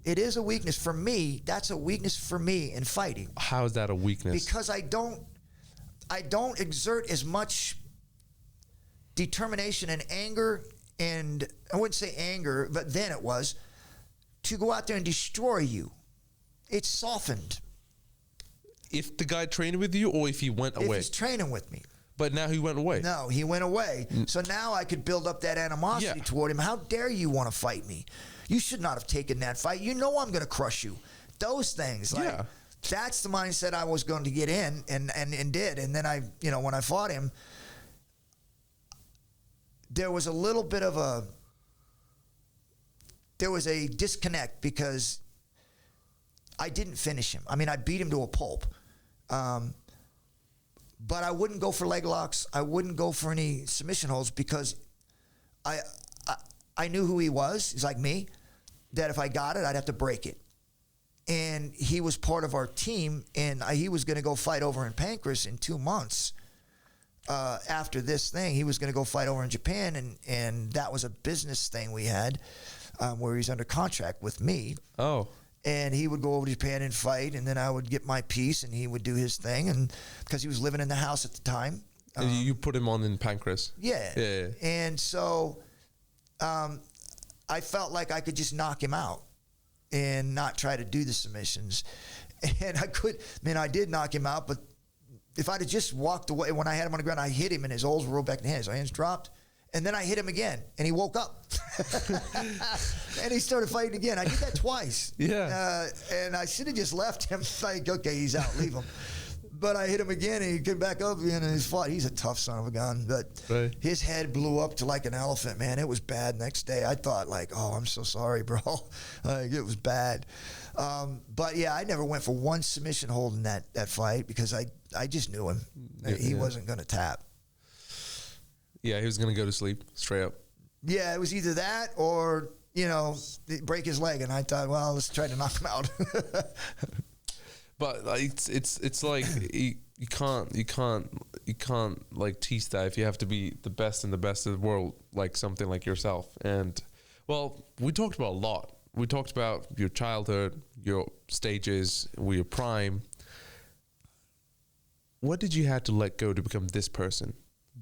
It is a weakness for me. That's a weakness for me in fighting. How is that a weakness? Because I don't exert as much determination and anger, and I wouldn't say anger, but then it was, to go out there and destroy you. It's softened. If the guy trained with you, or if he went away? If he's training with me. But now he went away. No, he went away. So now I could build up that animosity toward him. How dare you want to fight me? You should not have taken that fight. You know I'm going to crush you. Those things. Like, that's the mindset I was going to get in, and did. And then I, when I fought him, there was a little bit of a disconnect, because I didn't finish him. I mean, I beat him to a pulp. But I wouldn't go for leg locks. I wouldn't go for any submission holds because I knew who he was. He's like me, that if I got it, I'd have to break it. And he was part of our team, and he was going to go fight over in Pancras in 2 months. After this thing, he was going to go fight over in Japan, and that was a business thing we had where he's under contract with me. Oh. And he would go over to Japan and fight, and then I would get my piece, and he would do his thing, and because he was living in the house at the time. And you put him on in Pancras. Yeah. And so I felt like I could just knock him out and not try to do the submissions. And I did knock him out, but if I'd have just walked away, when I had him on the ground, I hit him and his elbows rolled back in the hands. So hands dropped. And then I hit him again, and he woke up. And he started fighting again. I did that twice. Yeah. And I should have just left him. Like, okay, he's out, leave him. But I hit him again, and he came back up again, and he's fought. He's a tough son of a gun. But his head blew up to like an elephant, man. It was bad next day. I thought, like, oh, I'm so sorry, bro. Like, it was bad. But, yeah, I never went for one submission hold in that fight because I just knew him. He wasn't going to tap. Yeah, he was going to go to sleep straight up. Yeah, it was either that or, break his leg. And I thought, well, let's try to knock him out. But it's like you can't like teach that if you have to be the best in the best of the world, like something like yourself. And well, we talked about a lot. We talked about your childhood, your stages, your prime. What did you have to let go to become this person?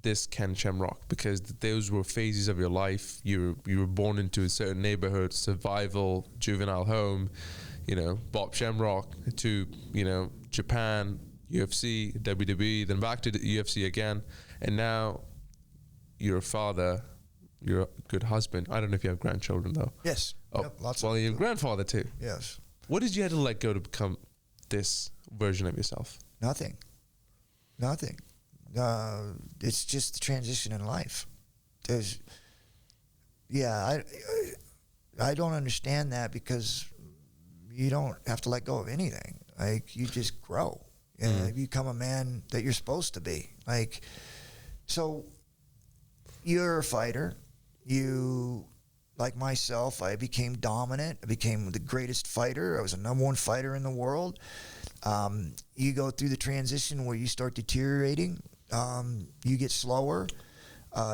This Ken Shamrock, because those were phases of your life. You were born into a certain neighborhood, survival, juvenile home, Bob Shamrock, to Japan, UFC, WWE, then back to the UFC again, and now you're a father, you're a good husband. I don't know if you have grandchildren though. Yes. Oh, yep, lots. Well, you're a grandfather too. Yes. What did you have to let go to become this version of yourself? Nothing. It's just the transition in life. I don't understand that because you don't have to let go of anything. Like, you just grow. You become a man that you're supposed to be. Like, so you're a fighter. You, like myself, I became dominant. I became the greatest fighter. I was the #1 fighter in the world. You go through the transition where you start deteriorating. You get slower.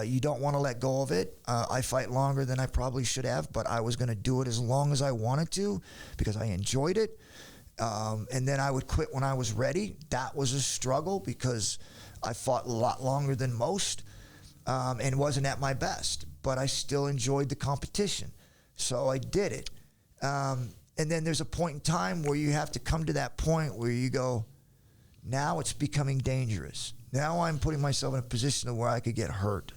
You don't want to let go of it. I fight longer than I probably should have, but I was going to do it as long as I wanted to because I enjoyed it. And then I would quit when I was ready. That was a struggle because I fought a lot longer than most and wasn't at my best, but I still enjoyed the competition. So I did it. And then there's a point in time where you have to come to that point where you go, now it's becoming dangerous. Now I'm putting myself in a position where I could get hurt.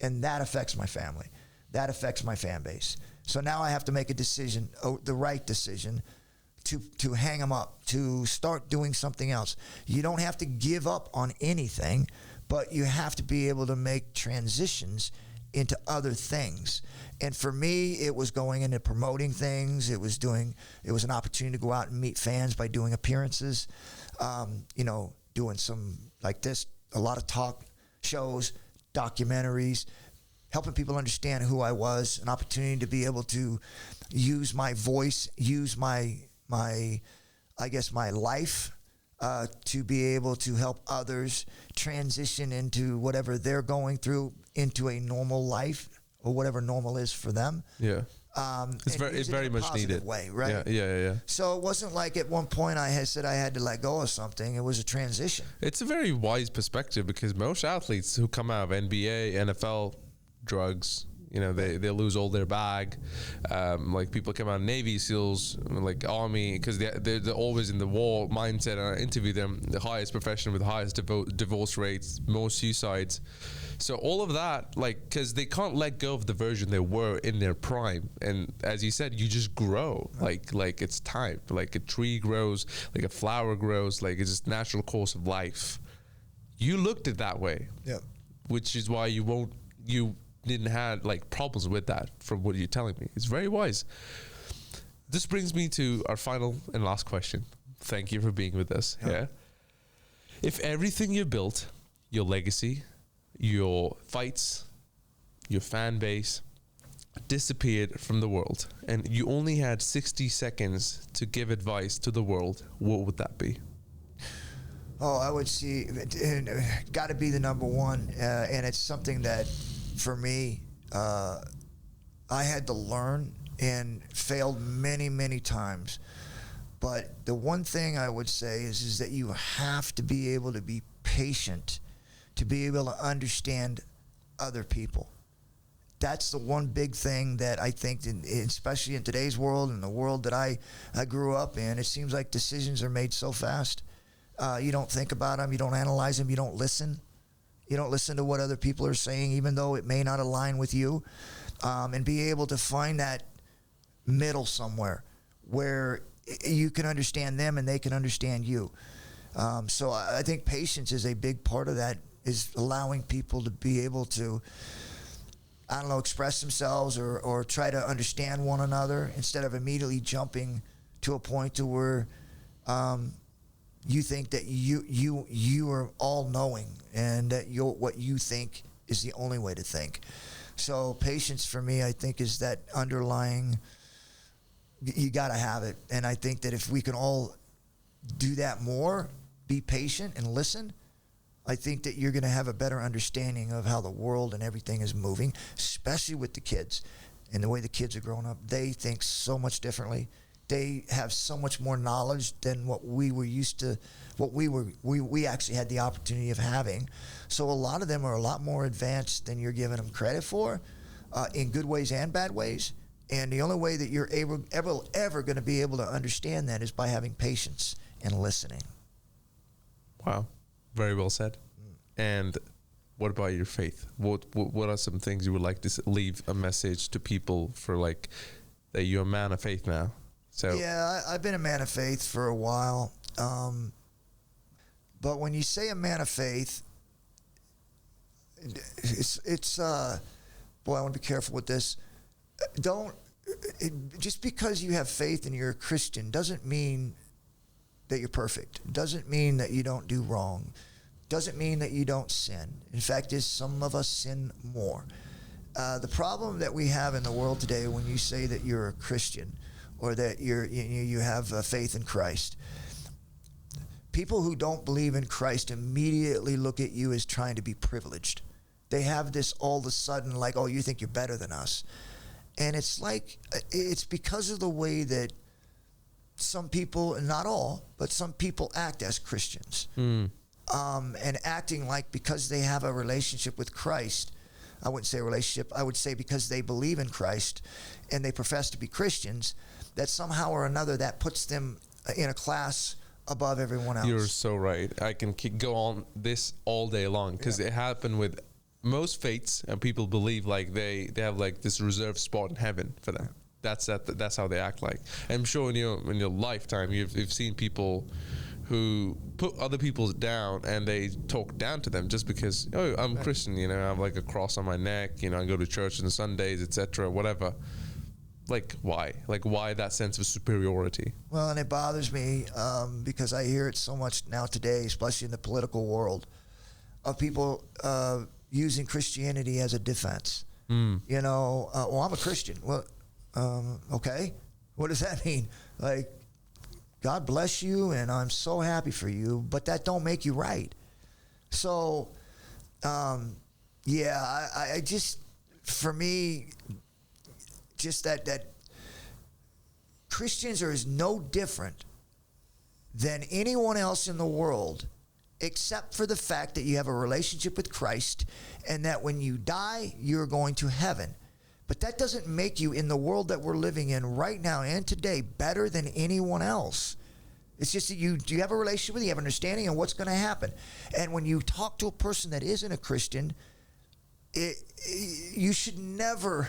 And that affects my family. That affects my fan base. So now I have to make a decision, the right decision, to hang them up, to start doing something else. You don't have to give up on anything, but you have to be able to make transitions into other things. And for me, it was going into promoting things. It was an opportunity to go out and meet fans by doing appearances, doing some like this, a lot of talk shows, documentaries, helping people understand who I was, an opportunity to be able to use my voice, use my life to be able to help others transition into whatever they're going through into a normal life or whatever normal is for them. Yeah. It's very much needed. Way, right? Yeah. So it wasn't like at one point I had said I had to let go of something. It was a transition. It's a very wise perspective because most athletes who come out of NBA, NFL, drugs, they lose all their bag. Like people come out of Navy SEALs, like Army, because they're always in the war mindset. And I interview them, the highest profession with the highest divorce rates, most suicides. So all of that, because they can't let go of the version they were in their prime. And as you said, you just grow. Right. Like it's time. Like a tree grows, like a flower grows, like it's just natural course of life. You looked at it that way. Yeah. Which is why you didn't have problems with that from what you're telling me. It's very wise. This brings me to our final and last question. Thank you for being with us. Yeah. If everything you built, your legacy, your fights, your fan base, disappeared from the world, and you only had 60 seconds to give advice to the world, what would that be? Oh, I would see, got to be the number one. And it's something that, for me, I had to learn and failed many, many times. But the one thing I would say is that you have to be able to be patient, to be able to understand other people. That's the one big thing that I think, especially in today's world and the world that I grew up in, it seems like decisions are made so fast. You don't think about them. You don't analyze them. You don't listen. You don't listen to what other people are saying, even though it may not align with you. And be able to find that middle somewhere where you can understand them and they can understand you. So I think patience is a big part of that, is allowing people to be able to, I don't know, express themselves or try to understand one another instead of immediately jumping to a point to where you think that you are all knowing and that what you think is the only way to think. So patience for me, I think, is that underlying. You got to have it, and I think that if we can all do that more, be patient and listen, I think that you're going to have a better understanding of how the world and everything is moving, especially with the kids and the way the kids are growing up. They think so much differently. They have so much more knowledge than what we were used to, what we actually had the opportunity of having. So a lot of them are a lot more advanced than you're giving them credit for, in good ways and bad ways. And the only way that you're ever going to be able to understand that is by having patience and listening. Wow. Very well said. And what about your faith? What are some things you would like to leave a message to people for, like, that you're a man of faith now? So yeah, I've been a man of faith for a while. But when you say a man of faith, it's boy, I want to be careful with this. Just because you have faith and you're a Christian doesn't mean that you're perfect. Doesn't mean that you don't do wrong. Doesn't mean that you don't sin. In fact, some of us sin more. The problem that we have in the world today, when you say that you're a Christian or that you have faith in Christ, people who don't believe in Christ immediately look at you as trying to be privileged. They have this all of a sudden, like, oh, you think you're better than us. And it's like, it's because of the way that some people, and not all, but some people act as Christians. And acting like because they have a relationship with Christ, I wouldn't say a relationship, I would say because they believe in Christ and they profess to be Christians, that somehow or another that puts them in a class above everyone else. You're so right. I can go on this all day long, because it happened with most faiths, and people believe like they have like this reserved spot in heaven for them. That's how they act like. And I'm sure in your lifetime you've seen people who put other people down and they talk down to them just because, oh, I'm Christian, I have like a cross on my neck, I go to church on Sundays, etc., whatever. Like, why? Like, why that sense of superiority? Well, and it bothers me because I hear it so much now today, especially in the political world, of people using Christianity as a defense. Well, I'm a Christian. Well, okay. What does that mean? Like, God bless you, and I'm so happy for you, but that don't make you right. So, I just, for me, just that Christians are no different than anyone else in the world, except for the fact that you have a relationship with Christ and that when you die, you're going to heaven. But that doesn't make you, in the world that we're living in right now and today, better than anyone else. It's just that you have a relationship with, you have an understanding of what's going to happen. And when you talk to a person that isn't a Christian, you should never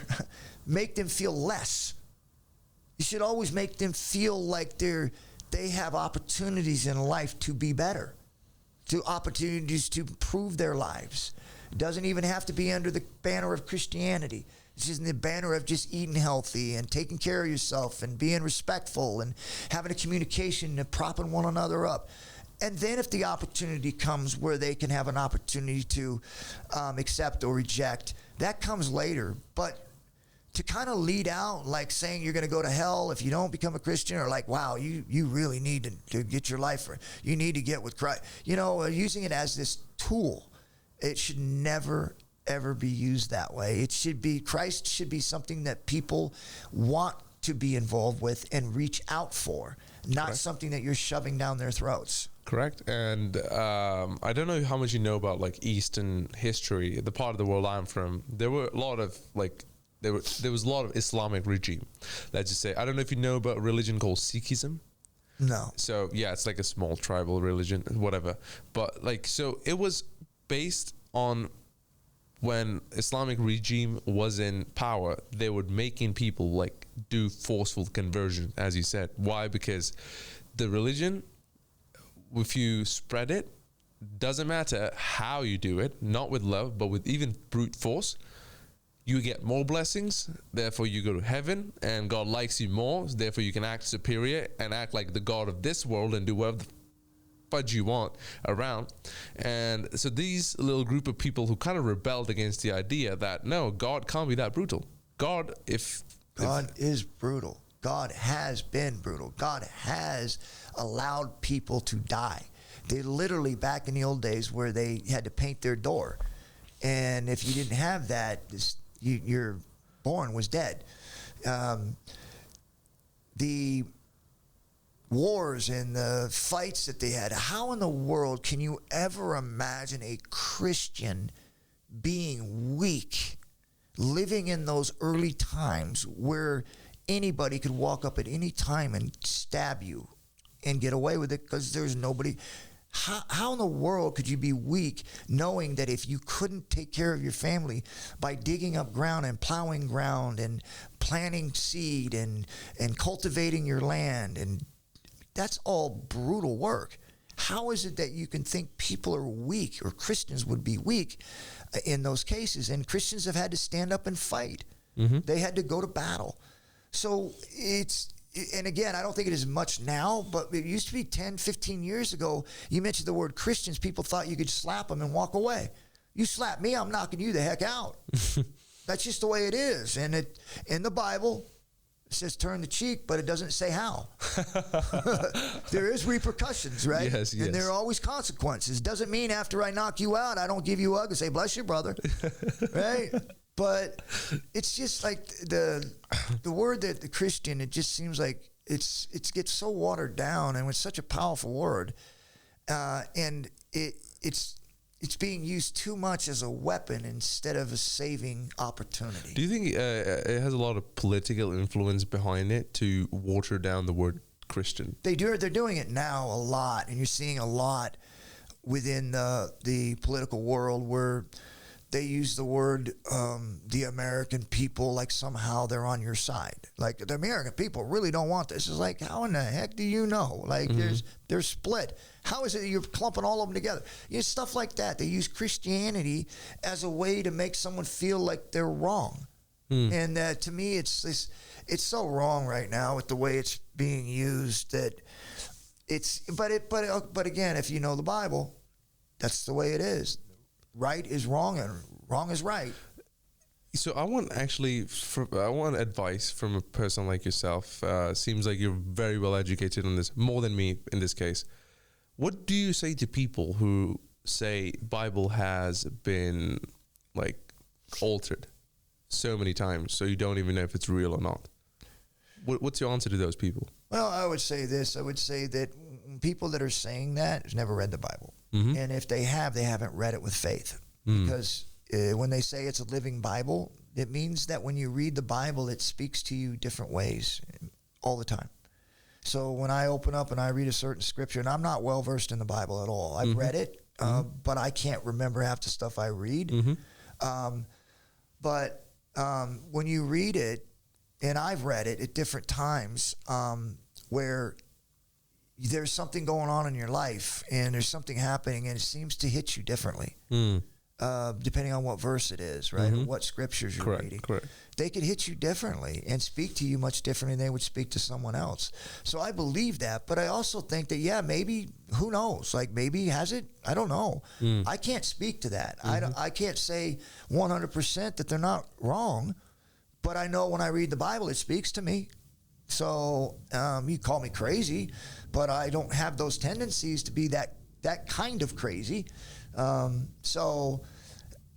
make them feel less. You should always make them feel like they have opportunities in life to be better, to opportunities to improve their lives. It doesn't even have to be under the banner of Christianity. It's just in the banner of just eating healthy and taking care of yourself and being respectful and having a communication and propping one another up. And then if the opportunity comes where they can have an opportunity to accept or reject, that comes later. But to kind of lead out like saying you're going to go to hell if you don't become a Christian, or like, wow, you really need to get your life, you need to get with Christ. You know, using it as this tool, it should never, ever be used that way. It should be, Christ should be something that people want to be involved with and reach out for, not Correct. something that you're shoving down their throats. Correct. And I don't know how much you know about like Eastern history, the part of the world I'm from. There were a lot of like, there was a lot of Islamic regime. Let's just say, I don't know if you know about a religion called Sikhism. No. So yeah, it's like a small tribal religion, whatever. But like, so it was based on when Islamic regime was in power, they were making people like do forceful conversion, as you said. Why? Because the religion, if you spread it, doesn't matter how you do it, not with love, but with even brute force, you get more blessings, therefore you go to heaven, and God likes you more, therefore you can act superior and act like the God of this world and do whatever the fudge you want around. And so these little group of people who kind of rebelled against the idea that, no, God can't be that brutal. God is brutal. God has been brutal. God has allowed people to die. They literally, back in the old days where they had to paint their door, and if you didn't have that, your born was dead. The wars and the fights that they had, how in the world can you ever imagine a Christian being weak, living in those early times where anybody could walk up at any time and stab you and get away with it because there's nobody? How in the world could you be weak knowing that if you couldn't take care of your family by digging up ground and plowing ground and planting seed and cultivating your land, and that's all brutal work? How is it that you can think people are weak, or Christians would be weak in those cases? And Christians have had to stand up and fight. Mm-hmm. They had to go to battle. So and again, I don't think it is much now, but it used to be 10, 15 years ago. You mentioned the word Christians, people thought you could slap them and walk away. You slap me, I'm knocking you the heck out. That's just the way it is. And it in the Bible, it says turn the cheek, but it doesn't say how. There is repercussions, right? Yes. And there are always consequences. Doesn't mean after I knock you out, I don't give you a hug and say, bless you, brother. Right? But it's just like the word that the Christian, it just seems like it gets so watered down, and it's such a powerful word, and it's being used too much as a weapon instead of a saving opportunity. Do you think it has a lot of political influence behind it to water down the word Christian? They're doing it now a lot, and you're seeing a lot within the political world where they use the word the American people like somehow they're on your side. Like the American people really don't want this. It's like, how in the heck do you know? Like they're split. How is it that you're clumping all of them together? You know, stuff like that. They use Christianity as a way to make someone feel like they're wrong. And to me, it's so wrong right now with the way it's being used that but again, if you know the Bible, that's the way it is. Right is wrong and wrong is right. So I want advice from a person like yourself. Seems like you're very well educated on this, more than me in this case. What do you say to people who say Bible has been like altered so many times, so you don't even know if it's real or not? What's your answer to those people? Well, I would say this. I would say that people that are saying that have never read the Bible. Mm-hmm. And if they have, they haven't read it with faith. Because when they say it's a living Bible, it means that when you read the Bible, it speaks to you different ways all the time. So when I open up and I read a certain scripture, and I'm not well versed in the Bible at all. I've read it, but I can't remember half the stuff I read. But when you read it, and I've read it at different times where there's something going on in your life and there's something happening and it seems to hit you differently. depending on what verse it is, right? Or what scriptures you're reading. Correct. They could hit you differently and speak to you much differently than they would speak to someone else. So I believe that, but I also think that, yeah, maybe, who knows? Like, maybe has it? I don't know. I can't speak to that. I can't say 100% that they're not wrong, but I know when I read the Bible, it speaks to me. So you call me crazy, but I don't have those tendencies to be that kind of crazy. So,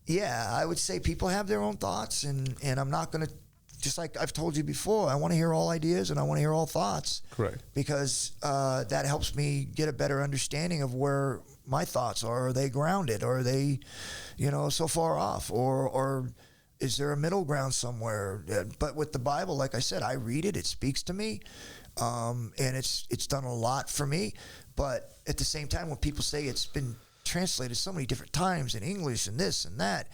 yeah, I would say people have their own thoughts, and I'm not going to, just like I've told you before, I want to hear all ideas and I want to hear all thoughts. Correct. Because that helps me get a better understanding of where my thoughts are. Are they grounded? Or are they, so far off? Or is there a middle ground somewhere? But with the Bible, like I said, I read it, it speaks to me, and it's done a lot for me. But at the same time, when people say it's been translated so many different times in English and this and that,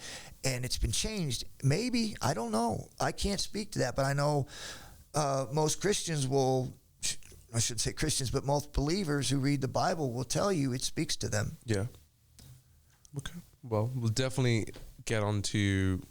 and it's been changed, maybe, I don't know. I can't speak to that, but I know most Christians will, I shouldn't say Christians, but most believers who read the Bible will tell you it speaks to them. Yeah. Okay. Well, we'll definitely get on to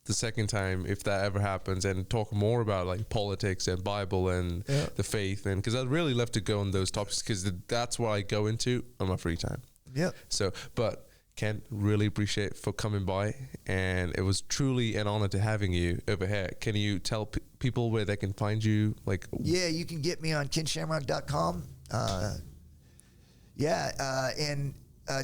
the second time, if that ever happens, and talk more about like politics and Bible and the faith, and because I'd really love to go on those topics, because that's what I go into on my free time. Yeah. So, but Ken, really appreciate for coming by, and it was truly an honor to having you over here. Can you tell people where they can find you? Like, yeah, you can get me on kenshamrock.com. And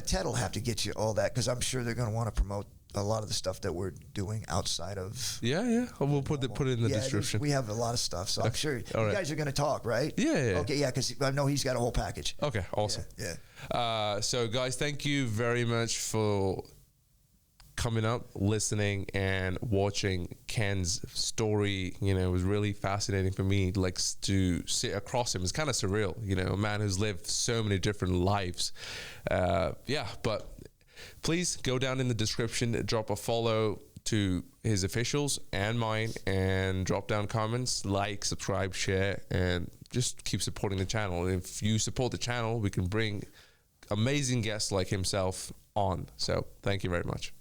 Ted will have to get you all that, because I'm sure they're going to want to promote a lot of the stuff that we're doing outside of. Yeah. We'll put it in the description. We have a lot of stuff, so I'm sure you guys are going to talk, right? Yeah. Okay, yeah, because I know he's got a whole package. Okay, awesome. Yeah. So guys, thank you very much for coming up, listening, and watching Ken's story. It was really fascinating for me, like, to sit across him. It's kind of surreal, a man who's lived so many different lives. But please go down in the description, drop a follow to his officials and mine, and drop down comments, like, subscribe, share, and just keep supporting the channel. If you support the channel, we can bring amazing guests like himself on. So thank you very much.